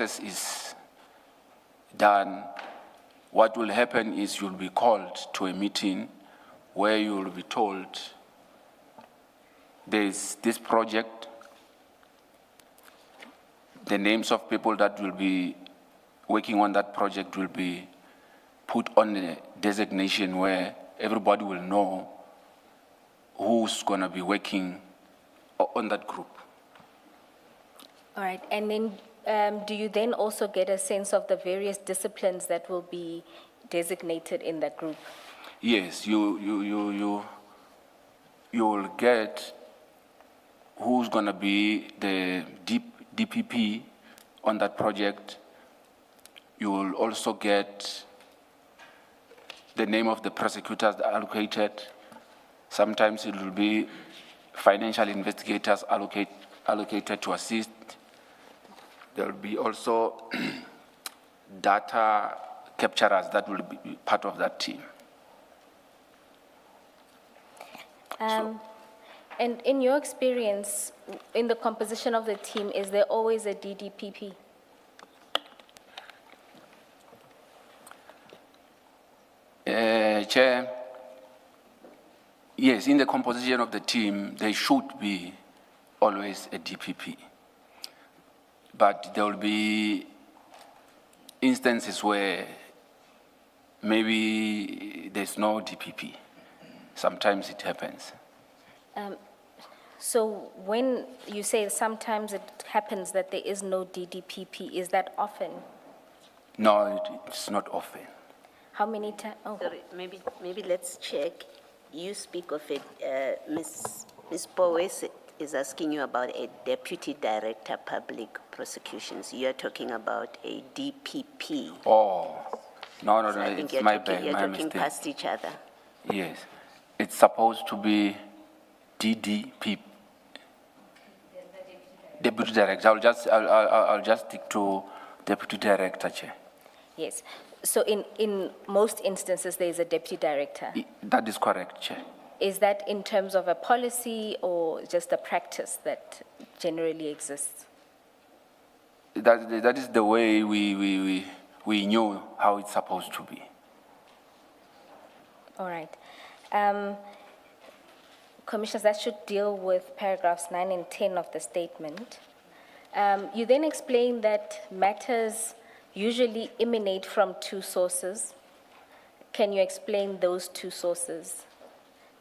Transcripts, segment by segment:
is done, what will happen is you'll be called to a meeting where you will be told there's this project, the names of people that will be working on that project will be put on a designation where everybody will know who's going to be working on that group. All right, and then do you then also get a sense of the various disciplines that will be designated in that group? Yes, you will get who's going to be the DPP on that project. You will also get the name of the prosecutors allocated. Sometimes it will be financial investigators allocated to assist. There will be also data capturers that will be part of that team. And in your experience, in the composition of the team, is there always a DDPP? Chair, yes, in the composition of the team, there should be always a DPP. But there will be instances where maybe there's no DPP. Sometimes it happens. So when you say sometimes it happens that there is no DDPP, is that often? No, it's not often. How many times? Oh. Sorry, maybe let's check. You speak of it, Ms. Powes is asking you about a Deputy Director Public Prosecutions. You're talking about a DPP. Oh, no, So I think it's my you're talking mistake. past each other. Yes, it's supposed to be DDP. Deputy Director. I'll just stick to Deputy Director, Chair. Yes. So in most instances, there is a Deputy Director. That is correct, Chair. Is that in terms of a policy or just a practice that generally exists? That is the way we knew how it's supposed to be. All right. Commissioners, that should deal with paragraphs 9 and 10 of the statement. You then explain that matters usually emanate from two sources. Can you explain those two sources?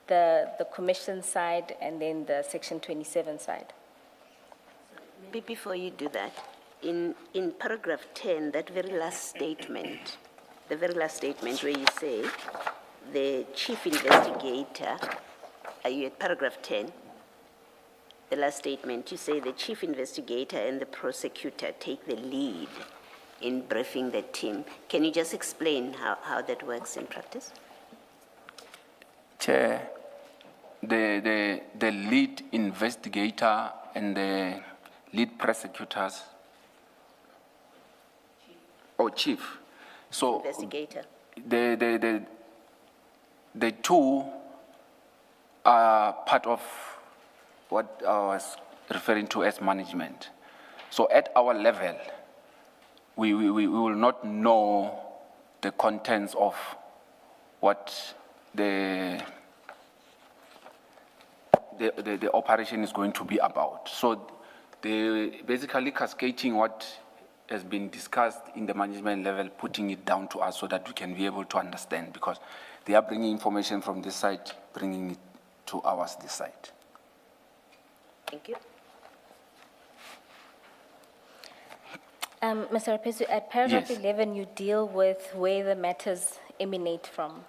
The commission side and then the section 27 side. Before you do that, in paragraph 10, that very last statement, the very last statement where you say the chief investigator, are you at paragraph 10? The last statement, you say the chief investigator and the prosecutor take the lead in briefing the team. Can you just explain how that works in practice? Chair, the lead investigator and the lead prosecutors, chief. So investigator. The two are part of what I was referring to as management. So at our level, we will not know the contents of what the operation is going to be about. So they basically cascading what has been discussed in the management level, putting it down to us so that we can be able to understand, because they are bringing information from this side, bringing it to ours this side. Thank you. Mr. Raphesu, at paragraph Yes. 11, you deal with where the matters emanate from.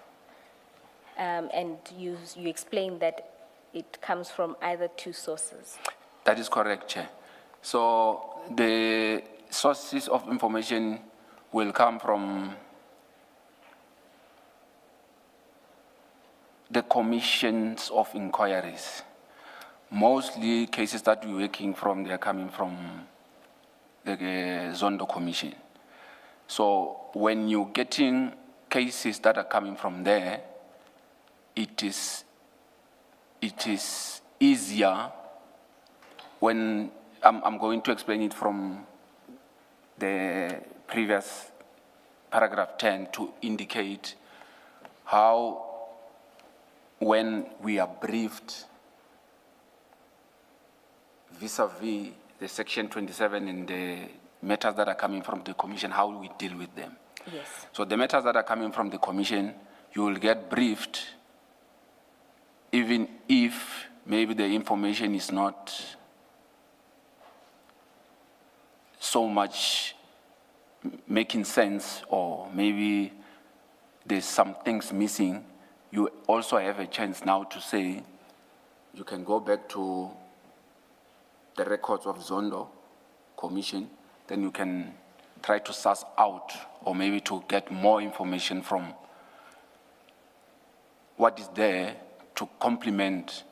And you explain that it comes from either two sources. That is correct, Chair. So the sources of information will come from the commissions of inquiries. Mostly cases that we're working from, they are coming from the Zondo Commission. So when you're getting cases that are coming from there, it is easier when I'm going to explain it from the previous paragraph 10 to indicate how, when we are briefed vis-a-vis the section 27 and the matters that are coming from the commission, how we deal with them. Yes. So the matters that are coming from the commission, you will get briefed even if maybe the information is not so much making sense, or maybe there's some things missing. You also have a chance now to say, you can go back to the records of Zondo Commission, then you can try to suss out, or maybe to get more information from what is there to complement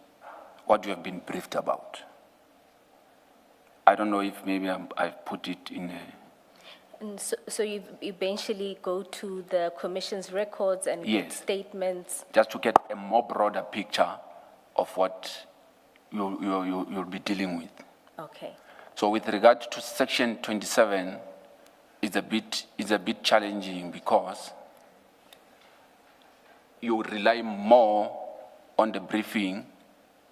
what you have been briefed about. I don't know if maybe I've put it in a... And so you eventually go to the commission's records and get Yes. statements? just to get a more broader picture of what you'll be dealing with. Okay. So with regard to section 27, it's a bit challenging because you rely more on the briefing,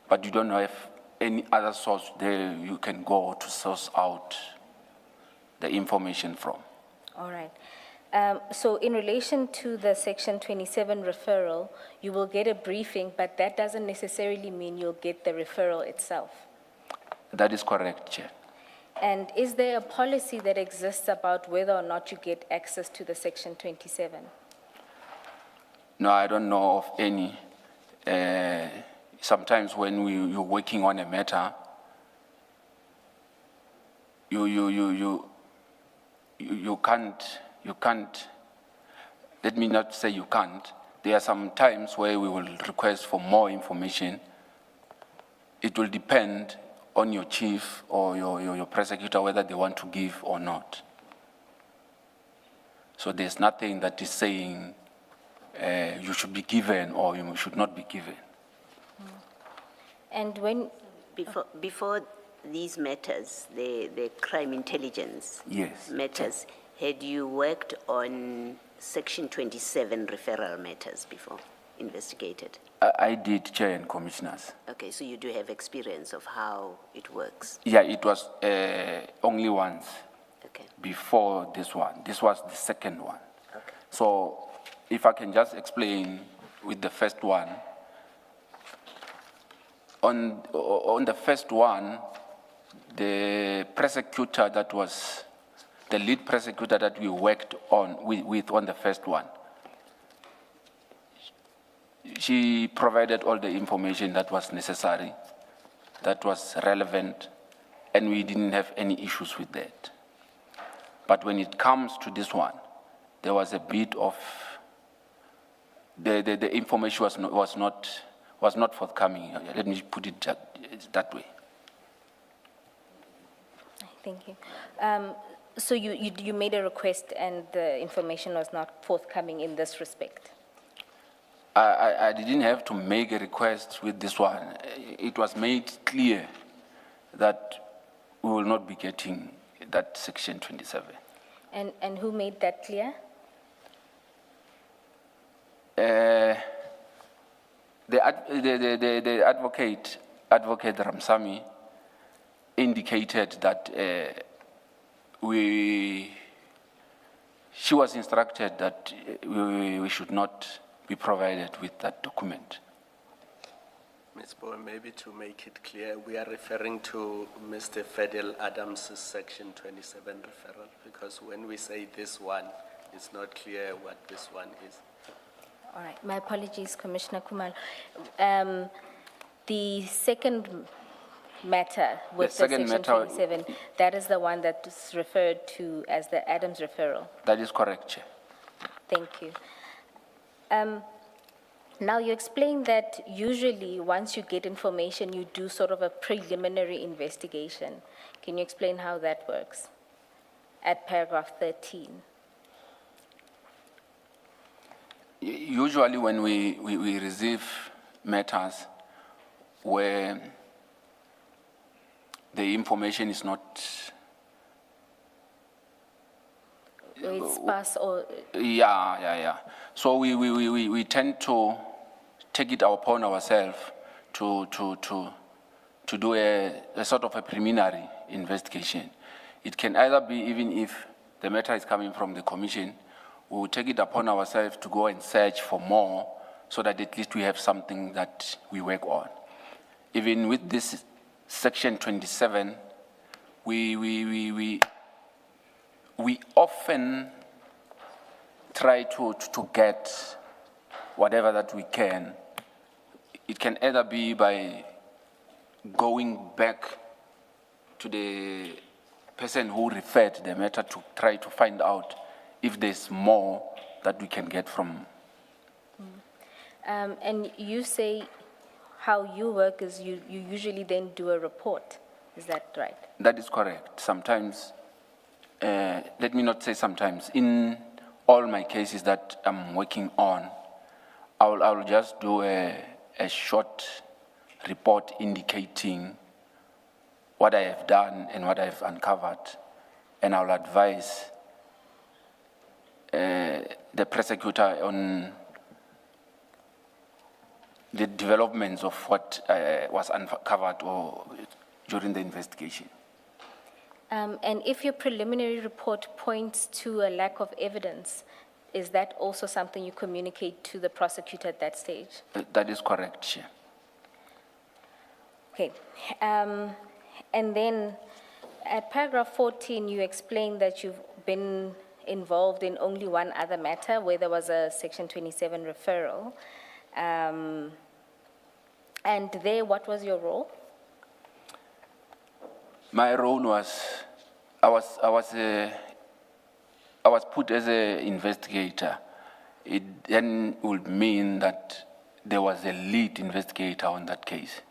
but you don't have any other source there you can go to source out the information from. All right. So in relation to the section 27 referral, you will get a briefing, but that doesn't necessarily mean you'll get the referral itself. That is correct, Chair. And is there a policy that exists about whether or not you get access to the section 27? No, I don't know of any. Sometimes when you're working on a matter, you can't, let me not say you can't. There are some times where we will request for more information. It will depend on your chief or your prosecutor whether they want to give or not. So there's nothing that is saying you should be given or you should not be given. And when, Before these matters, the crime intelligence Yes. matters, had you worked on section 27 referral matters before, investigated? I did, Chair and Commissioners. Okay, so you do have experience of how it works. Yeah, it was only once Okay, before this one. This was the second one. okay. So if I can just explain with the first one. On the first one, the prosecutor that was, the lead prosecutor that we worked on with on the first one, she provided all the information that was necessary, that was relevant, and we didn't have any issues with that. But when it comes to this one, there was a bit of, the information was not forthcoming. Let me put it that way. thank you. So you made a request and the information was not forthcoming in this respect? I didn't have to make a request with this one. It was made clear that we will not be getting that section 27. And who made that clear? The advocate Ramsami indicated that she was instructed that we should not be provided with that document. Ms. Bowen, maybe to make it clear, we are referring to Mr. Fidel Adams' section 27 referral, because when we say this one, it's not clear what this one is. All right, my apologies, Commissioner Kumalo. The second matter with the second section matter- 27, that is the one that is referred to as the Adams referral. That is correct, Chair. Thank you. Now, you explained that usually once you get information, you do sort of a preliminary investigation. Can you explain how that works at paragraph 13? Usually when we receive matters where the information is not it's sparse or Yeah. So we tend to take it upon ourselves to do a sort of a preliminary investigation. It can either be, even if the matter is coming from the commission, we will take it upon ourselves to go and search for more so that at least we have something that we work on. Even with this section 27, we often try to get whatever that we can. It can either be by going back to the person who referred the matter to try to find out if there's more that we can get from. and you say how you work is you usually then do a report. Is that right? That is correct. Sometimes, let me not say sometimes, in all my cases that I'm working on, I'll just do a short report indicating what I have done and what I have uncovered, and I'll advise the prosecutor on the developments of what was uncovered or during the investigation. And if your preliminary report points to a lack of evidence, is that also something you communicate to the prosecutor at that stage? That is correct, Chair. Okay. And then at paragraph 14, you explain that you've been involved in only one other matter where there was a Section 27 referral. And there, what was your role? My role was, I was put as an investigator. It then would mean that there was a lead investigator on that case.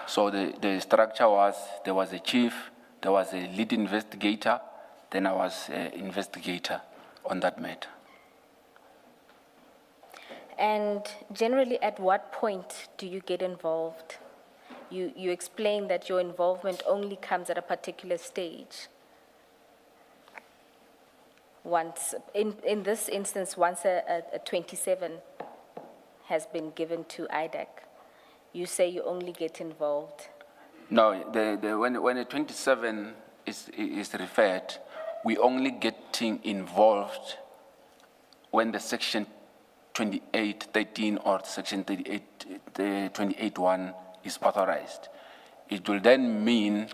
So the structure was, there was a chief, there was a lead investigator, then I was an investigator on that matter. And generally, at what point do you get involved? You explain that your involvement only comes at a particular stage. Once, in this instance, once a 27 has been given to IDAC, you say you only get involved. No, when a 27 is referred, we only getting involved when the Section 2813 or Section 28.1 is authorized. It will then mean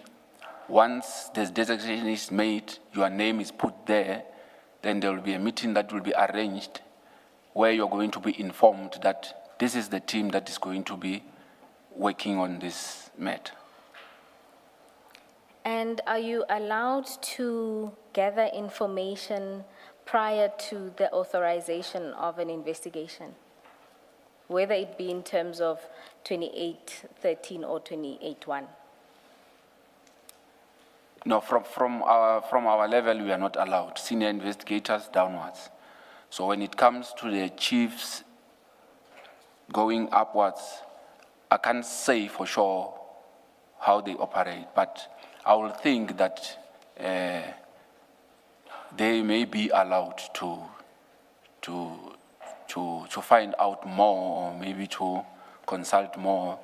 once this designation is made, your name is put there, then there will be a meeting that will be arranged where you're going to be informed that this is the team that is going to be working on this matter. And are you allowed to gather information prior to the authorization of an investigation, whether it be in terms of 2813 or 28.1? No, from our level, we are not allowed, senior investigators downwards. So when it comes to the chiefs going upwards, I can't say for sure how they operate, but I will think that they may be allowed to find out more, or maybe to consult more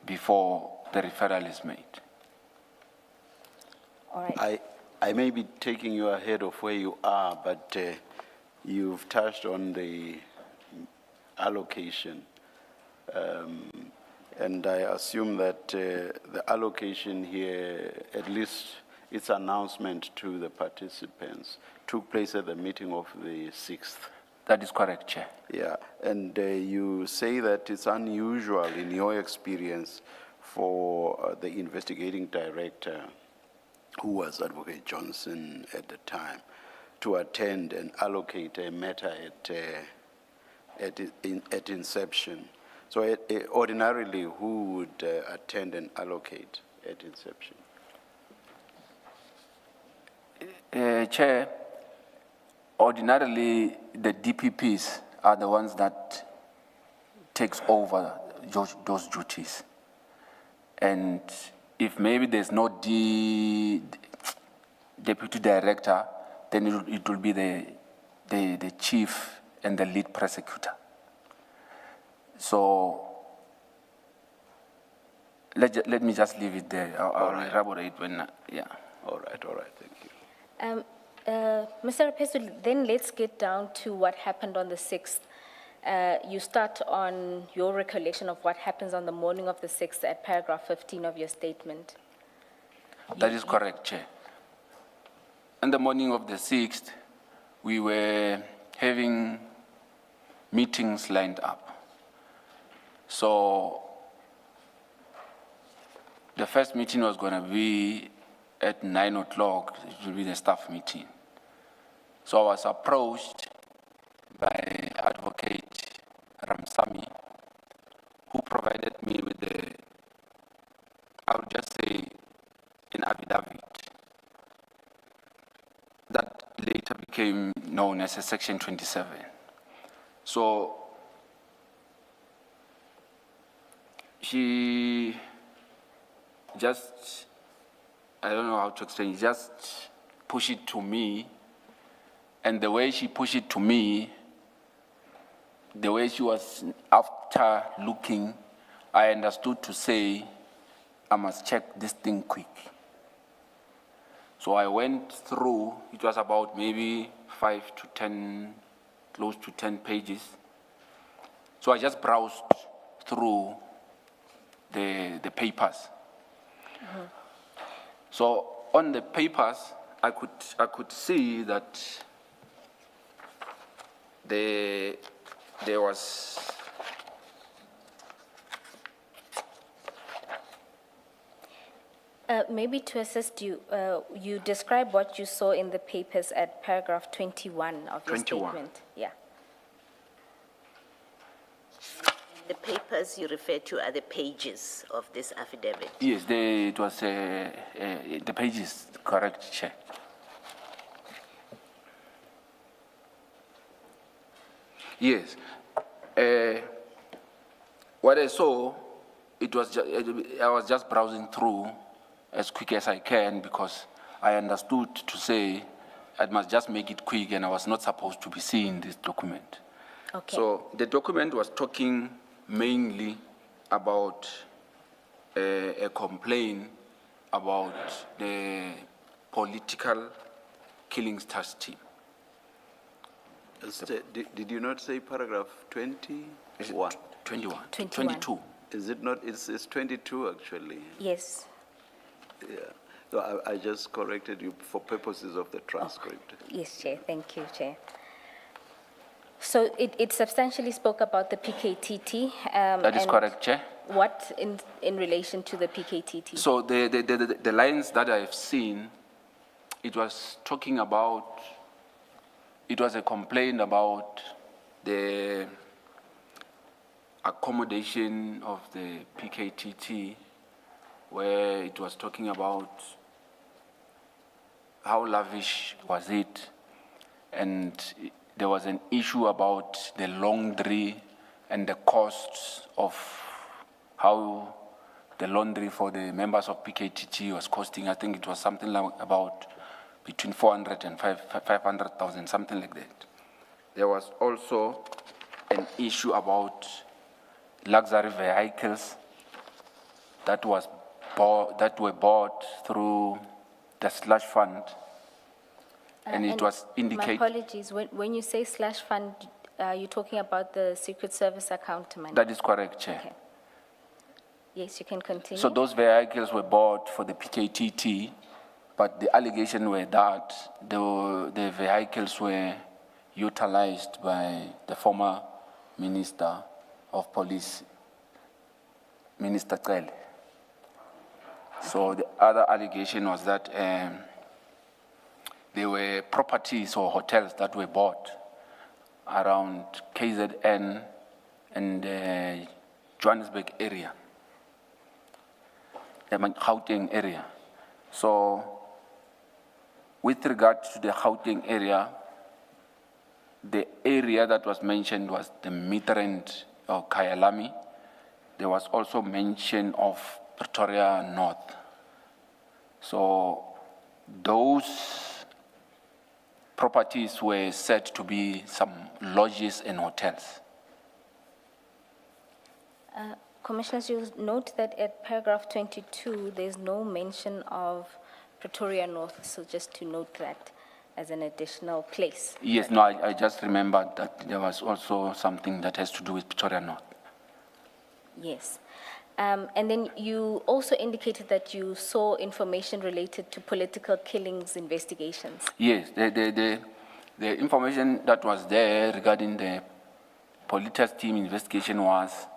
before the referral is made. All right. I may be taking you ahead of where you are, but you've touched on the allocation. And I assume that the allocation here, at least its announcement to the participants, took place at the meeting of the 6th. That is correct, Chair. Yeah, and you say that it's unusual in your experience for the investigating director, who was Advocate Johnson at the time, to attend and allocate a matter at inception. So ordinarily, who would attend and allocate at inception? Chair, ordinarily the DPPs are the ones that takes over those duties. And if maybe there's no there deputy director, then it will be the chief and the lead prosecutor. So let me just leave it there. I'll elaborate when, yeah. All right, thank you. Mr. Raphesu, then let's get down to what happened on the 6th. You start on your recollection of what happens on the morning of the 6th at paragraph 15 of your statement. That is correct, Chair. On the morning of the 6th, we were having meetings lined up. So the first meeting was going to be at 9 o'clock. It will be the staff meeting. So I was approached by Advocate Ramsami, who provided me with the, I would just say, an affidavit that later became known as a Section 27. So she just, I don't know how to explain, just pushed it to me, and the way she pushed it to me, the way she was after looking, I understood to say, I must check this thing quick. So I went through, it was about maybe 5 to 10, close to 10 pages. So I just browsed through the papers. Mm-hmm. So on the papers, I could see that there was maybe to assist you, you describe what you saw in the papers at paragraph 21 of your 21. statement. Yeah. The papers you refer to are the pages of this affidavit. Yes, it was the page is correct, Chair. Yes, what I saw, I was just browsing through as quick as I can because I understood to say I must just make it quick, and I was not supposed to be seeing this document. Okay. So the document was talking mainly about a complaint about the political killings task team. Did you not say paragraph 20? Is it What? 21? 21. 22. Is it not? It's 22 actually. Yes. Yeah. So I just corrected you for purposes of the transcript. Yes, Chair. Thank you, Chair. So it substantially spoke about the PKTT. That is and correct, Chair. What in relation to the PKTT? So the lines that I've seen, it was talking about, it was a complaint about the accommodation of the PKTT, where it was talking about how lavish was it, and there was an issue about the laundry and the costs of how the laundry for the members of PKTT was costing. I think it was something like about between 400 and 500,000, something like that. There was also an issue about luxury vehicles that were bought through the slush fund, and it was indicated. My apologies. When you say slush fund, you're talking about the Secret Service account money. That is correct, Chair. Okay. Yes, you can continue. So those vehicles were bought for the PKTT, but the allegation were that the vehicles were utilized by the former Minister of Police, Minister Cele. So the other allegation was that there were properties or hotels that were bought around KZN and Johannesburg area, the Gauteng area. So with regard to the Gauteng area, the area that was mentioned was the Midrand or Kyalami. There was also mention of Pretoria North. So those properties were said to be some lodges and hotels. Commissioners, you'll note that at paragraph 22, there's no mention of Pretoria North, so just to note that as an additional place. Yes, no, I just remembered that there was also something that has to do with Pretoria North. Yes. And then you also indicated that you saw information related to political killings investigations. Yes, the information that was there regarding the Politas team investigation was,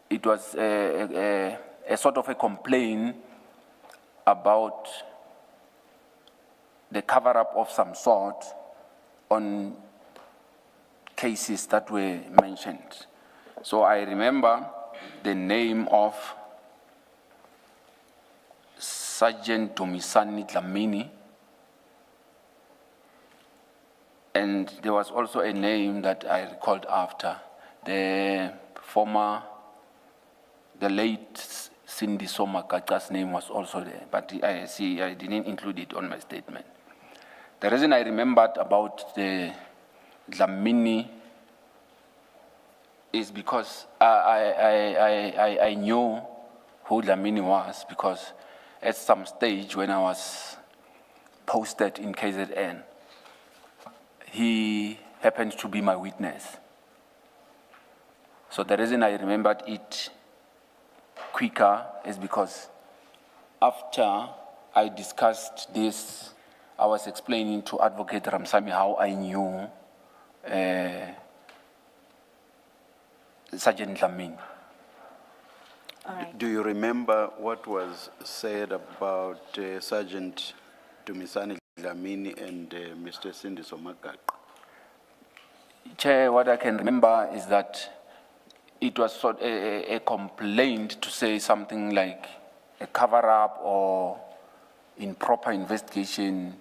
it was a sort of a complaint about the cover-up of some sort on cases that were mentioned. So I remember the name of Sergeant Dumisani Dlamini, and there was also a name that I recalled after, the late Cindy Soma Kaka's name was also there, but I didn't include it on my statement. The reason I remembered about the Dlamini is because I knew who Dlamini was, because at some stage when I was posted in KZN, he happened to be my witness. So the reason I remembered it quicker is because after I discussed this, I was explaining to Advocate Ramsamy how I knew Sergeant Dlamini. All right. Do you remember what was said about Sergeant Dumisani Dlamini and Mr. Cindy Somakaka? Chair, what I can remember is that it was sort a complaint to say something like a cover-up or improper investigation.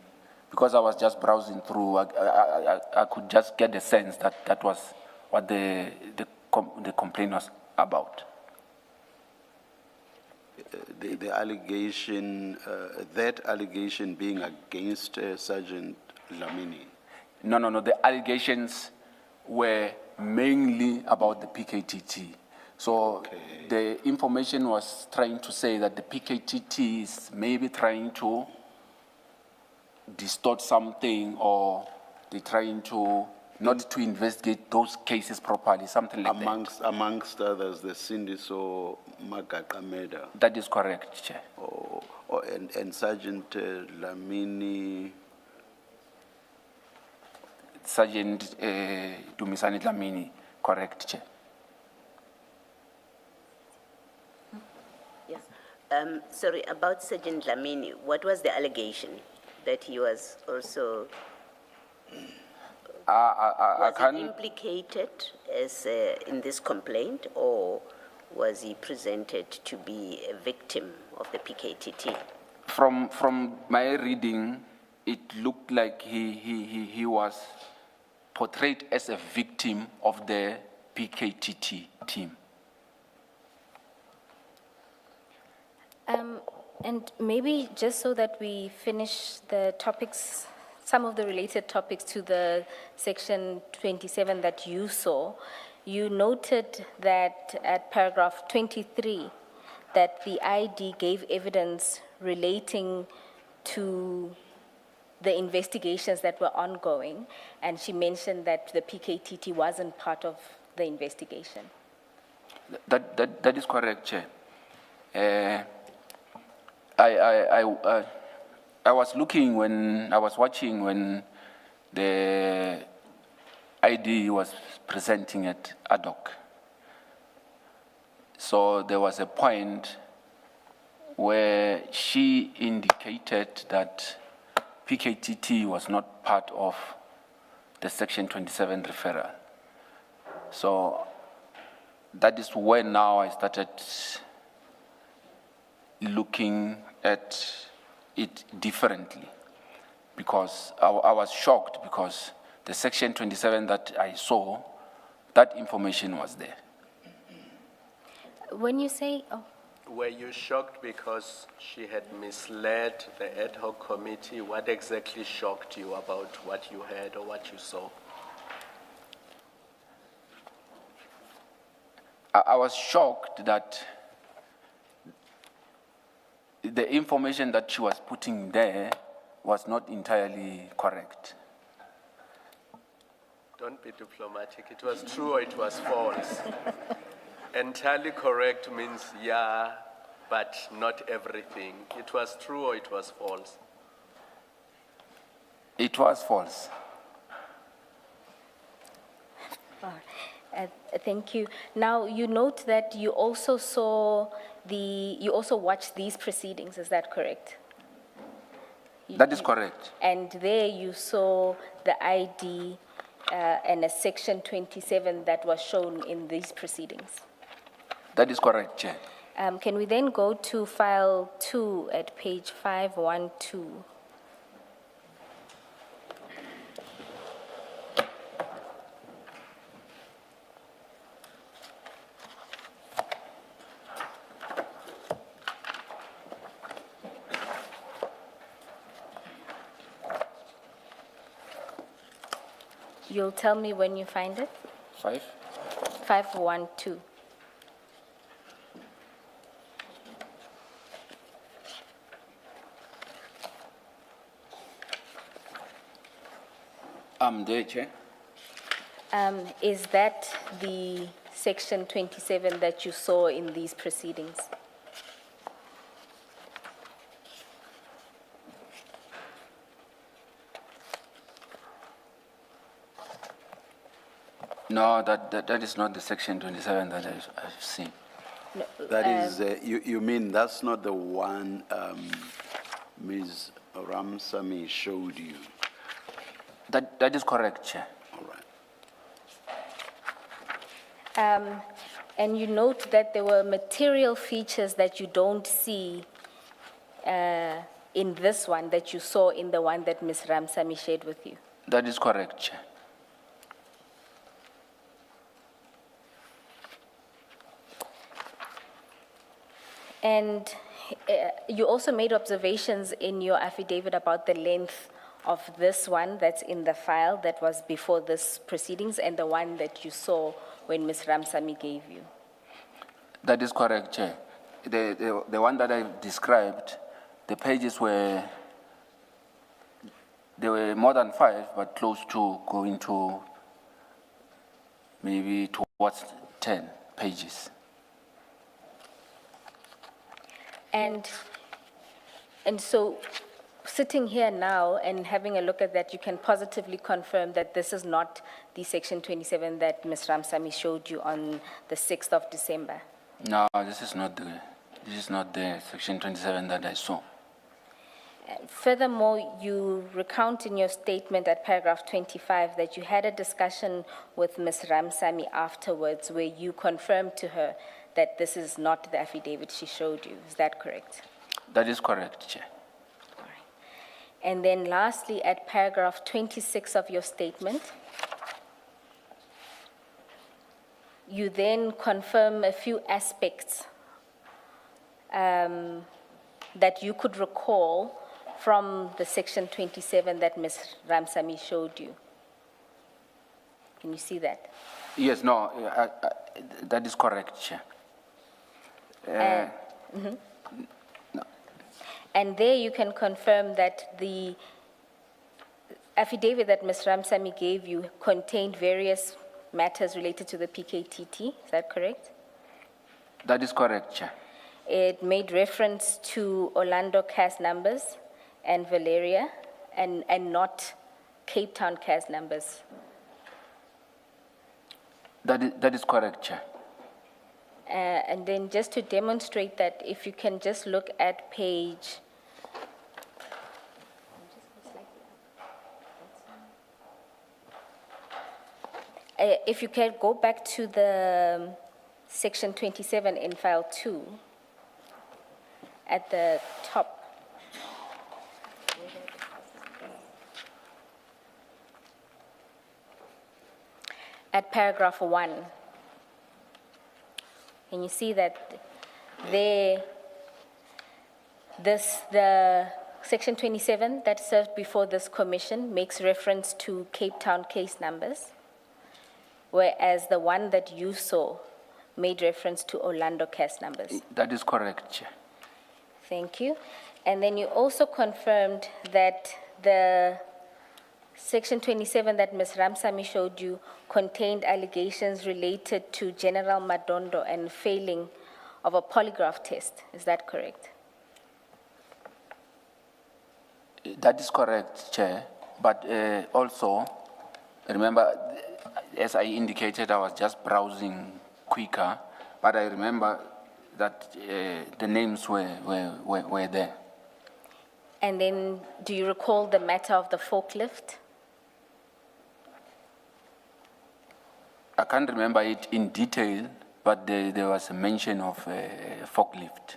Because I was just browsing through, I could just get the sense that that was what the complaint was about. The allegation, that allegation being against Sergeant Dlamini? No, the allegations were mainly about the PKTT. So the information was trying to say that the PKTT is maybe trying to distort something, or they're trying to not to investigate those cases properly, something like that. Amongst others, the Cindy Somakaka murder. That is correct, Chair. And Sergeant Dlamini. Sergeant Dumisani Dlamini, correct, Chair. Yes. Sorry, about Sergeant Dlamini, what was the allegation? That he was also I was he implicated as in this complaint, or was he presented to be a victim of the PKTT? From my reading, it looked like he was portrayed as a victim of the PKTT team. And maybe just so that we finish the topics, some of the related topics to the section 27 that you saw, you noted that at paragraph 23, that the ID gave evidence relating to the investigations that were ongoing, and she mentioned that the PKTT wasn't part of the investigation. That is correct, Chair. I was looking when I was watching when the ID was presenting at IDAC. So there was a point where she indicated that PKTT was not part of the Section 27 referral. So that is when now I started looking at it differently, because I was shocked because the Section 27 that I saw, that information was there. When you say, Were you shocked because she had misled the ad hoc committee? What exactly shocked you about what you heard or what you saw? I was shocked that the information that she was putting there was not entirely correct. Don't be diplomatic. It was true or it was false? Entirely correct means yeah, but not everything. It was true or it was false? It was false. Thank you. Now, you note that you also you also watched these proceedings, is that correct? That is correct. And there you saw the ID and a section 27 that was shown in these proceedings. That is correct, Chair. Can we then go to file 2 at page 512? You'll tell me when you find it? 512. I'm there, Chair. Is that the section 27 that you saw in these proceedings? No, that is not the section 27 that I've seen. That is, you mean that's not the one Ms. Ramsamy showed you? That is correct, Chair. All right. And you note that there were material features that you don't see in this one that you saw in the one that Ms. Ramsamy shared with you. That is correct, Chair. And you also made observations in your affidavit about the length of this one that's in the file that was before this proceedings and the one that you saw when Ms. Ramsamy gave you. That is correct, Chair. The one that I described, the pages were, they were more than 5, but close to going to maybe towards 10 pages. And so, sitting here now and having a look at that, you can positively confirm that this is not the section 27 that Ms. Ramsamy showed you on the 6th of December. No, this is not the section 27 that I saw. Furthermore, you recount in your statement at paragraph 25 that you had a discussion with Ms. Ramsamy afterwards where you confirmed to her that this is not the affidavit she showed you. Is that correct? That is correct, Chair. All right. And then lastly, at paragraph 26 of your statement, you then confirm a few aspects that you could recall from the section 27 that Ms. Ramsamy showed you. Can you see that? Yes, no, that is correct, Chair. And there you can confirm that the affidavit that Ms. Ramsamy gave you contained various matters related to the PKTT, is that correct? That is correct, Chair. It made reference to Orlando CAS numbers and Valeria and not Cape Town CAS numbers. That is correct, Chair. And then just to demonstrate that, if you can just look at page, if you can go back to the section 27 in file 2, at the top. At paragraph 1. And you see that the section 27 that served before this commission makes reference to Cape Town case numbers, whereas the one that you saw made reference to Orlando case numbers. That is correct, Chair. Thank you. And then you also confirmed that the section 27 that Ms. Ramsamy showed you contained allegations related to General Madondo and failing of a polygraph test. Is that correct? That is correct, Chair. But also, remember, as I indicated, I was just browsing quicker, but I remember that the names were there. And then, do you recall the matter of the forklift? I can't remember it in detail, but there was a mention of forklift.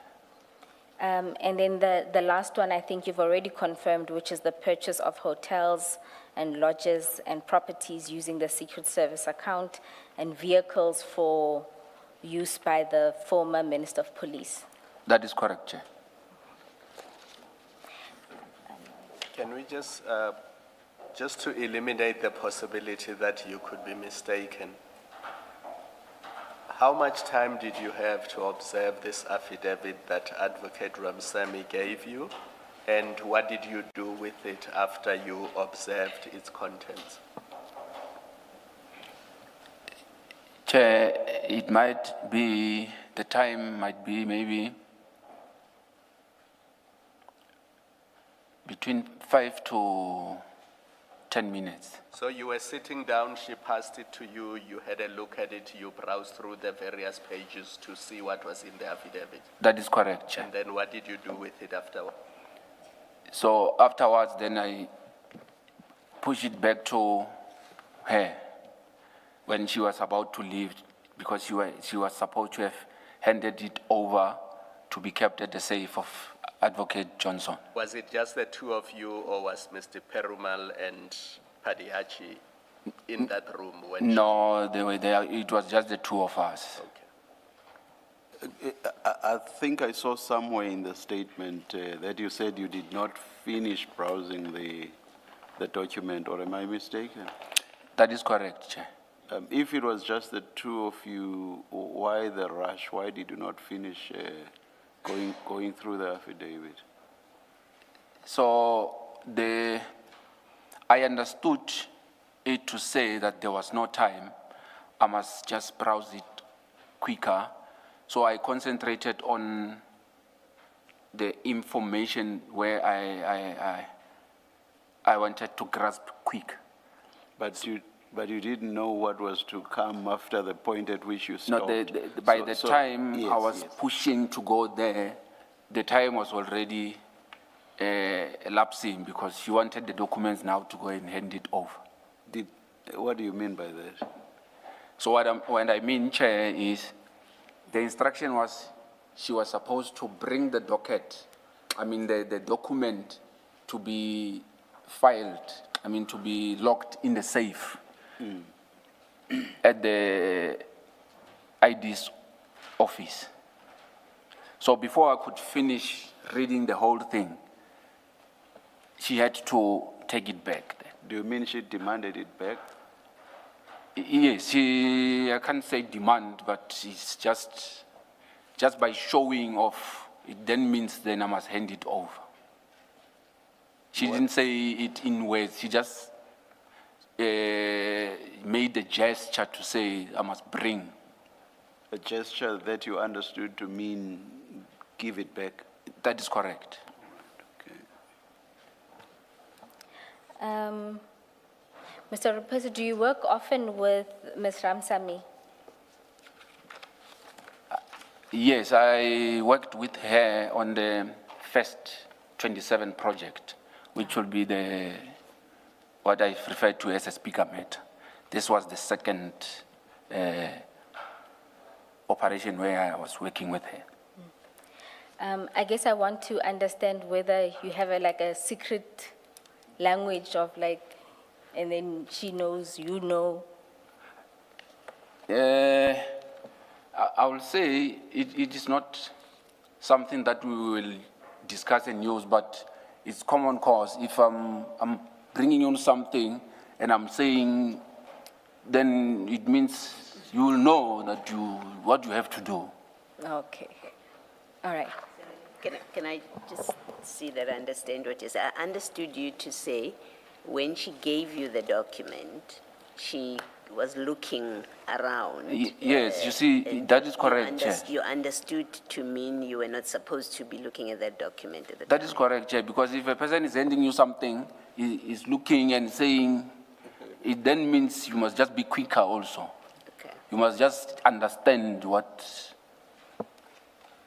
And then the last one, I think you've already confirmed, which is the purchase of hotels and lodges and properties using the Secret Service account and vehicles for use by the former Minister of Police. That is correct, Chair. Can we just to eliminate the possibility that you could be mistaken, how much time did you have to observe this affidavit that Advocate Ramsamy gave you? And what did you do with it after you observed its contents? Chair, it might be, the time might be maybe between 5 to 10 minutes. So you were sitting down, she passed it to you, you had a look at it, you browsed through the various pages to see what was in the affidavit. That is correct, Chair. And then what did you do with it afterward? So afterwards, then I pushed it back to her when she was about to leave, because she was supposed to have handed it over to be kept at the safe of Advocate Johnson. Was it just the two of you, or was Mr. Perumal and Padiachi in that room when No, they were there. It was just the two of us. Okay. I think I saw somewhere in the statement that you said you did not finish browsing the document, or am I mistaken? That is correct, Chair. If it was just the two of you, why the rush? Why did you not finish going through the affidavit? So I understood it to say that there was no time. I must just browse it quicker. So I concentrated on the information where I wanted to grasp quick. But you didn't know what was to come after the point at which you No, stopped. by the time yes, I was yes. pushing to go there, the time was already elapsing because she wanted the documents now to go and hand it over. What do you mean by that? So what I mean, Chair, is the instruction was she was supposed to bring the docket, the document to be filed, to be locked in the safe at the ID's office. So before I could finish reading the whole thing, she had to take it back. Do you mean she demanded it back? Yes, I can't say demand, but it's just by showing off, it then means then I must hand it over. She didn't say it in words, she just made a gesture to say I must bring. A gesture that you understood to mean give it back? That is correct. Okay. Mr. Raphesu, do you work often with Ms. Ramsamy? Yes, I worked with her on the first 27 project, which will be what I refer to as a speaker matter. This was the second operation where I was working with her. I guess I want to understand whether you have a secret language of and then she knows, you know. I will say it is not something that we will discuss and use, but it's common cause. If I'm bringing you something and I'm saying, then it means you will know that what you have to do. Okay. All right. Can I just see that I understand what you said? I understood you to say when she gave you the document, she was looking around. Yes, you see, and that is correct, Chair. You understood to mean you were not supposed to be looking at that document at the That time. is correct, Chair, because if a person is handing you something, he is looking and saying, it then means you must just be quicker also. Okay, You must just understand what.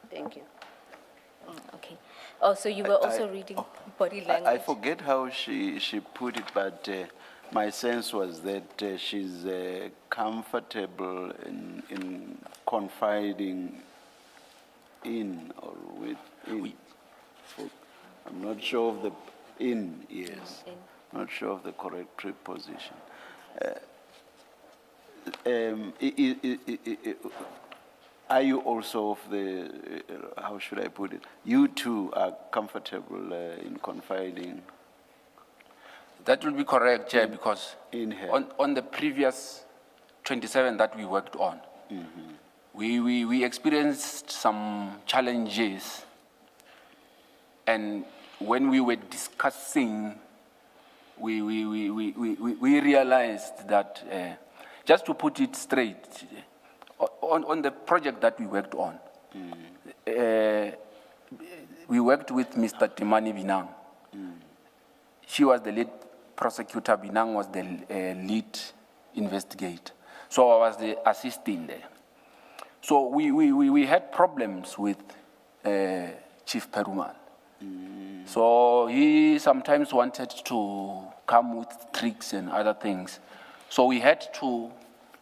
thank you. Okay. Oh, so you were also reading body language? I forget how she put it, but my sense was that she's comfortable in confiding in or within. I'm not sure of the in, yes. Not sure of the correct preposition. Are you also of the, how should I put it? You too are comfortable in confiding That will be correct, Chair, because in her? on the previous 27 that we worked on, we experienced some challenges. And when we were discussing, we realized that, just to put it straight, on the project that we worked on, we worked with Mr. Timani Binang. She was the lead prosecutor, Binang was the lead investigator. So I was the assistant there. So we had problems with Chief Perumal. So he sometimes wanted to come with tricks and other things. So we had to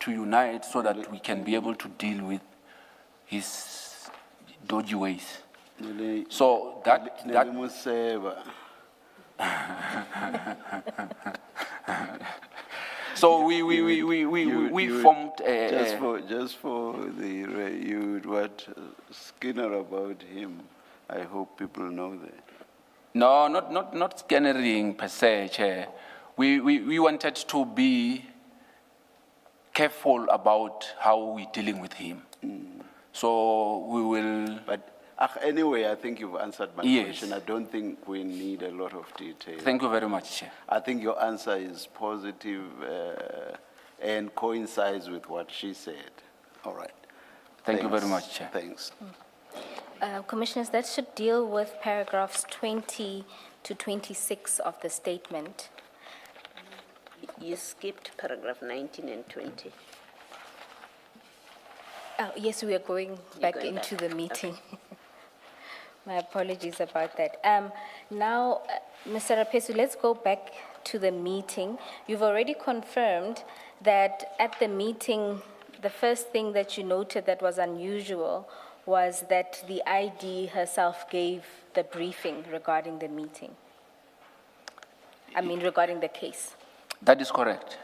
unite so that we can be able to deal with his dodgy ways. So that so we formed just for the you what Skinner about him. I hope people know that. No, not scannering per se, Chair. We wanted to be careful about how we're dealing with him. So we will. But anyway, I think you've answered my Yes. question. I don't think we need a lot of detail. Thank you very much, Chair. I think your answer is positive and coincides with what she said. All right. Thank you very Thanks. much, Chair. Thanks. Commissioners, that should deal with paragraphs 20 to 26 of the statement. You skipped paragraph 19 and 20. Oh, yes, we are going back going into back. the meeting. My apologies about that. Now, Mr. Raphesu, let's go back to the meeting. You've already confirmed that at the meeting, the first thing that you noted that was unusual was that the ID herself gave the briefing regarding the meeting. Regarding the case. That is correct.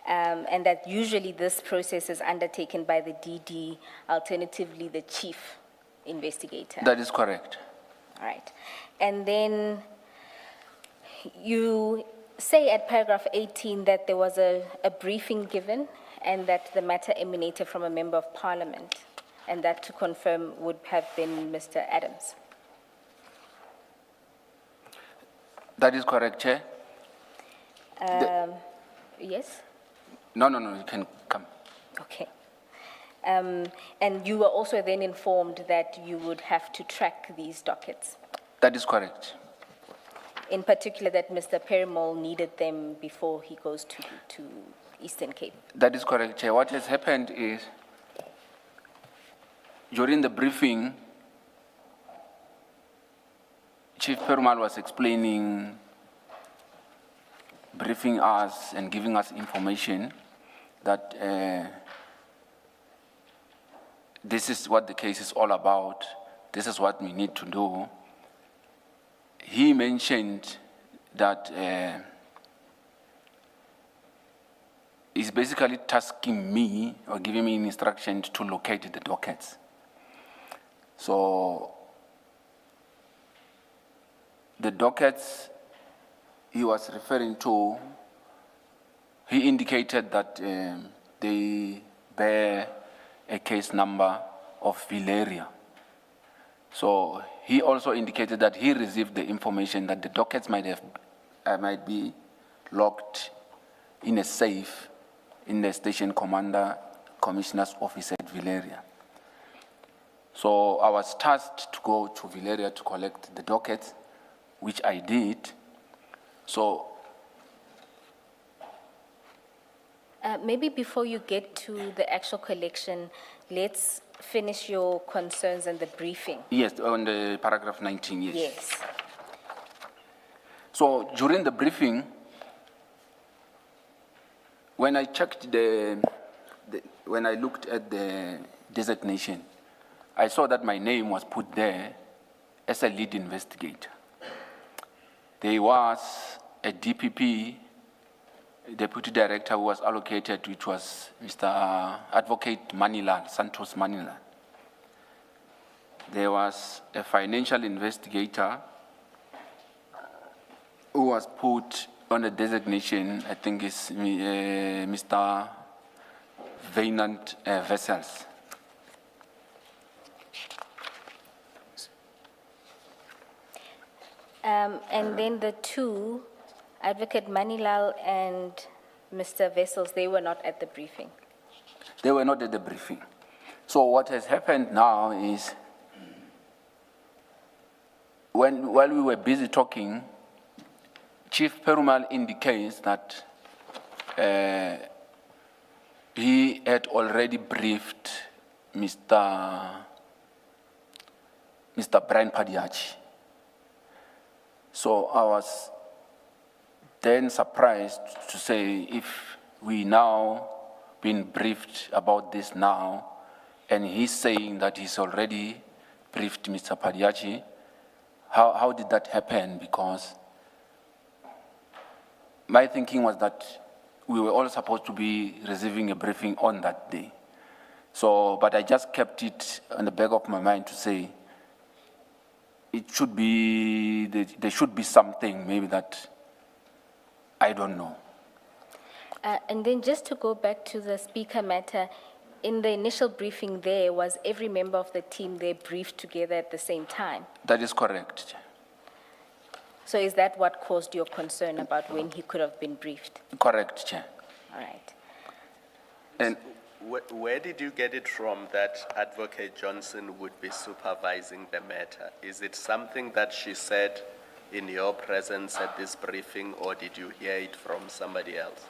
And that usually this process is undertaken by the DD, alternatively the chief investigator. That is correct. All right. And then you say at paragraph 18 that there was a briefing given and that the matter emanated from a member of parliament, and that to confirm would have been Mr. Adams. That is correct, Chair. Yes? No, you can come. Okay. And you were also then informed that you would have to track these dockets. That is correct. In particular, that Mr. Perumal needed them before he goes to Eastern Cape. That is correct, Chair. What has happened is, during the briefing, Chief Perumal was explaining, briefing us and giving us information that this is what the case is all about, this is what we need to do. He mentioned that he's basically tasking me or giving me instructions to locate the dockets. So the dockets he was referring to, he indicated that they bear a case number of Valeria. So he also indicated that he received the information that the dockets might be locked in a safe in the station commissioner's office at Valeria. So I was tasked to go to Valeria to collect the dockets, which I did. So maybe before you get to the actual collection, let's finish your concerns and the briefing. yes, on the paragraph 19, yes. Yes. So during the briefing, when I checked when I looked at the designation, I saw that my name was put there as a lead investigator. There was a DPP, deputy director, who was allocated, which was Mr. Advocate Manilal, Santos Manilal. There was a financial investigator who was put on a designation, I think is Mr. Vainant Vessels. And then the two, Advocate Manilal and Mr. Vessels, they were not at the briefing. They were not at the briefing. So what has happened now is, while we were busy talking, Chief Perumal indicates that he had already briefed Mr. Brian Padiachi. So I was then surprised to say, if we now been briefed about this now, and he's saying that he's already briefed Mr. Padiachi, how did that happen? Because my thinking was that we were all supposed to be receiving a briefing on that day. So, but I just kept it on the back of my mind to say, it should be, there should be something maybe that I don't know. And then just to go back to the speaker matter, in the initial briefing there, was every member of the team there briefed together at the same time? That is correct. So is that what caused your concern about when he could have been briefed? Correct, Chair. All right. And Where did you get it from that Advocate Johnson would be supervising the matter? Is it something that she said in your presence at this briefing, or did you hear it from somebody else?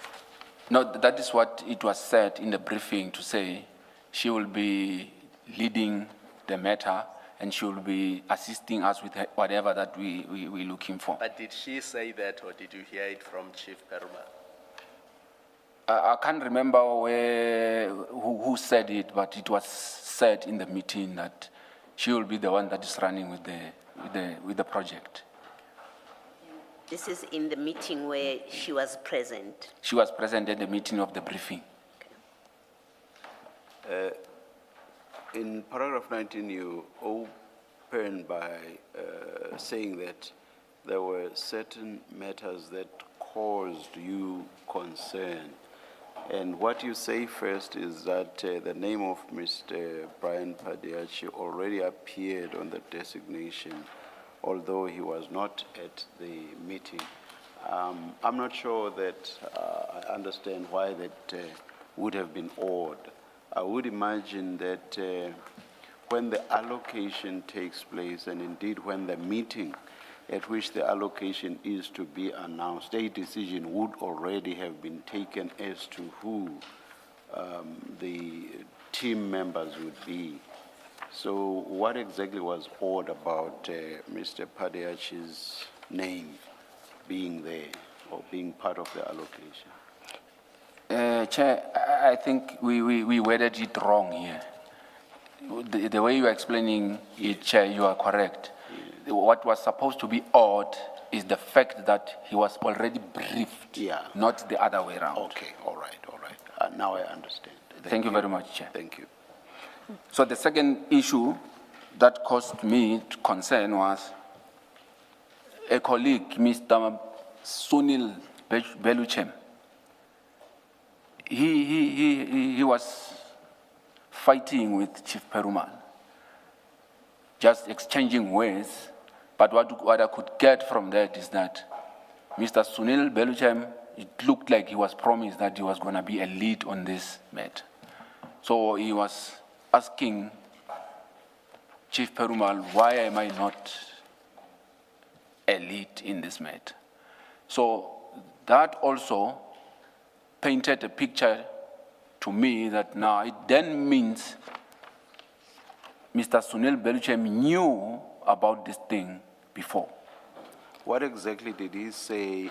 no, that is what it was said in the briefing, to say she will be leading the matter and she will be assisting us with whatever that we're looking for. But did she say that, or did you hear it from Chief Perumal? I can't remember who said it, but it was said in the meeting that she will be the one that is running with the project. This is in the meeting where she was present. She was present at the meeting of the briefing. In paragraph 19, you open by saying that there were certain matters that caused you concern. And what you say first is that the name of Mr. Brian Padiachi already appeared on the designation, although he was not at the meeting. I'm not sure that I understand why that would have been odd. I would imagine that when the allocation takes place, and indeed when the meeting at which the allocation is to be announced, a decision would already have been taken as to who the team members would be. So what exactly was odd about Mr. Padiachi's name being there or being part of the allocation? Chair, I think we worded it wrong here. The way you are explaining it, Chair, you are correct. What was supposed to be odd is the fact that he was already briefed, not the other way around. Okay, all right. Now I understand. Thank you very much, Chair. Thank you. So the second issue that caused me concern was a colleague, Mr. Sunil Beluchem, he was fighting with Chief Perumal, just exchanging words. But what I could get from that is that Mr. Sunil Beluchem, it looked like he was promised that he was going to be a lead on this matter. So he was asking Chief Perumal, why am I not a lead in this matter? So that also painted a picture to me that now it then means Mr. Sunil Beluchem knew about this thing before. What exactly did he say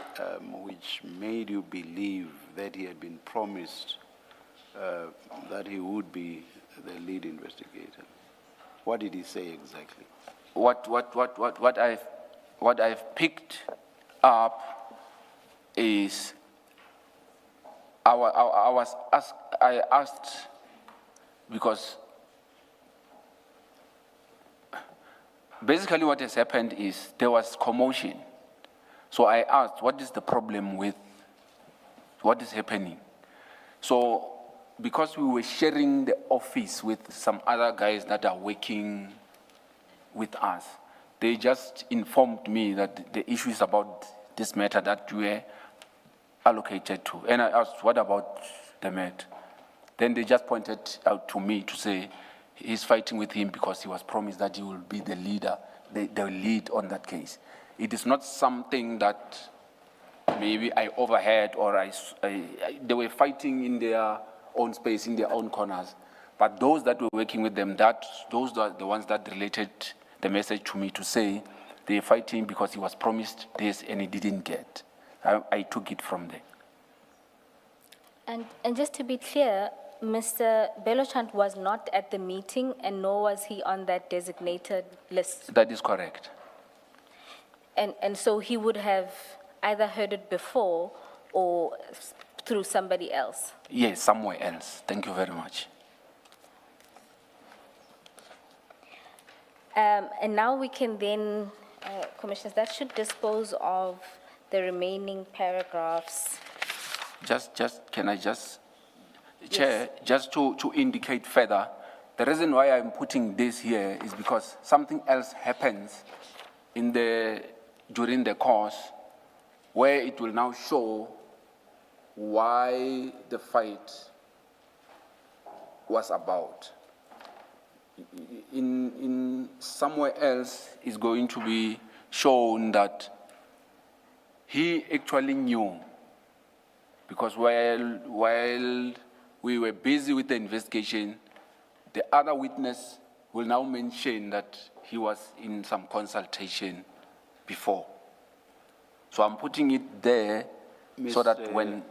which made you believe that he had been promised that he would be the lead investigator? What did he say exactly? What I've picked up is I asked because basically what has happened is there was commotion. So I asked, what is the problem with what is happening? So because we were sharing the office with some other guys that are working with us, they just informed me that the issue is about this matter that we were allocated to. And I asked, what about the matter? Then they just pointed out to me to say, he's fighting with him because he was promised that he will be the leader, the lead on that case. It is not something that maybe I overheard or they were fighting in their own space, in their own corners. But those that were working with them, those are the ones that related the message to me to say they're fighting because he was promised this and he didn't get. I took it from there. And just to be clear, Mr. Beluchem was not at the meeting and nor was he on that designated list. That is correct. And so he would have either heard it before or through somebody else. Yes, somewhere else. Thank you very much. And now we can then, Commissioners, that should dispose of the remaining paragraphs. Can I just, Chair, just to indicate further, the reason why I'm putting this here is because something else happens during the course where it will now show why the fight was about. In somewhere else is going to be shown that he actually knew, because while we were busy with the investigation, the other witness will now mention that he was in some consultation before. So I'm putting it there so that when...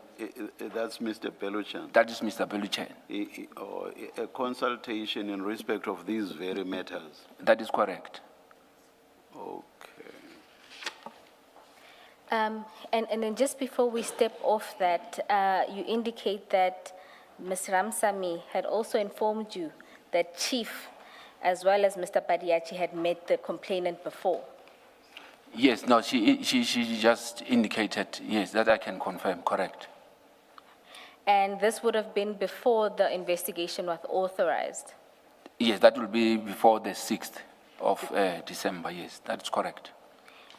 That's Mr. Beluchem. That is Mr. Beluchem. A consultation in respect of these very matters. That is correct. Okay. And then just before we step off that, you indicate that Ms. Ramsamy had also informed you that Chief, as well as Mr. Padiachi, had met the complainant before. Yes, no, she just indicated, yes, that I can confirm, correct. And this would have been before the investigation was authorized? Yes, that will be before the 6th of December, yes, that's correct.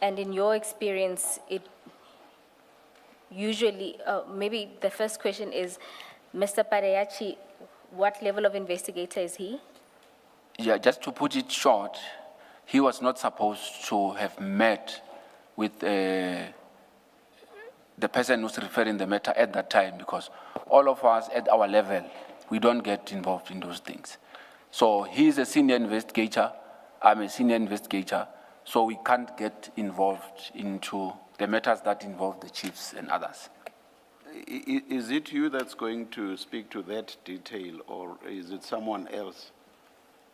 And in your experience, it usually, maybe the first question is, Mr. Padiachi, what level of investigator is he? Yeah, just to put it short, he was not supposed to have met with the person who's referring the matter at that time, because all of us at our level, we don't get involved in those things. So he's a senior investigator, I'm a senior investigator, so we can't get involved into the matters that involve the chiefs and others. Is it you that's going to speak to that detail, or is it someone else?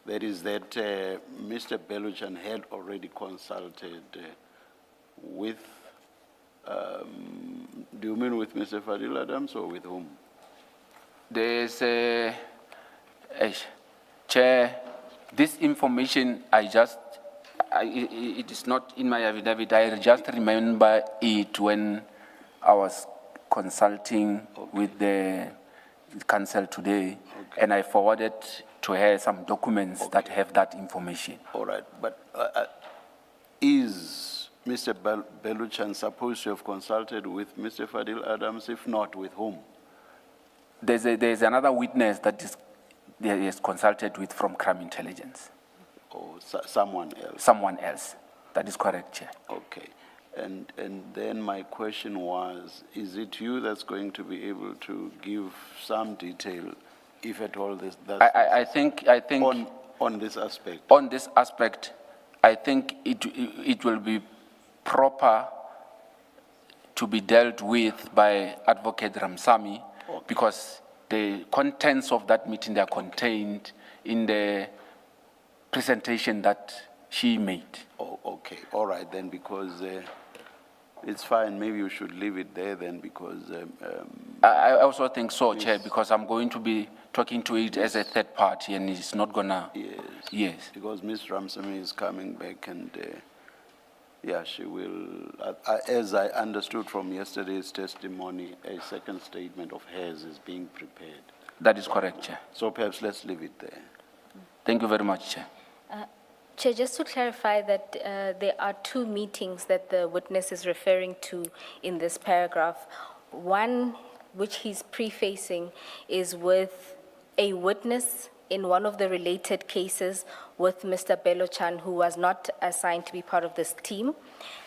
That is that Mr. Beluchem had already consulted with, do you mean with Mr. Fadil Adams or with whom? There's Chair, this information I just it is not in my affidavit. I just remember it when I was consulting with the council today, and I forwarded to her some documents that have that information. All right, but is Mr. Beluchan supposed to have consulted with Mr. Fadil Adams? If not, with whom? There's another witness that is consulted with from crime intelligence. Or someone else? Someone else. That is correct, Chair. Okay. And then my question was, is it you that's going to be able to give some detail, if at all, I think on this aspect? On this aspect, I think it will be proper to be dealt with by Advocate Ramsamy, because the contents of that meeting, they are contained in the presentation that she made. Oh, okay. All right, then, because it's fine. Maybe you should leave it there then, because... I also think so, yes. Chair, because I'm going to be talking to it as a third party, and it's not gonna... Yes. Yes. Because Ms. Ramsamy is coming back, and yeah, she will... as I understood from yesterday's testimony, a second statement of hers is being prepared. That is correct, Chair. So perhaps let's leave it there. Thank you very much, Chair. Chair, just to clarify that there are two meetings that the witness is referring to in this paragraph. One, which he's prefacing, is with a witness in one of the related cases with Mr. Belochan, who was not assigned to be part of this team.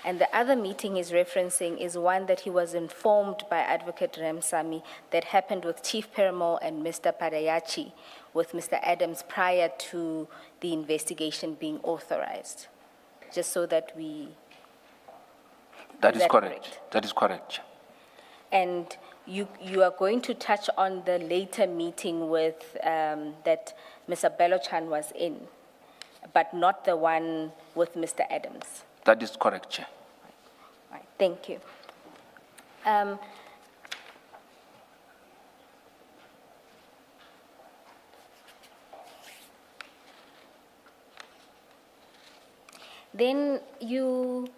And the other meeting he's referencing is one that he was informed by Advocate Ramsamy that happened with Chief Perumal and Mr. Padayachi with Mr. Adams prior to the investigation being authorized, just so that we... That is correct. That is correct. And you are going to touch on the later meeting with, that Mr. Belochan was in, but not the one with Mr. Adams. That is correct, Chair. All right, thank you. Then you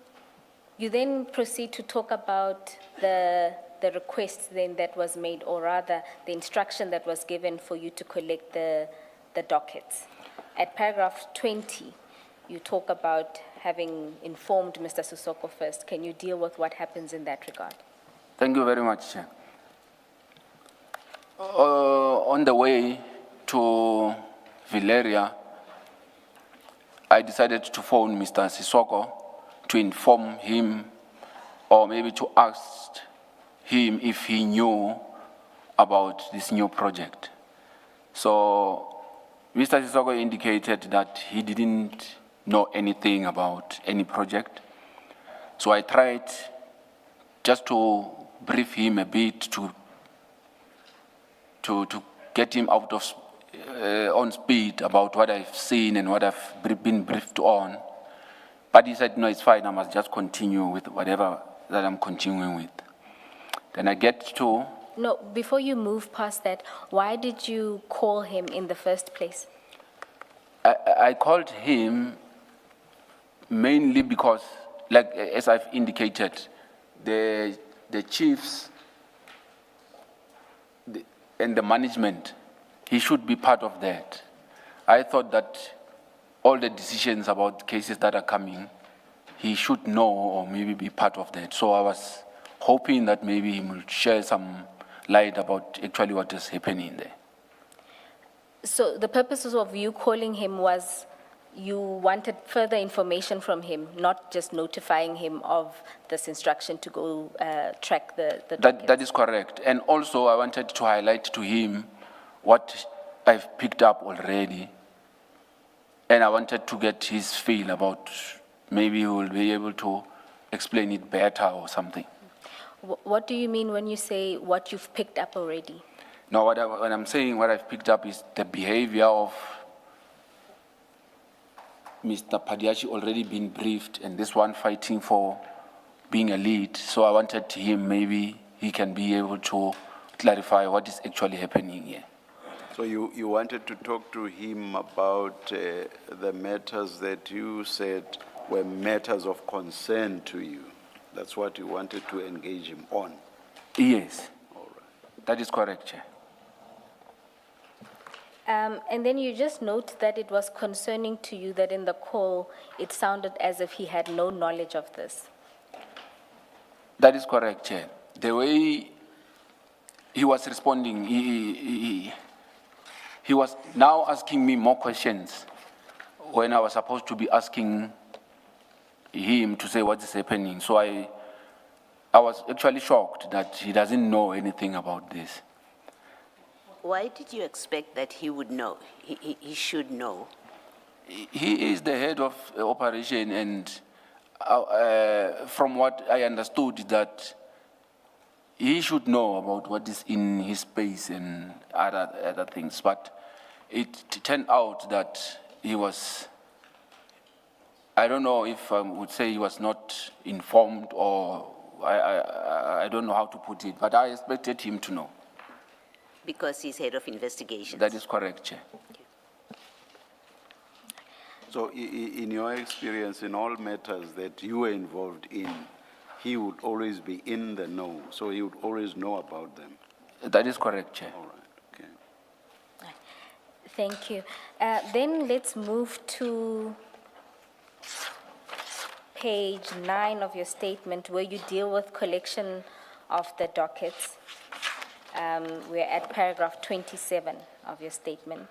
then proceed to talk about the request then that was made, or rather the instruction that was given for you to collect the dockets. At paragraph 20, you talk about having informed Mr. Sisoko first. Can you deal with what happens in that regard? Thank you very much, Chair. On the way to Valeria, I decided to phone Mr. Sisoko to inform him, or maybe to ask him if he knew about this new project. So Mr. Sisoko indicated that he didn't know anything about any project. So I tried just to brief him a bit to get him out of on speed about what I've seen and what I've been briefed on. But he said, no, it's fine, I must just continue with whatever that I'm continuing with. Then I get to... No, before you move past that, why did you call him in the first place? I called him mainly because, like as I've indicated, the chiefs and the management, he should be part of that. I thought that all the decisions about cases that are coming, he should know or maybe be part of that. So I was hoping that maybe he will share some light about actually what is happening there. So the purposes of you calling him was you wanted further information from him, not just notifying him of this instruction to go track the documents. That is correct. And also I wanted to highlight to him what I've picked up already. And I wanted to get his feel about maybe he will be able to explain it better or something. What do you mean when you say what you've picked up already? No, when I'm saying what I've picked up is the behavior of Mr. Padiachi already been briefed, and this one fighting for being a lead. So I wanted him, maybe he can be able to clarify what is actually happening here. So you wanted to talk to him about the matters that you said were matters of concern to you. That's what you wanted to engage him on. Yes, All right. that is correct, Chair. And then you just note that it was concerning to you that in the call, it sounded as if he had no knowledge of this. That is correct, Chair. The way he was responding, he was now asking me more questions when I was supposed to be asking him to say what is happening. So I was actually shocked that he doesn't know anything about this. Why did you expect that he would know? He should know. He is the head of operation, and from what I understood, that he should know about what is in his space and other things. But it turned out that he was, I don't know if I would say he was not informed, or I don't know how to put it, but I expected him to know. Because he's head of investigations. That is correct, Chair. So in your experience, in all matters that you were involved in, he would always be in the know, so he would always know about them. That is correct, Chair. All right, okay. Thank you. Then let's move to page 9 of your statement, where you deal with collection of the dockets. We're at paragraph 27 of your statement.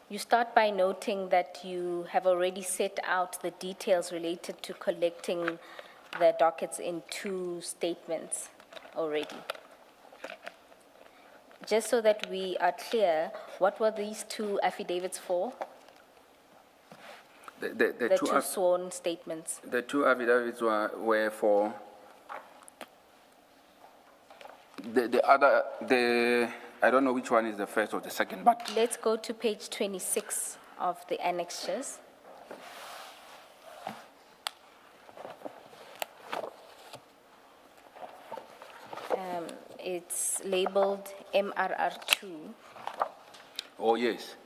You start by noting that you have already set out the details related to collecting the dockets in 2 statements already. Just so that we are clear, what were these 2 affidavits for? The two sworn statements. The 2 affidavits were for I don't know which one is the first or the second, but Let's go to page 26 of the annexures. It's labeled MRR2. oh yes.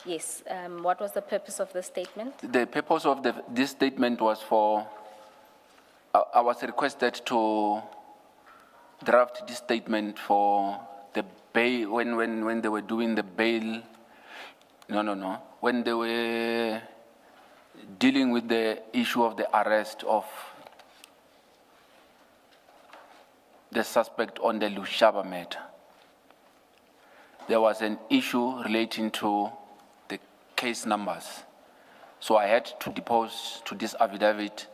Yes, what was the purpose of the statement? The purpose of this statement was for, I was requested to draft this statement for the bail, when they were doing the bail, when they were dealing with the issue of the arrest of the suspect on the Lushaba matter. There was an issue relating to the case numbers. So I had to depose to this affidavit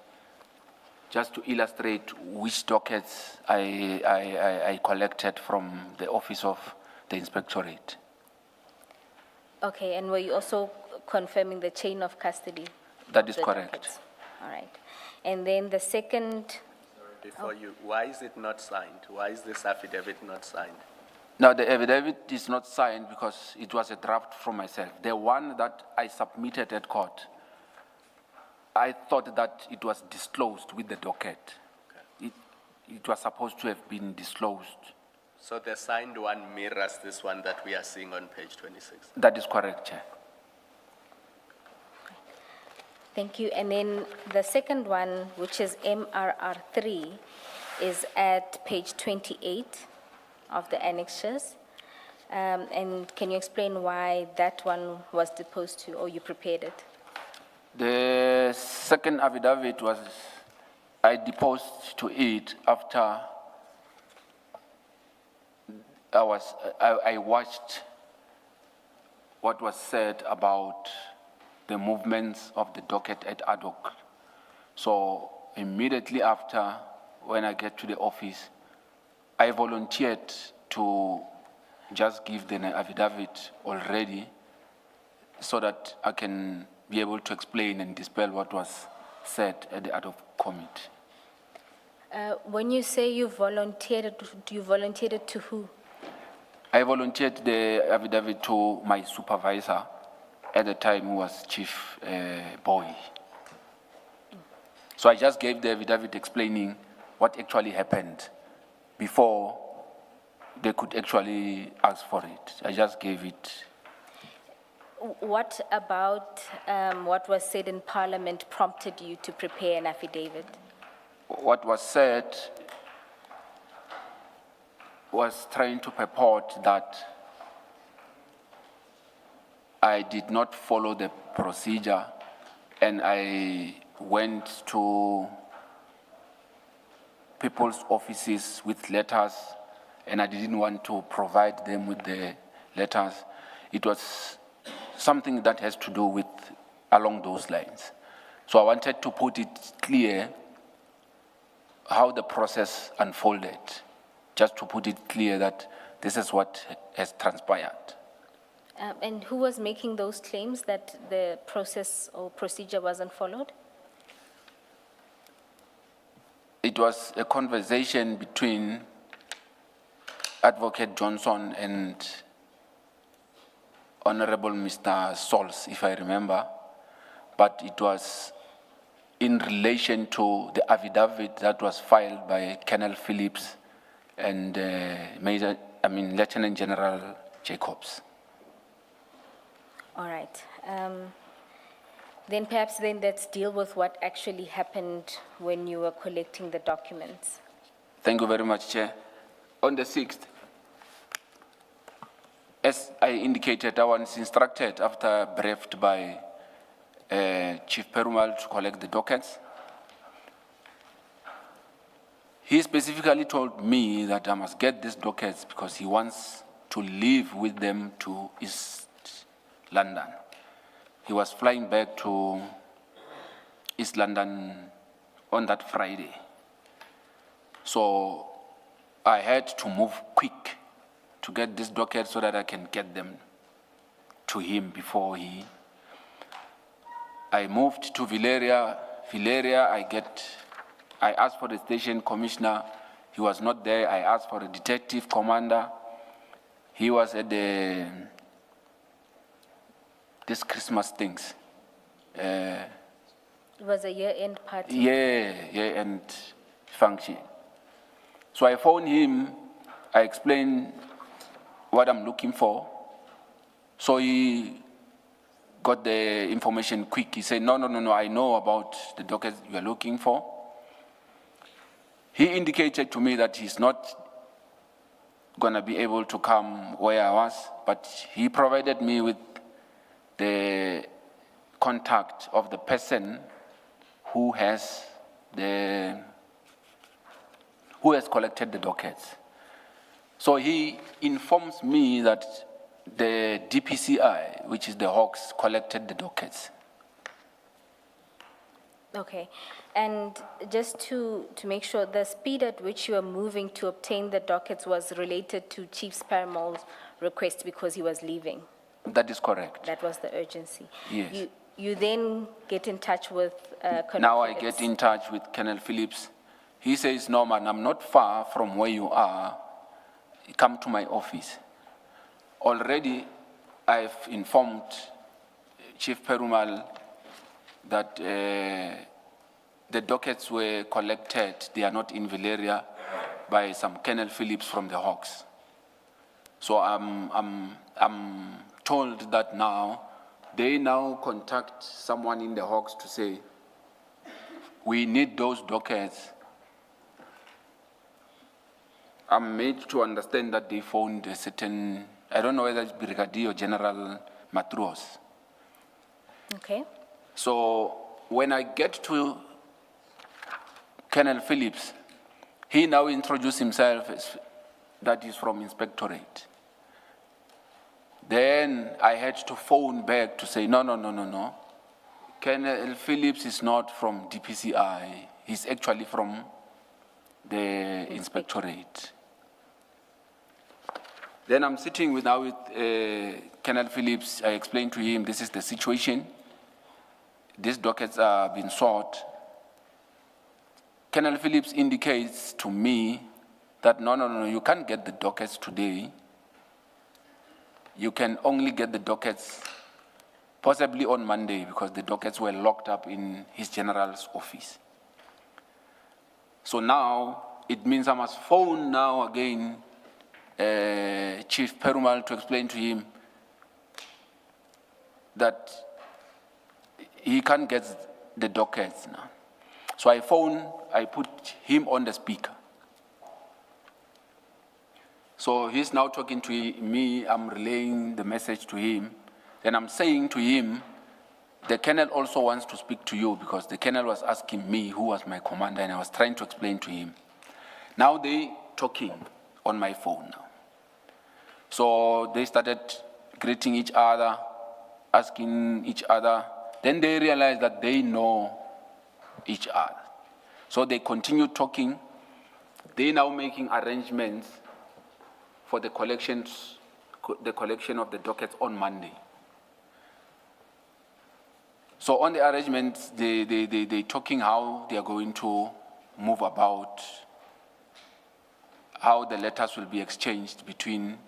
just to illustrate which dockets I collected from the office of the inspectorate. Okay, and were you also confirming the chain of custody? That of is the correct. dockets? All right. And then the second, Before you, why is it not signed? Why is this affidavit not signed? Now, the affidavit is not signed because it was a draft from myself. The one that I submitted at court, I thought that it was disclosed with the docket. It was supposed to have been disclosed. So the signed one mirrors this one that we are seeing on page 26. That is correct, Chair. thank you. And then the second one, which is MRR3, is at page 28 of the annexures. And can you explain why that one was deposed to, or you prepared it? The second affidavit was, I deposed to it after I watched what was said about the movements of the docket at IDAC. So immediately after, when I get to the office, I volunteered to just give the affidavit already so that I can be able to explain and dispel what was said at the IDAC committee. When you say you volunteered it to who? I volunteered the affidavit to my supervisor at the time, who was Chief Boy. So I just gave the affidavit explaining what actually happened before they could actually ask for it. I just gave it. What about what was said in Parliament prompted you to prepare an affidavit? What was said was trying to purport that I did not follow the procedure and I went to people's offices with letters and I didn't want to provide them with the letters. It was something that has to do with along those lines. So I wanted to put it clear how the process unfolded, just to put it clear that this is what has transpired. And who was making those claims that the process or procedure wasn't followed? It was a conversation between Advocate Johnson and Honorable Mr. Sols, if I remember, but it was in relation to the affidavit that was filed by Colonel Phillips and Lieutenant General Jacobs. All right. Then perhaps let's deal with what actually happened when you were collecting the documents. Thank you very much, Chair. On the 6th, as I indicated, I was instructed after briefed by Chief Perumal to collect the dockets. He specifically told me that I must get these dockets because he wants to leave with them to East London. He was flying back to East London on that Friday. So I had to move quick to get this docket so that I can get them to him before I moved to Villeria. I asked for the station commissioner. He was not there. I asked for a detective commander. He was at this Christmas things. It was a year-end party. Year-end function. So I phoned him. I explained what I'm looking for. So he got the information quick. He said, no, I know about the dockets you are looking for. He indicated to me that he's not going to be able to come where I was, but he provided me with the contact of the person who has collected the dockets. So he informs me that the DPCI, which is the Hawks, collected the dockets. Okay. And just to make sure, the speed at which you were moving to obtain the dockets was related to Chief Perumal's request because he was leaving? That is correct. That was the urgency. Yes. You then get in touch with Colonel Now Phillips. I get in touch with Colonel Phillips. He says, Nomaan, I'm not far from where you are. Come to my office. Already, I've informed Chief Perumal that the dockets were collected. They are not in Valeria by some Colonel Phillips from the Hawks. So I'm told that now they now contact someone in the Hawks to say, we need those dockets. I'm made to understand that they found a certain, I don't know whether it's Brigadier or General Matros. Okay. So when I get to Colonel Phillips, he now introduced himself as that he's from Inspectorate. Then I had to phone back to say, no. Colonel Phillips is not from DPCI. He's actually from the Inspectorate. Then I'm sitting with Colonel Phillips. I explained to him, this is the situation. These dockets are being sought. Colonel Phillips indicates to me that no, you can't get the dockets today. You can only get the dockets possibly on Monday because the dockets were locked up in his general's office. So now it means I must phone now again Chief Perumal to explain to him that he can't get the dockets now. So I put him on the speaker. So he's now talking to me, I'm relaying the message to him. Then I'm saying to him, the colonel also wants to speak to you, because the colonel was asking me who was my commander, and I was trying to explain to him. Now they talking on my phone now. So they started greeting each other, asking each other. Then they realized that they know each other. So they continue talking. They now making arrangements for the collection of the dockets on Monday. So on the arrangements, they talking how they are going to move about, how the letters will be exchanged between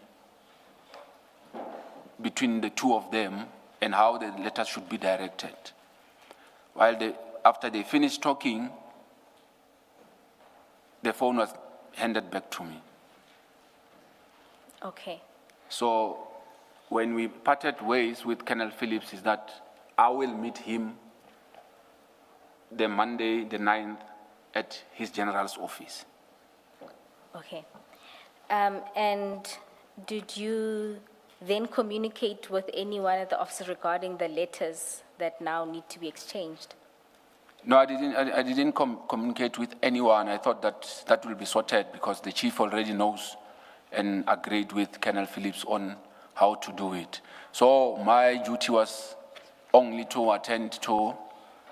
the two of them, and how the letters should be directed. After they finished talking, the phone was handed back to me. Okay. So when we parted ways with Colonel Phillips, is that I will meet him the Monday, the 9th, at his general's office. Okay. And did you then communicate with anyone at the office regarding the letters that now need to be exchanged? No, I didn't communicate with anyone. I thought that will be sorted, because the chief already knows and agreed with Colonel Phillips on how to do it. So my duty was only to attend to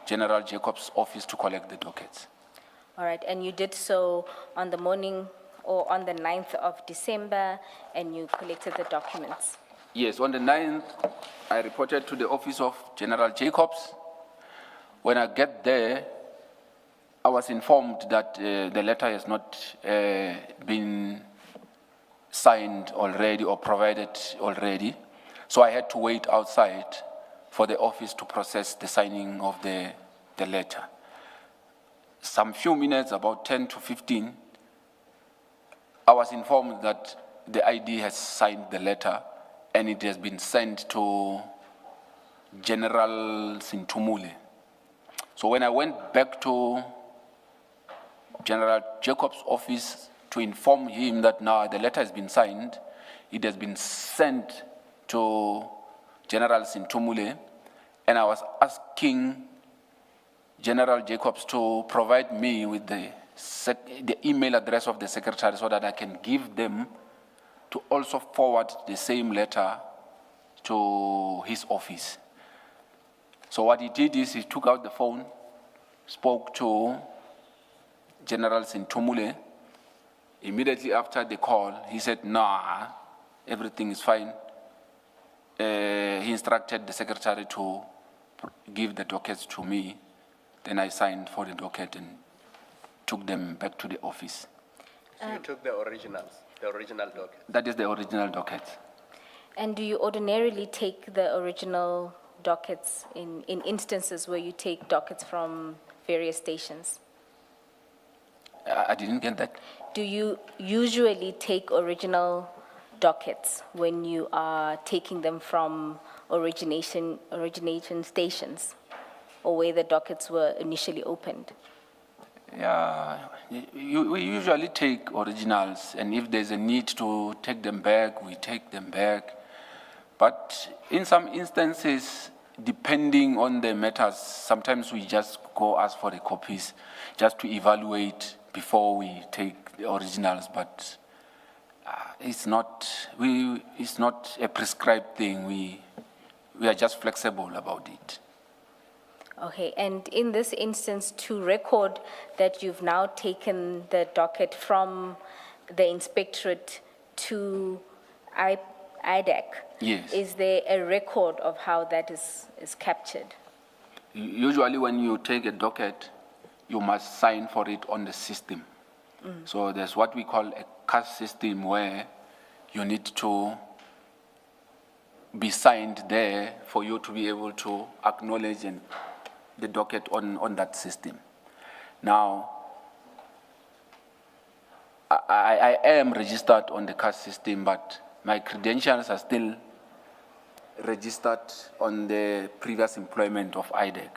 General Jacob's office to collect the dockets. All right, and you did so on the morning or on the 9th of December, and you collected the documents? Yes, on the 9th, I reported to the office of General Jacobs. When I get there, I was informed that the letter has not been signed already or provided already. So I had to wait outside for the office to process the signing of the letter. Some few minutes, about 10 to 15, I was informed that the ID has signed the letter and it has been sent to General Sintumule. So when I went back to General Jacob's office to inform him that now the letter has been signed, it has been sent to General Sintumule, and I was asking General Jacobs to provide me with the email address of the secretary so that I can give them to also forward the same letter to his office. So what he did is he took out the phone, spoke to General Sintumule. Immediately after the call, he said, nah, everything is fine. He instructed the secretary to give the dockets to me. Then I signed for the docket and took them back to the office. So you took the original docket? That is the original docket. And do you ordinarily take the original dockets in instances where you take dockets from various stations? I didn't get that. Do you usually take original dockets when you are taking them from origination stations, or where the dockets were initially opened? Yeah, we usually take originals, and if there's a need to take them back, we take them back. But in some instances, depending on the matters, sometimes we just go ask for the copies just to evaluate before we take the originals. But it's not a prescribed thing. We are just flexible about it. Okay, and in this instance, to record that you've now taken the docket from the inspectorate to IDAC, Yes. is there a record of how that is captured? Usually when you take a docket, you must sign for it on the system. So there's what we call a CAS system, where you need to be signed there for you to be able to acknowledge the docket on that system. Now, I am registered on the CAS system, but my credentials are still registered on the previous employment of IDAC.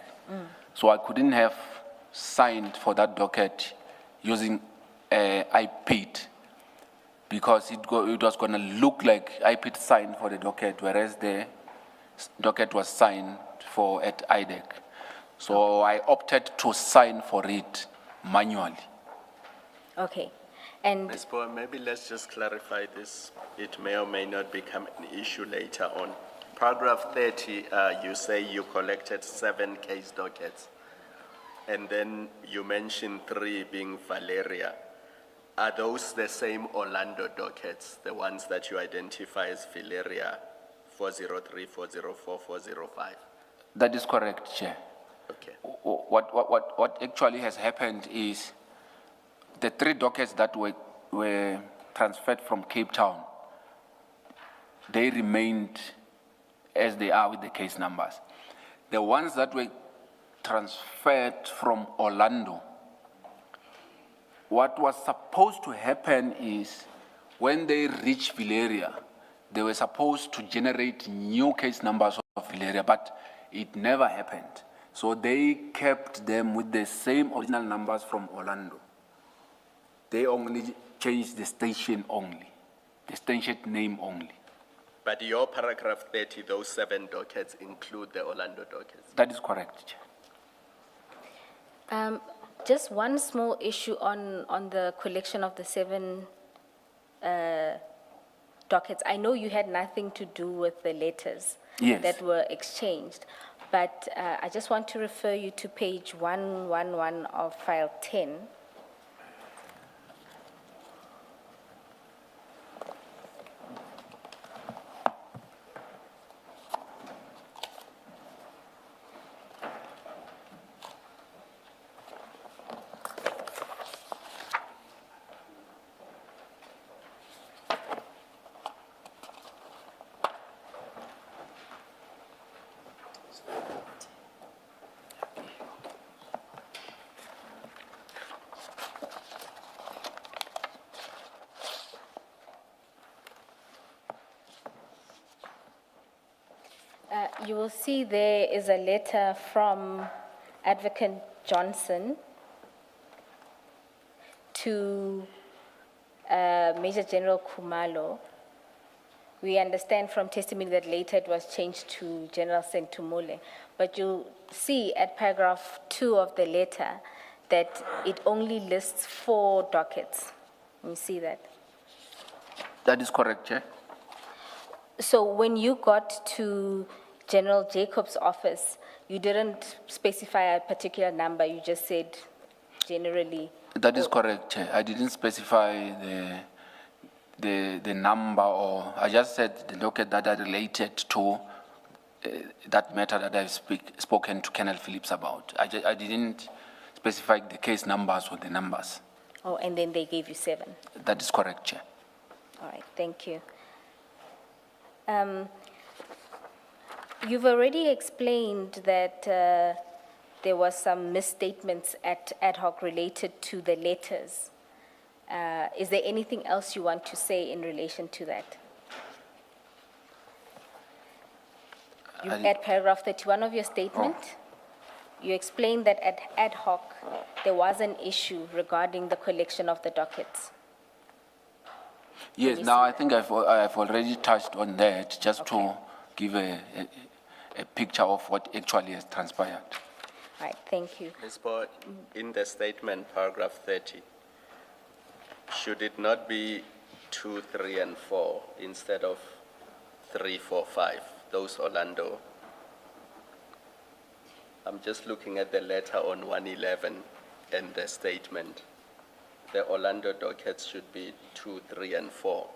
So I couldn't have signed for that docket using IPID because it was going to look like IPID signed for the docket, whereas the docket was signed for at IDAC. So I opted to sign for it manually. Okay. And Ms. Boer, maybe let's just clarify this. It may or may not become an issue later on. Paragraph 30, you say you collected 7 case dockets, and then you mentioned 3 being Valeria. Are those the same Orlando dockets, the ones that you identify as Valeria 403, 404, 405? That is correct, Chair. Okay. What actually has happened is the 3 dockets that were transferred from Cape Town, they remained as they are with the case numbers. The ones that were transferred from Orlando, what was supposed to happen is when they reached Valeria, they were supposed to generate new case numbers of Valeria, but it never happened. So they kept them with the same original numbers from Orlando. They only changed the station only, the station name only. But your paragraph 30, those 7 dockets include the Orlando dockets? That is correct, Chair. just one small issue on the collection of the 7 dockets. I know you had nothing to do with the letters Yes. that were exchanged, but I just want to refer you to page 111 of file 10. You will see there is a letter from Advocate Johnson to Major General Khumalo. We understand from testimony that later it was changed to General Sentumule. But you'll see at paragraph 2 of the letter that it only lists 4 dockets. You see that? That is correct, Chair. So when you got to General Jacob's office, you didn't specify a particular number, you just said generally. That is correct, Chair. I didn't specify the number, or I just said the docket that are related to that matter that I've spoken to Colonel Phillips about. I didn't specify the case numbers or the numbers. Oh, and then they gave you 7. That is correct, Chair. All right, thank you. You've already explained that there was some misstatements at ad hoc related to the letters. Is there anything else you want to say in relation to that? At paragraph 31 of your statement, you explained that at ad hoc, there was an issue regarding the collection of the dockets. Yes, you now see I think I've already touched on that, just to give a picture of what actually has transpired. All right, thank you. Ms. Boer, in the statement, paragraph 30, should it not be 2, 3, and 4 instead of 3, 4, 5, those Orlando? I'm just looking at the letter on 111 and the statement. The Orlando dockets should be 2, 3, and 4,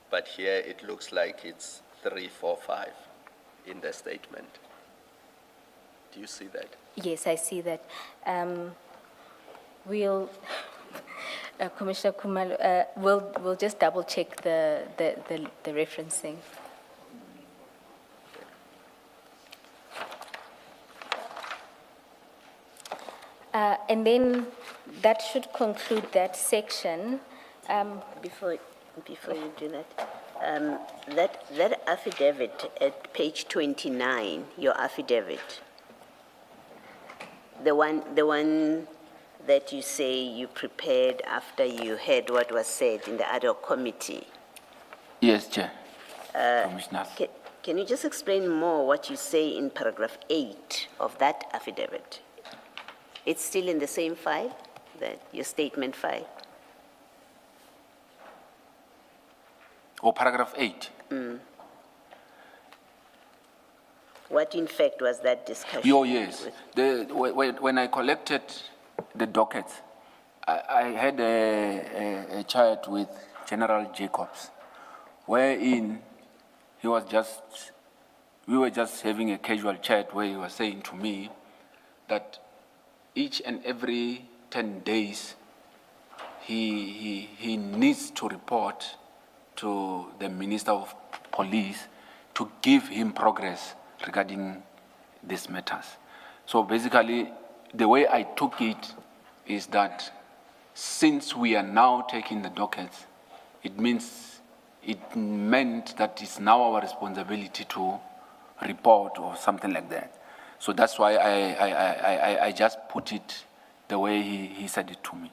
but here it looks like it's 3, 4, 5 in the statement. Do you see that? Yes, I see that. We'll, Commissioner Khumalo, we'll just double check the referencing. And then that should conclude that section. Before you do that, That affidavit at page 29, your affidavit, the one that you say you prepared after you heard what was said in the ad hoc committee. Yes, Chair. Commissioners. Can you just explain more what you say in paragraph 8 of that affidavit? It's still in the same file, your statement file? Or paragraph 8. What in fact was that discussion? Oh, yes. When I collected the dockets, I had a chat with General Jacobs, wherein we were just having a casual chat where he was saying to me that each and every 10 days, he needs to report to the Minister of Police to give him progress regarding these matters. So basically, the way I took it is that since we are now taking the dockets, it meant that it's now our responsibility to report or something like that. So that's why I just put it the way he said it to me.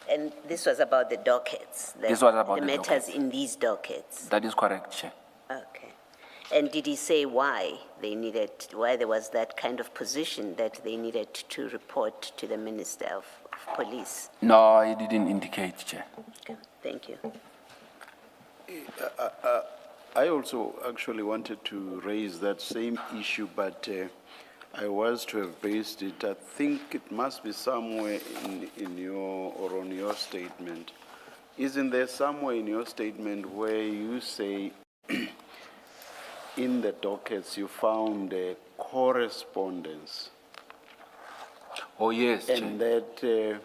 And this was about the dockets? This was about the matters dockets. in these dockets? That is correct, Chair. Okay. And did he say why there was that kind of position that they needed to report to the Minister of Police? No, he didn't indicate, Chair. Okay, thank you. I also actually wanted to raise that same issue, but I was to have raised it. I think it must be somewhere in your, or on your statement. Isn't there somewhere in your statement where you say in the dockets you found a correspondence? Oh, yes, Chair. And that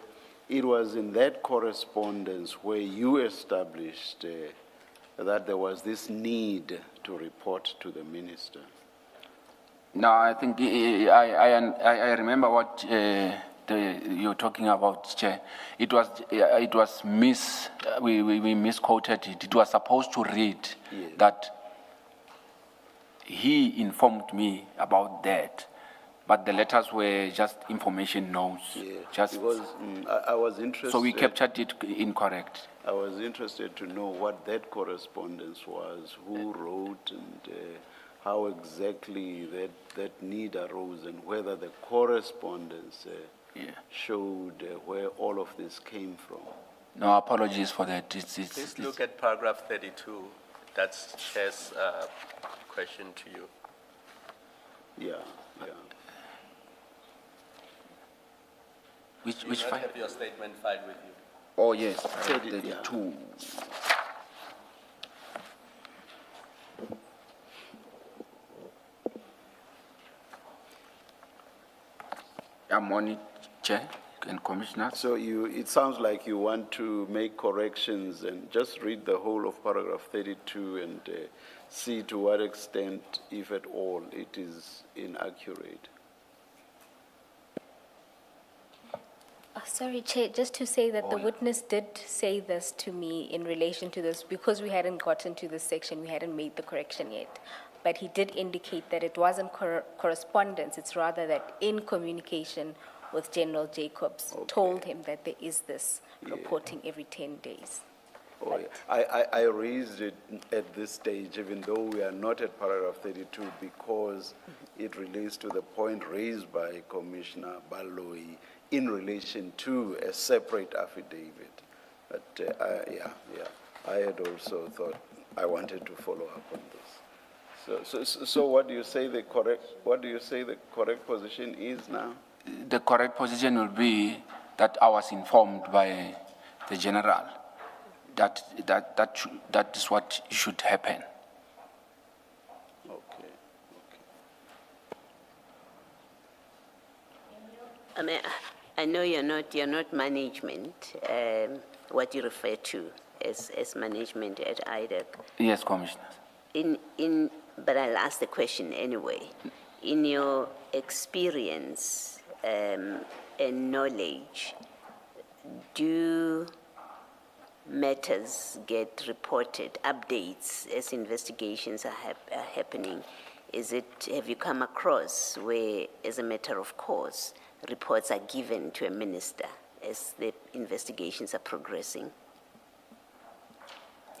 it was in that correspondence where you established that there was this need to report to the minister. No, I think I remember what you're talking about, Chair. It was we misquoted it. It was supposed to read that he informed me about that, but the letters were just information notes. Yeah, just because I was interested. So we captured it incorrect. I was interested to know what that correspondence was, who wrote, and how exactly that need arose, and whether the correspondence showed where all of this came from. No, apologies for that. Please look at paragraph 32. That's Chair's question to you. Yeah. Which You file? have your statement filed with you. Oh, yes, 32. 32. I'm on it, Chair and Commissioner. So it sounds like you want to make corrections and just read the whole of paragraph 32 and see to what extent, if at all, it is inaccurate. Sorry, Chair, just to say that the witness did say this to me in relation to this, because we hadn't gotten to this section, we hadn't made the correction yet. But he did indicate that it wasn't correspondence, it's rather that in communication with General Jacobs, told him that there is this reporting every 10 days. Oh, yeah. I raised it at this stage, even though we are not at paragraph 32, because it relates to the point raised by Commissioner Baloyi in relation to a separate affidavit. But I had also thought I wanted to follow up on this. So what do you say the correct position is now? The correct position will be that I was informed by the general that is what should happen. Okay. I mean, I know you're not management, what you refer to as management at IDAC. Yes, Commissioner. But I'll ask the question anyway. In your experience and knowledge, do matters get reported, updates as investigations are happening? Have you come across where, as a matter of course, reports are given to a minister as the investigations are progressing?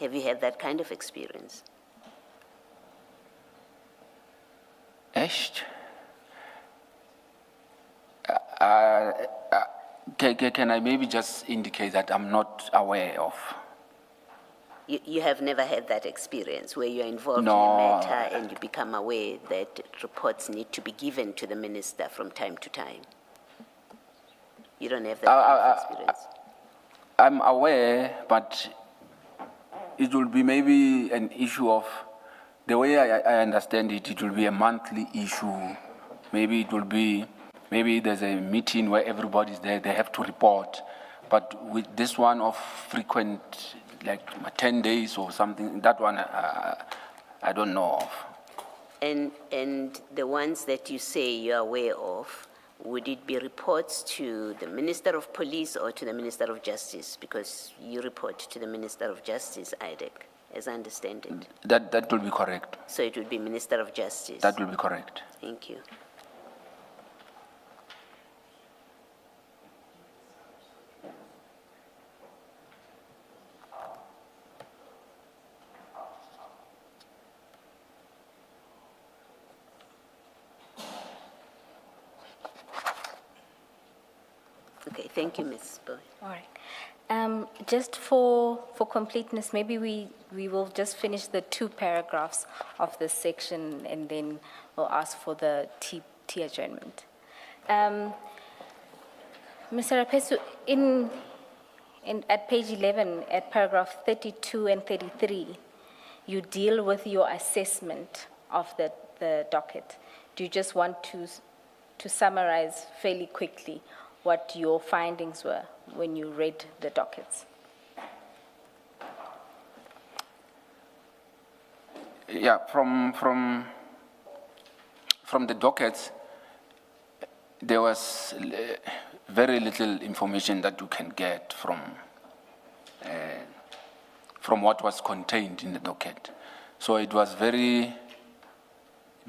Have you had that kind of experience? Can I maybe just indicate that I'm not aware of? You have never had that experience where you're involved No. in a matter and you become aware that reports need to be given to the minister from time to time? You don't have that kind of experience? I'm aware, but it will be maybe an issue of, the way I understand it, it will be a monthly issue. Maybe it will be, maybe there's a meeting where everybody's there, they have to report. But with this one of frequent, like 10 days or something, that one I don't know of. And the ones that you say you're aware of, would it be reports to the Minister of Police or to the Minister of Justice? Because you report to the Minister of Justice, IDAC, as I understand it. That will be correct. So it would be Minister of Justice. That will be correct. Thank you. Okay, thank you, Ms. Boy. All right. Just for completeness, maybe we will just finish the 2 paragraphs of this section and then we'll ask for the T adjournment. Mr. Raphesu, at page 11, at paragraph 32 and 33, you deal with your assessment of the docket. Do you just want to summarize fairly quickly what your findings were when you read the dockets? Yeah, from the dockets, there was very little information that you can get from what was contained in the docket. So it was very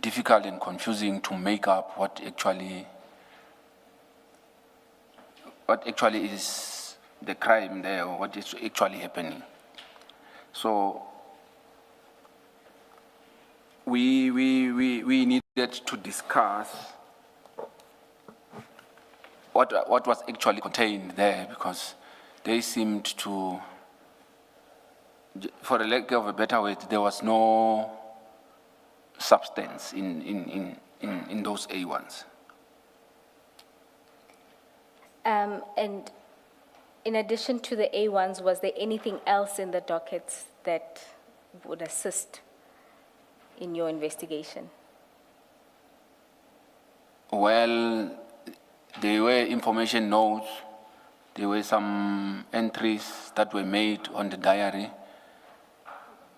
difficult and confusing to make up what actually is the crime there, or what is actually happening. So we needed to discuss what was actually contained there, because they seemed to, for the lack of a better word, there was no substance in those A1s. And in addition to the A1s, was there anything else in the dockets that would assist in your investigation? Well, there were information notes, there were some entries that were made on the diary,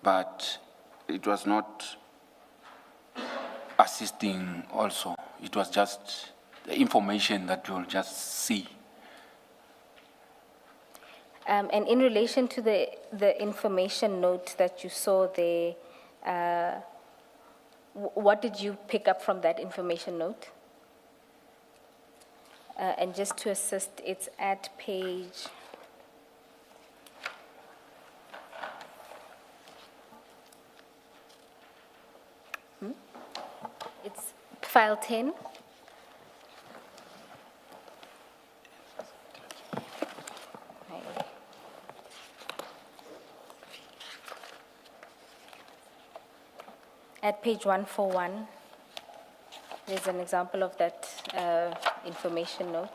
but it was not assisting also. It was just the information that you'll just see. And in relation to the information note that you saw there, what did you pick up from that information note? And just to assist, it's at page... It's file 10. At page 141, there's an example of that information note.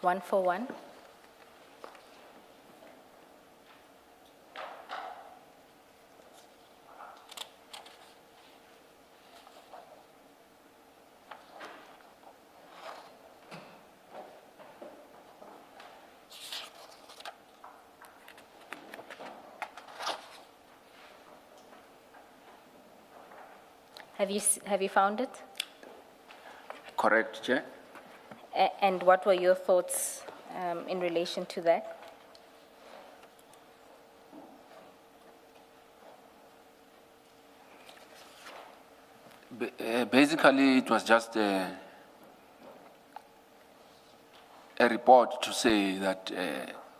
141. Have you found it? Correct, Chair? And what were your thoughts in relation to that? Basically, it was just a report to say that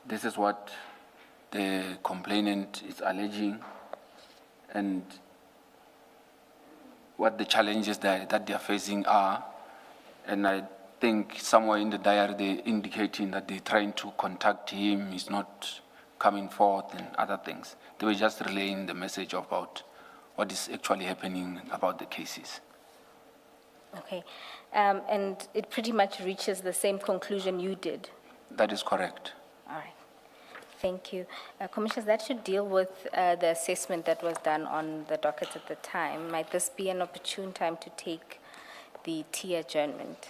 this is what the complainant is alleging and what the challenges that they are facing are. And I think somewhere in the diary they're indicating that they're trying to contact him, he's not coming forth and other things. They were just relaying the message about what is actually happening about the cases. Okay. And it pretty much reaches the same conclusion you did. That is correct. All right. Thank you. Commissioners, that should deal with the assessment that was done on the docket at the time. Might this be an opportune time to take the tea adjournment?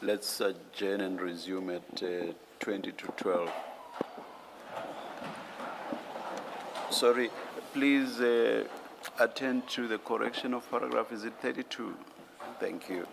Let's adjourn and resume at 20 to 12. Sorry, please attend to the correction of paragraph, is it 32? Thank you.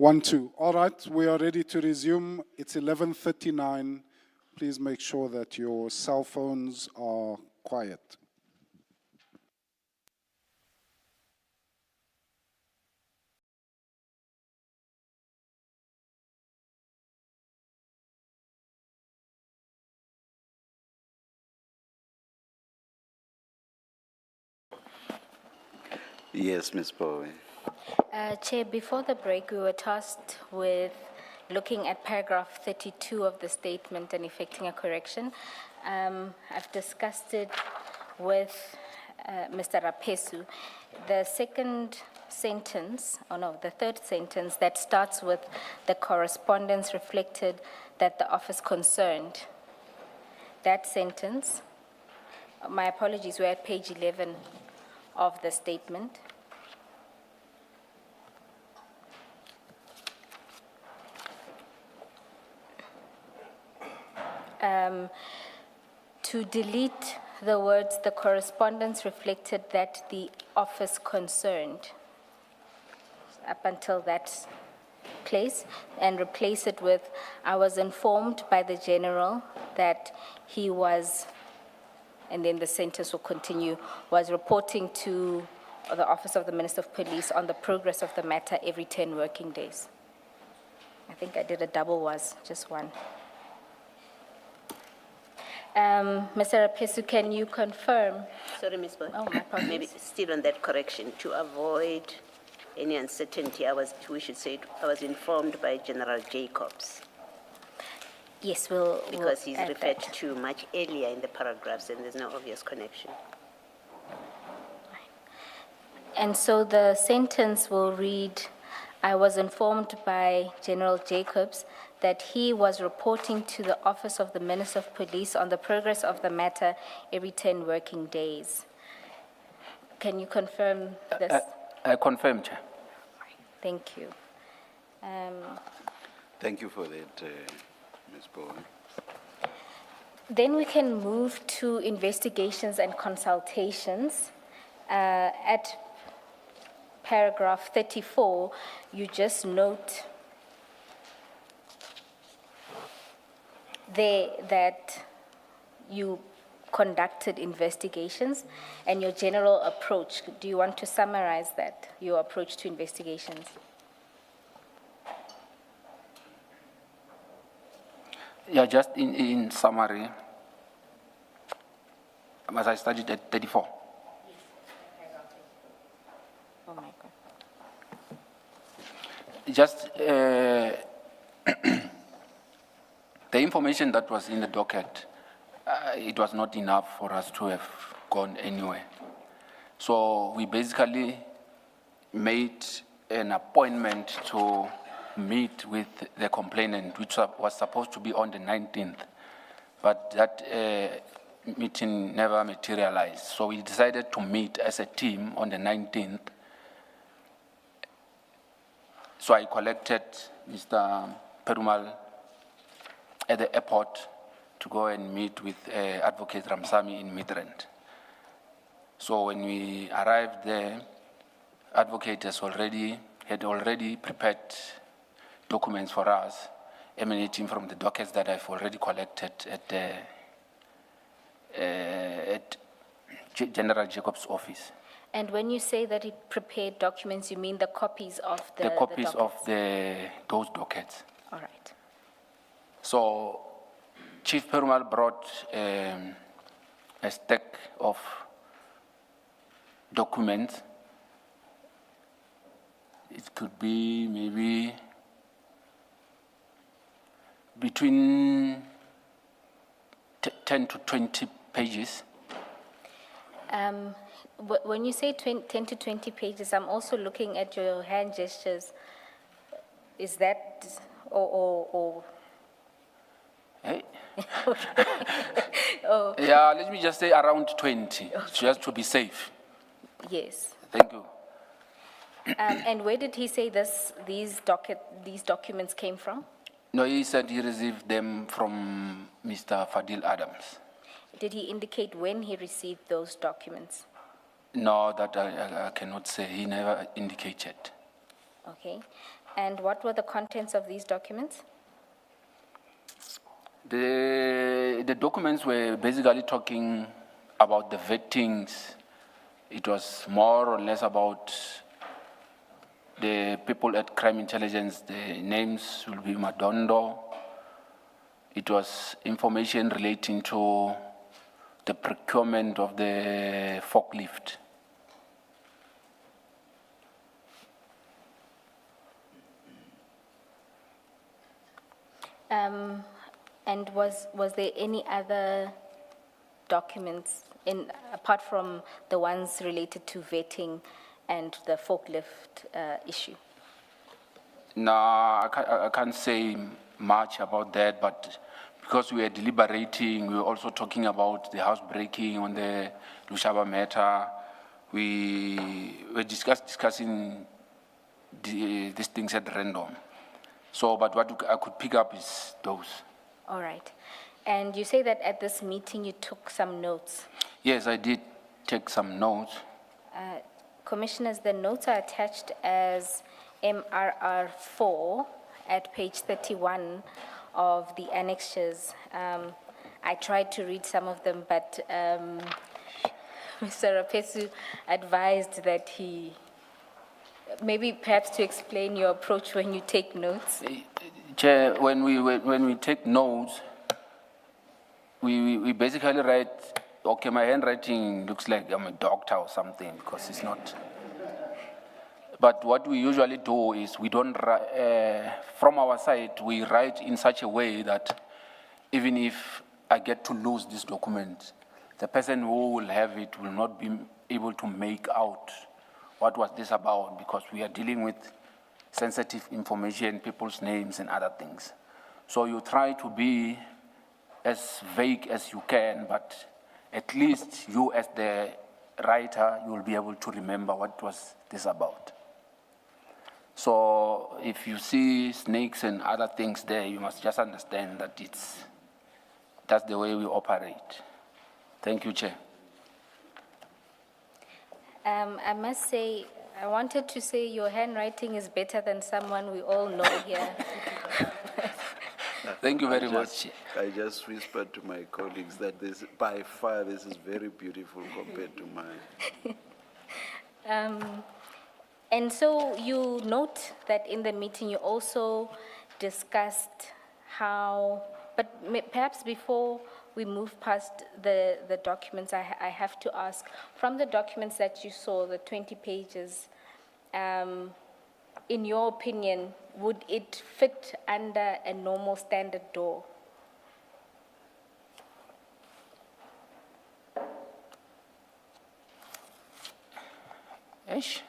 1-2. All right, we are ready to resume. It's 11:39. Please make sure that your cell phones are quiet. Yes, Ms. Bowie. Chair, before the break, we were tasked with looking at paragraph 32 of the statement and effecting a correction. I've discussed it with Mr. Raphesu. The second sentence, the third sentence that starts with the correspondence reflected that the office concerned. That sentence, my apologies, we're at page 11 of the statement. To delete the words, the correspondence reflected that the office concerned, up until that place, and replace it with, I was informed by the general that he was, and then the sentence will continue, was reporting to the Office of the Minister of Police on the progress of the matter every 10 working days. I think I did a double was, just one. Mr. Raphesu, can you confirm? Sorry, Ms. Boy. Oh, my apologies. Maybe still on that correction, to avoid any uncertainty, we should say, I was informed by General Jacobs, Yes, we'll because he's add referred that. to much earlier in the paragraphs, and there's no obvious connection. And so the sentence will read, I was informed by General Jacobs that he was reporting to the Office of the Minister of Police on the progress of the matter every 10 working days. Can you confirm this? I confirm, Chair. Thank you. Thank you for that, Ms. Bowie. Then we can move to investigations and consultations. At paragraph 34, you just note there that you conducted investigations and your general approach. Do you want to summarize that, your approach to investigations? Yeah, just in summary, as I studied at 34. Oh my God. Just the information that was in the docket, it was not enough for us to have gone anywhere. So we basically made an appointment to meet with the complainant, which was supposed to be on the 19th, but that meeting never materialized. So we decided to meet as a team on the 19th. So I collected Mr. Perumal at the airport to go and meet with Advocate Ramsamy in Midrand. So when we arrived there, Advocate had already prepared documents for us emanating from the dockets that I've already collected at General Jacobs' office. And when you say that he prepared documents, you mean the copies of the copies of dockets? those dockets. All right. So Chief Perumal brought a stack of documents. It could be maybe between 10 to 20 pages. When you say 10 to 20 pages, I'm also looking at your hand gestures. Is that, or Hey? oh, Yeah, let me just say around 20, just to be safe. yes. Thank you. And where did he say these documents came from? No, he said he received them from Mr. Fadil Adams. Did he indicate when he received those documents? No, that I cannot say. He never indicated. Okay. And what were the contents of these documents? The documents were basically talking about the vettings. It was more or less about the people at Crime Intelligence. The names will be Madondo. It was information relating to the procurement of the forklift. And was there any other documents apart from the ones related to vetting and the forklift issue? No, I can't say much about that, but because we were deliberating, we were also talking about the housebreaking on the Lushaba matter. We were discussing these things at random. So, but what I could pick up is those. All right. And you say that at this meeting you took some notes. Yes, I did take some notes. Commissioners, the notes are attached as MRR4 at page 31 of the annexures. I tried to read some of them, but Mr. Raphesu advised that maybe perhaps to explain your approach when you take notes. Chair, when we take notes, we basically write, okay, my handwriting looks like I'm a doctor or something, because it's not. But what we usually do is we don't, from our side, we write in such a way that even if I get to lose this document, the person who will have it will not be able to make out what was this about, because we are dealing with sensitive information, people's names and other things. So you try to be as vague as you can, but at least you as the writer, you will be able to remember what was this about. So if you see snakes and other things there, you must just understand that that's the way we operate. Thank you, Chair. I must say, I wanted to say your handwriting is better than someone we all know here. Thank you very much. I just whispered to my colleagues that by far, this is very beautiful compared to mine. And so you note that in the meeting you also discussed how, but perhaps before we move past the documents, I have to ask, from the documents that you saw, the 20 pages, in your opinion, would it fit under a normal standard door? Ish.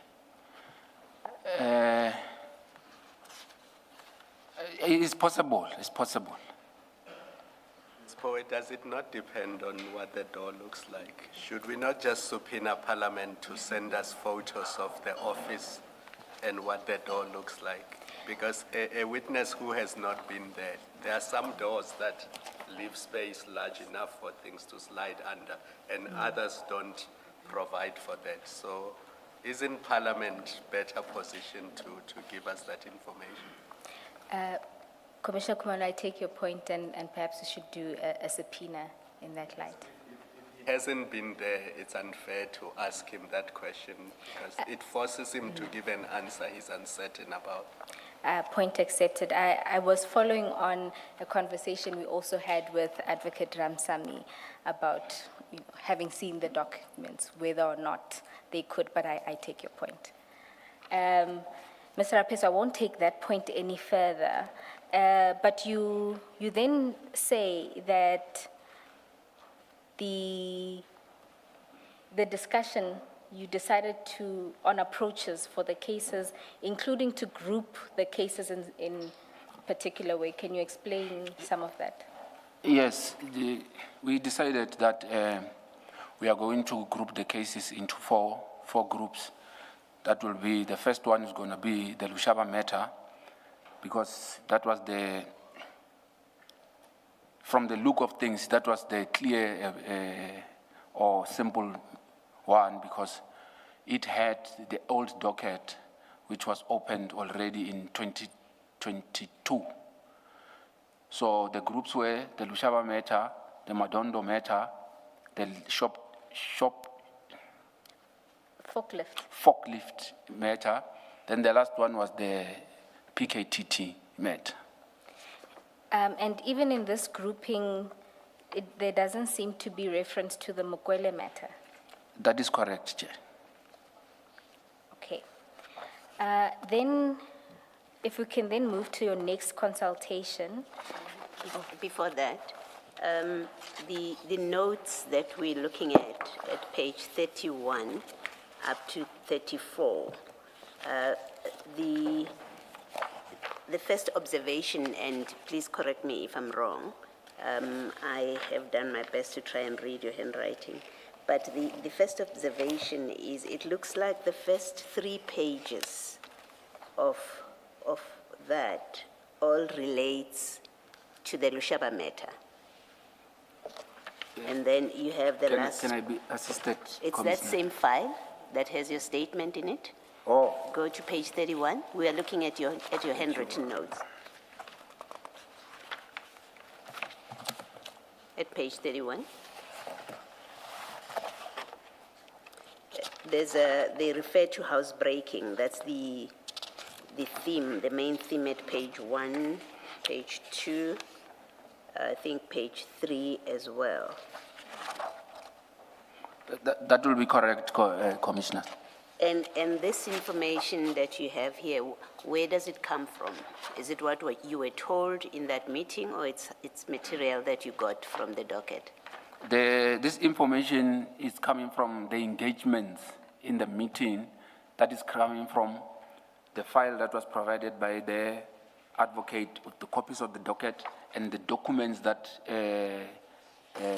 It's possible, it's possible. Poet, does it not depend on what the door looks like? Should we not just subpoena Parliament to send us photos of the office and what the door looks like? Because a witness who has not been there are some doors that leave space large enough for things to slide under, and others don't provide for that. So isn't Parliament better positioned to give us that information? Commissioner Kumalo, I take your point, and perhaps we should do a subpoena in that light. If he hasn't been there, it's unfair to ask him that question, because it forces him to give an answer he's uncertain about. Point accepted. I was following on a conversation we also had with Advocate Ramsamy about having seen the documents, whether or not they could, but I take your point. Mr. Raphesu, I won't take that point any further. But you then say that the discussion, you decided on approaches for the cases, including to group the cases in particular way. Can you explain some of that? Yes, we decided that we are going to group the cases into four groups. That will be, the first one is going to be the Lushaba matter, because that was from the look of things, that was the clear or simple one, because it had the old docket which was opened already in 2022. So the groups were the Lushaba matter, the Madondo matter, the forklift matter, then the last one was the PKTT matter. And even in this grouping, there doesn't seem to be reference to the Mokwele matter. That is correct, Chair. Okay. Then, if we can then move to your next consultation. Before that, the notes that we're looking at page 31 up to 34, the first observation, and please correct me if I'm wrong, I have done my best to try and read your handwriting, but the first observation is it looks like the first 3 pages of that all relates to the Lushaba matter. And then you have the last... Can I be assisted, It's Commissioner? that same file that has your statement in it. Oh, Go to page 31. We are looking at your handwritten notes. At page 31. They refer to housebreaking. That's the theme, the main theme at page 1, page 2, I think page 3 as well. that will be correct, Commissioner. And this information that you have here, where does it come from? Is it what you were told in that meeting, or it's material that you got from the docket? This information is coming from the engagements in the meeting, that is coming from the file that was provided by the advocate, with the copies of the docket and the documents that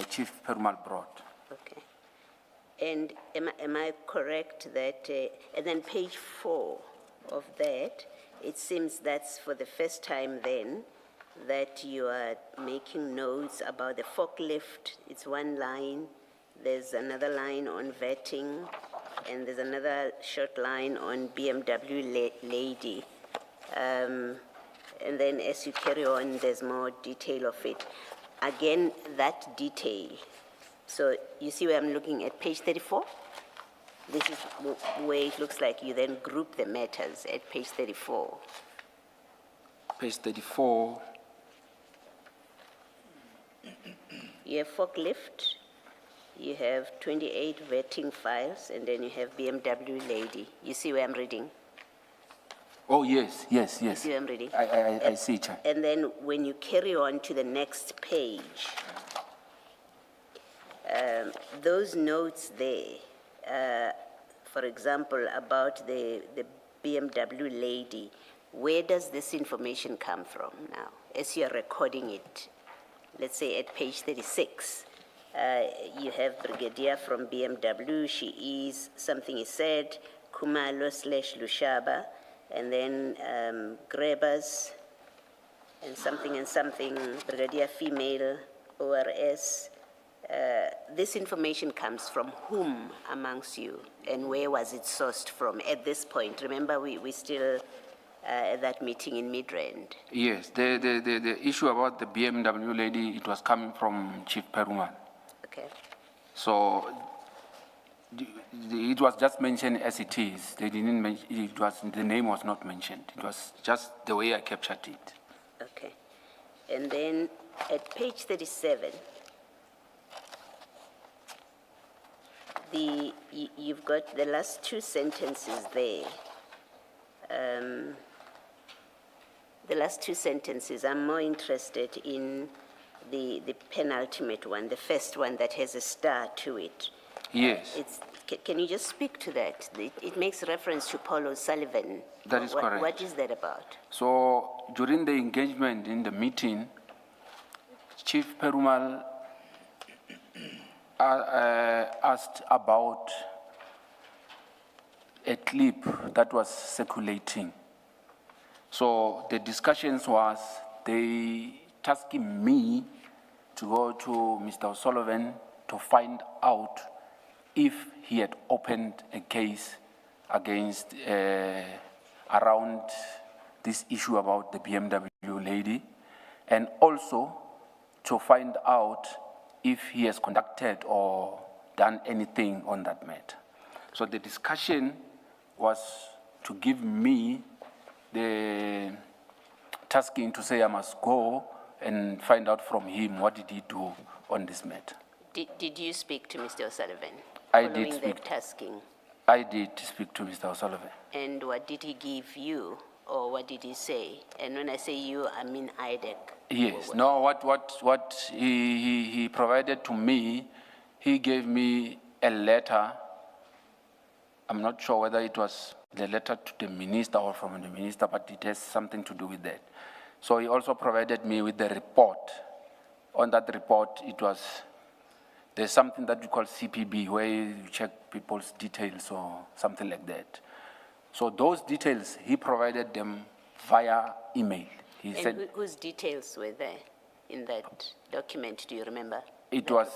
Chief Perumal brought. Okay. And am I correct that, and then page 4 of that, it seems that's for the first time then that you are making notes about the forklift. It's one line, there's another line on vetting, and there's another short line on BMW lady. And then as you carry on, there's more detail of it. Again, that detail. So you see where I'm looking at page 34? This is where it looks like you then group the matters at page 34. Page 34. You have forklift, you have 28 vetting files, and then you have BMW lady. You see where I'm reading? Oh, yes. You see where I'm reading? I see, Chair. And then when you carry on to the next page, those notes there, for example, about the BMW lady, where does this information come from now, as you're recording it? Let's say at page 36, you have Brigadier from BMW, she is, something is said, Kumalo / Lushaba, and then Grabbers, and something, Brigadier female, ORS. This information comes from whom amongst you, and where was it sourced from at this point? Remember, we still at that meeting in Midrand. Yes, the issue about the BMW lady, it was coming from Chief Perumal. Okay. So it was just mentioned as it is. They didn't mention, the name was not mentioned. It was just the way I captured it. Okay. And then at page 37, you've got the last 2 sentences there. The last 2 sentences, I'm more interested in the penultimate one, the first one that has a star to it. Yes. Can you just speak to that? It makes reference to Paul O'Sullivan. That is correct. What is that about? So during the engagement in the meeting, Chief Perumal asked about a clip that was circulating. So the discussions was they tasking me to go to Mr. O'Sullivan to find out if he had opened a case against around this issue about the BMW lady, and also to find out if he has conducted or done anything on that matter. So the discussion was to give me the tasking to say I must go and find out from him what did he do on this matter. Did you speak to Mr. O'Sullivan? I did following speak. the tasking? I did speak to Mr. O'Sullivan. And what did he give you, or what did he say? And when I say you, I mean IDAC. Yes, no, what he provided to me, he gave me a letter. I'm not sure whether it was the letter to the minister or from the minister, but it has something to do with that. So he also provided me with the report. On that report, there's something that we call CPB, where you check people's details or something like that. So those details, he provided them via email. He And said whose details were there in that document, do you remember? it That was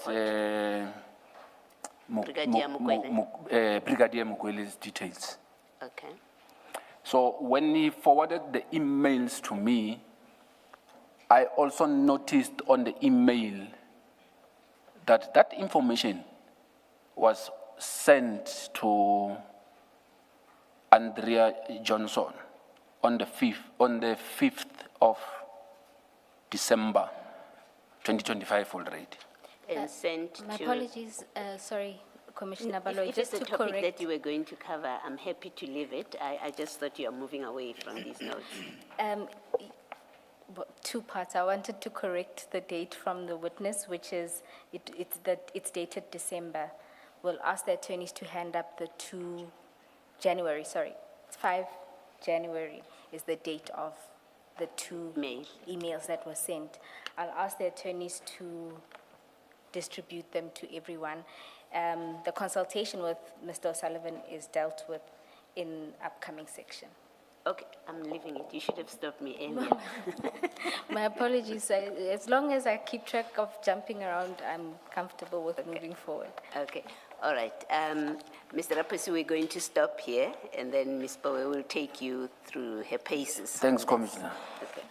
report? Brigadier Mukwele? Brigadier Mukwele's details. Okay. So when he forwarded the emails to me, I also noticed on the email that information was sent to Andrea Johnson on the 5th of December 2025 already. And sent My to... apologies, sorry, Commissioner Baloyi, If just it's a to topic correct. that you were going to cover, I'm happy to leave it. I just thought you were moving away from these notes. Two parts. I wanted to correct the date from the witness, which is, it's dated December. We'll ask the attorneys to hand up the 2 January, sorry. It's 5 January is the date of the 2 emails that were sent. I'll ask the attorneys to distribute them to everyone. The consultation with Mr. O'Sullivan is dealt with in upcoming section. Okay, I'm leaving it. You should have stopped me earlier. My apologies. As long as I keep track of jumping around, I'm comfortable with moving forward. Okay, all right. Mr. Raphesu, we're going to stop here, and then Ms. Bowe will take you through her paces. Thanks, Commissioner. Okay.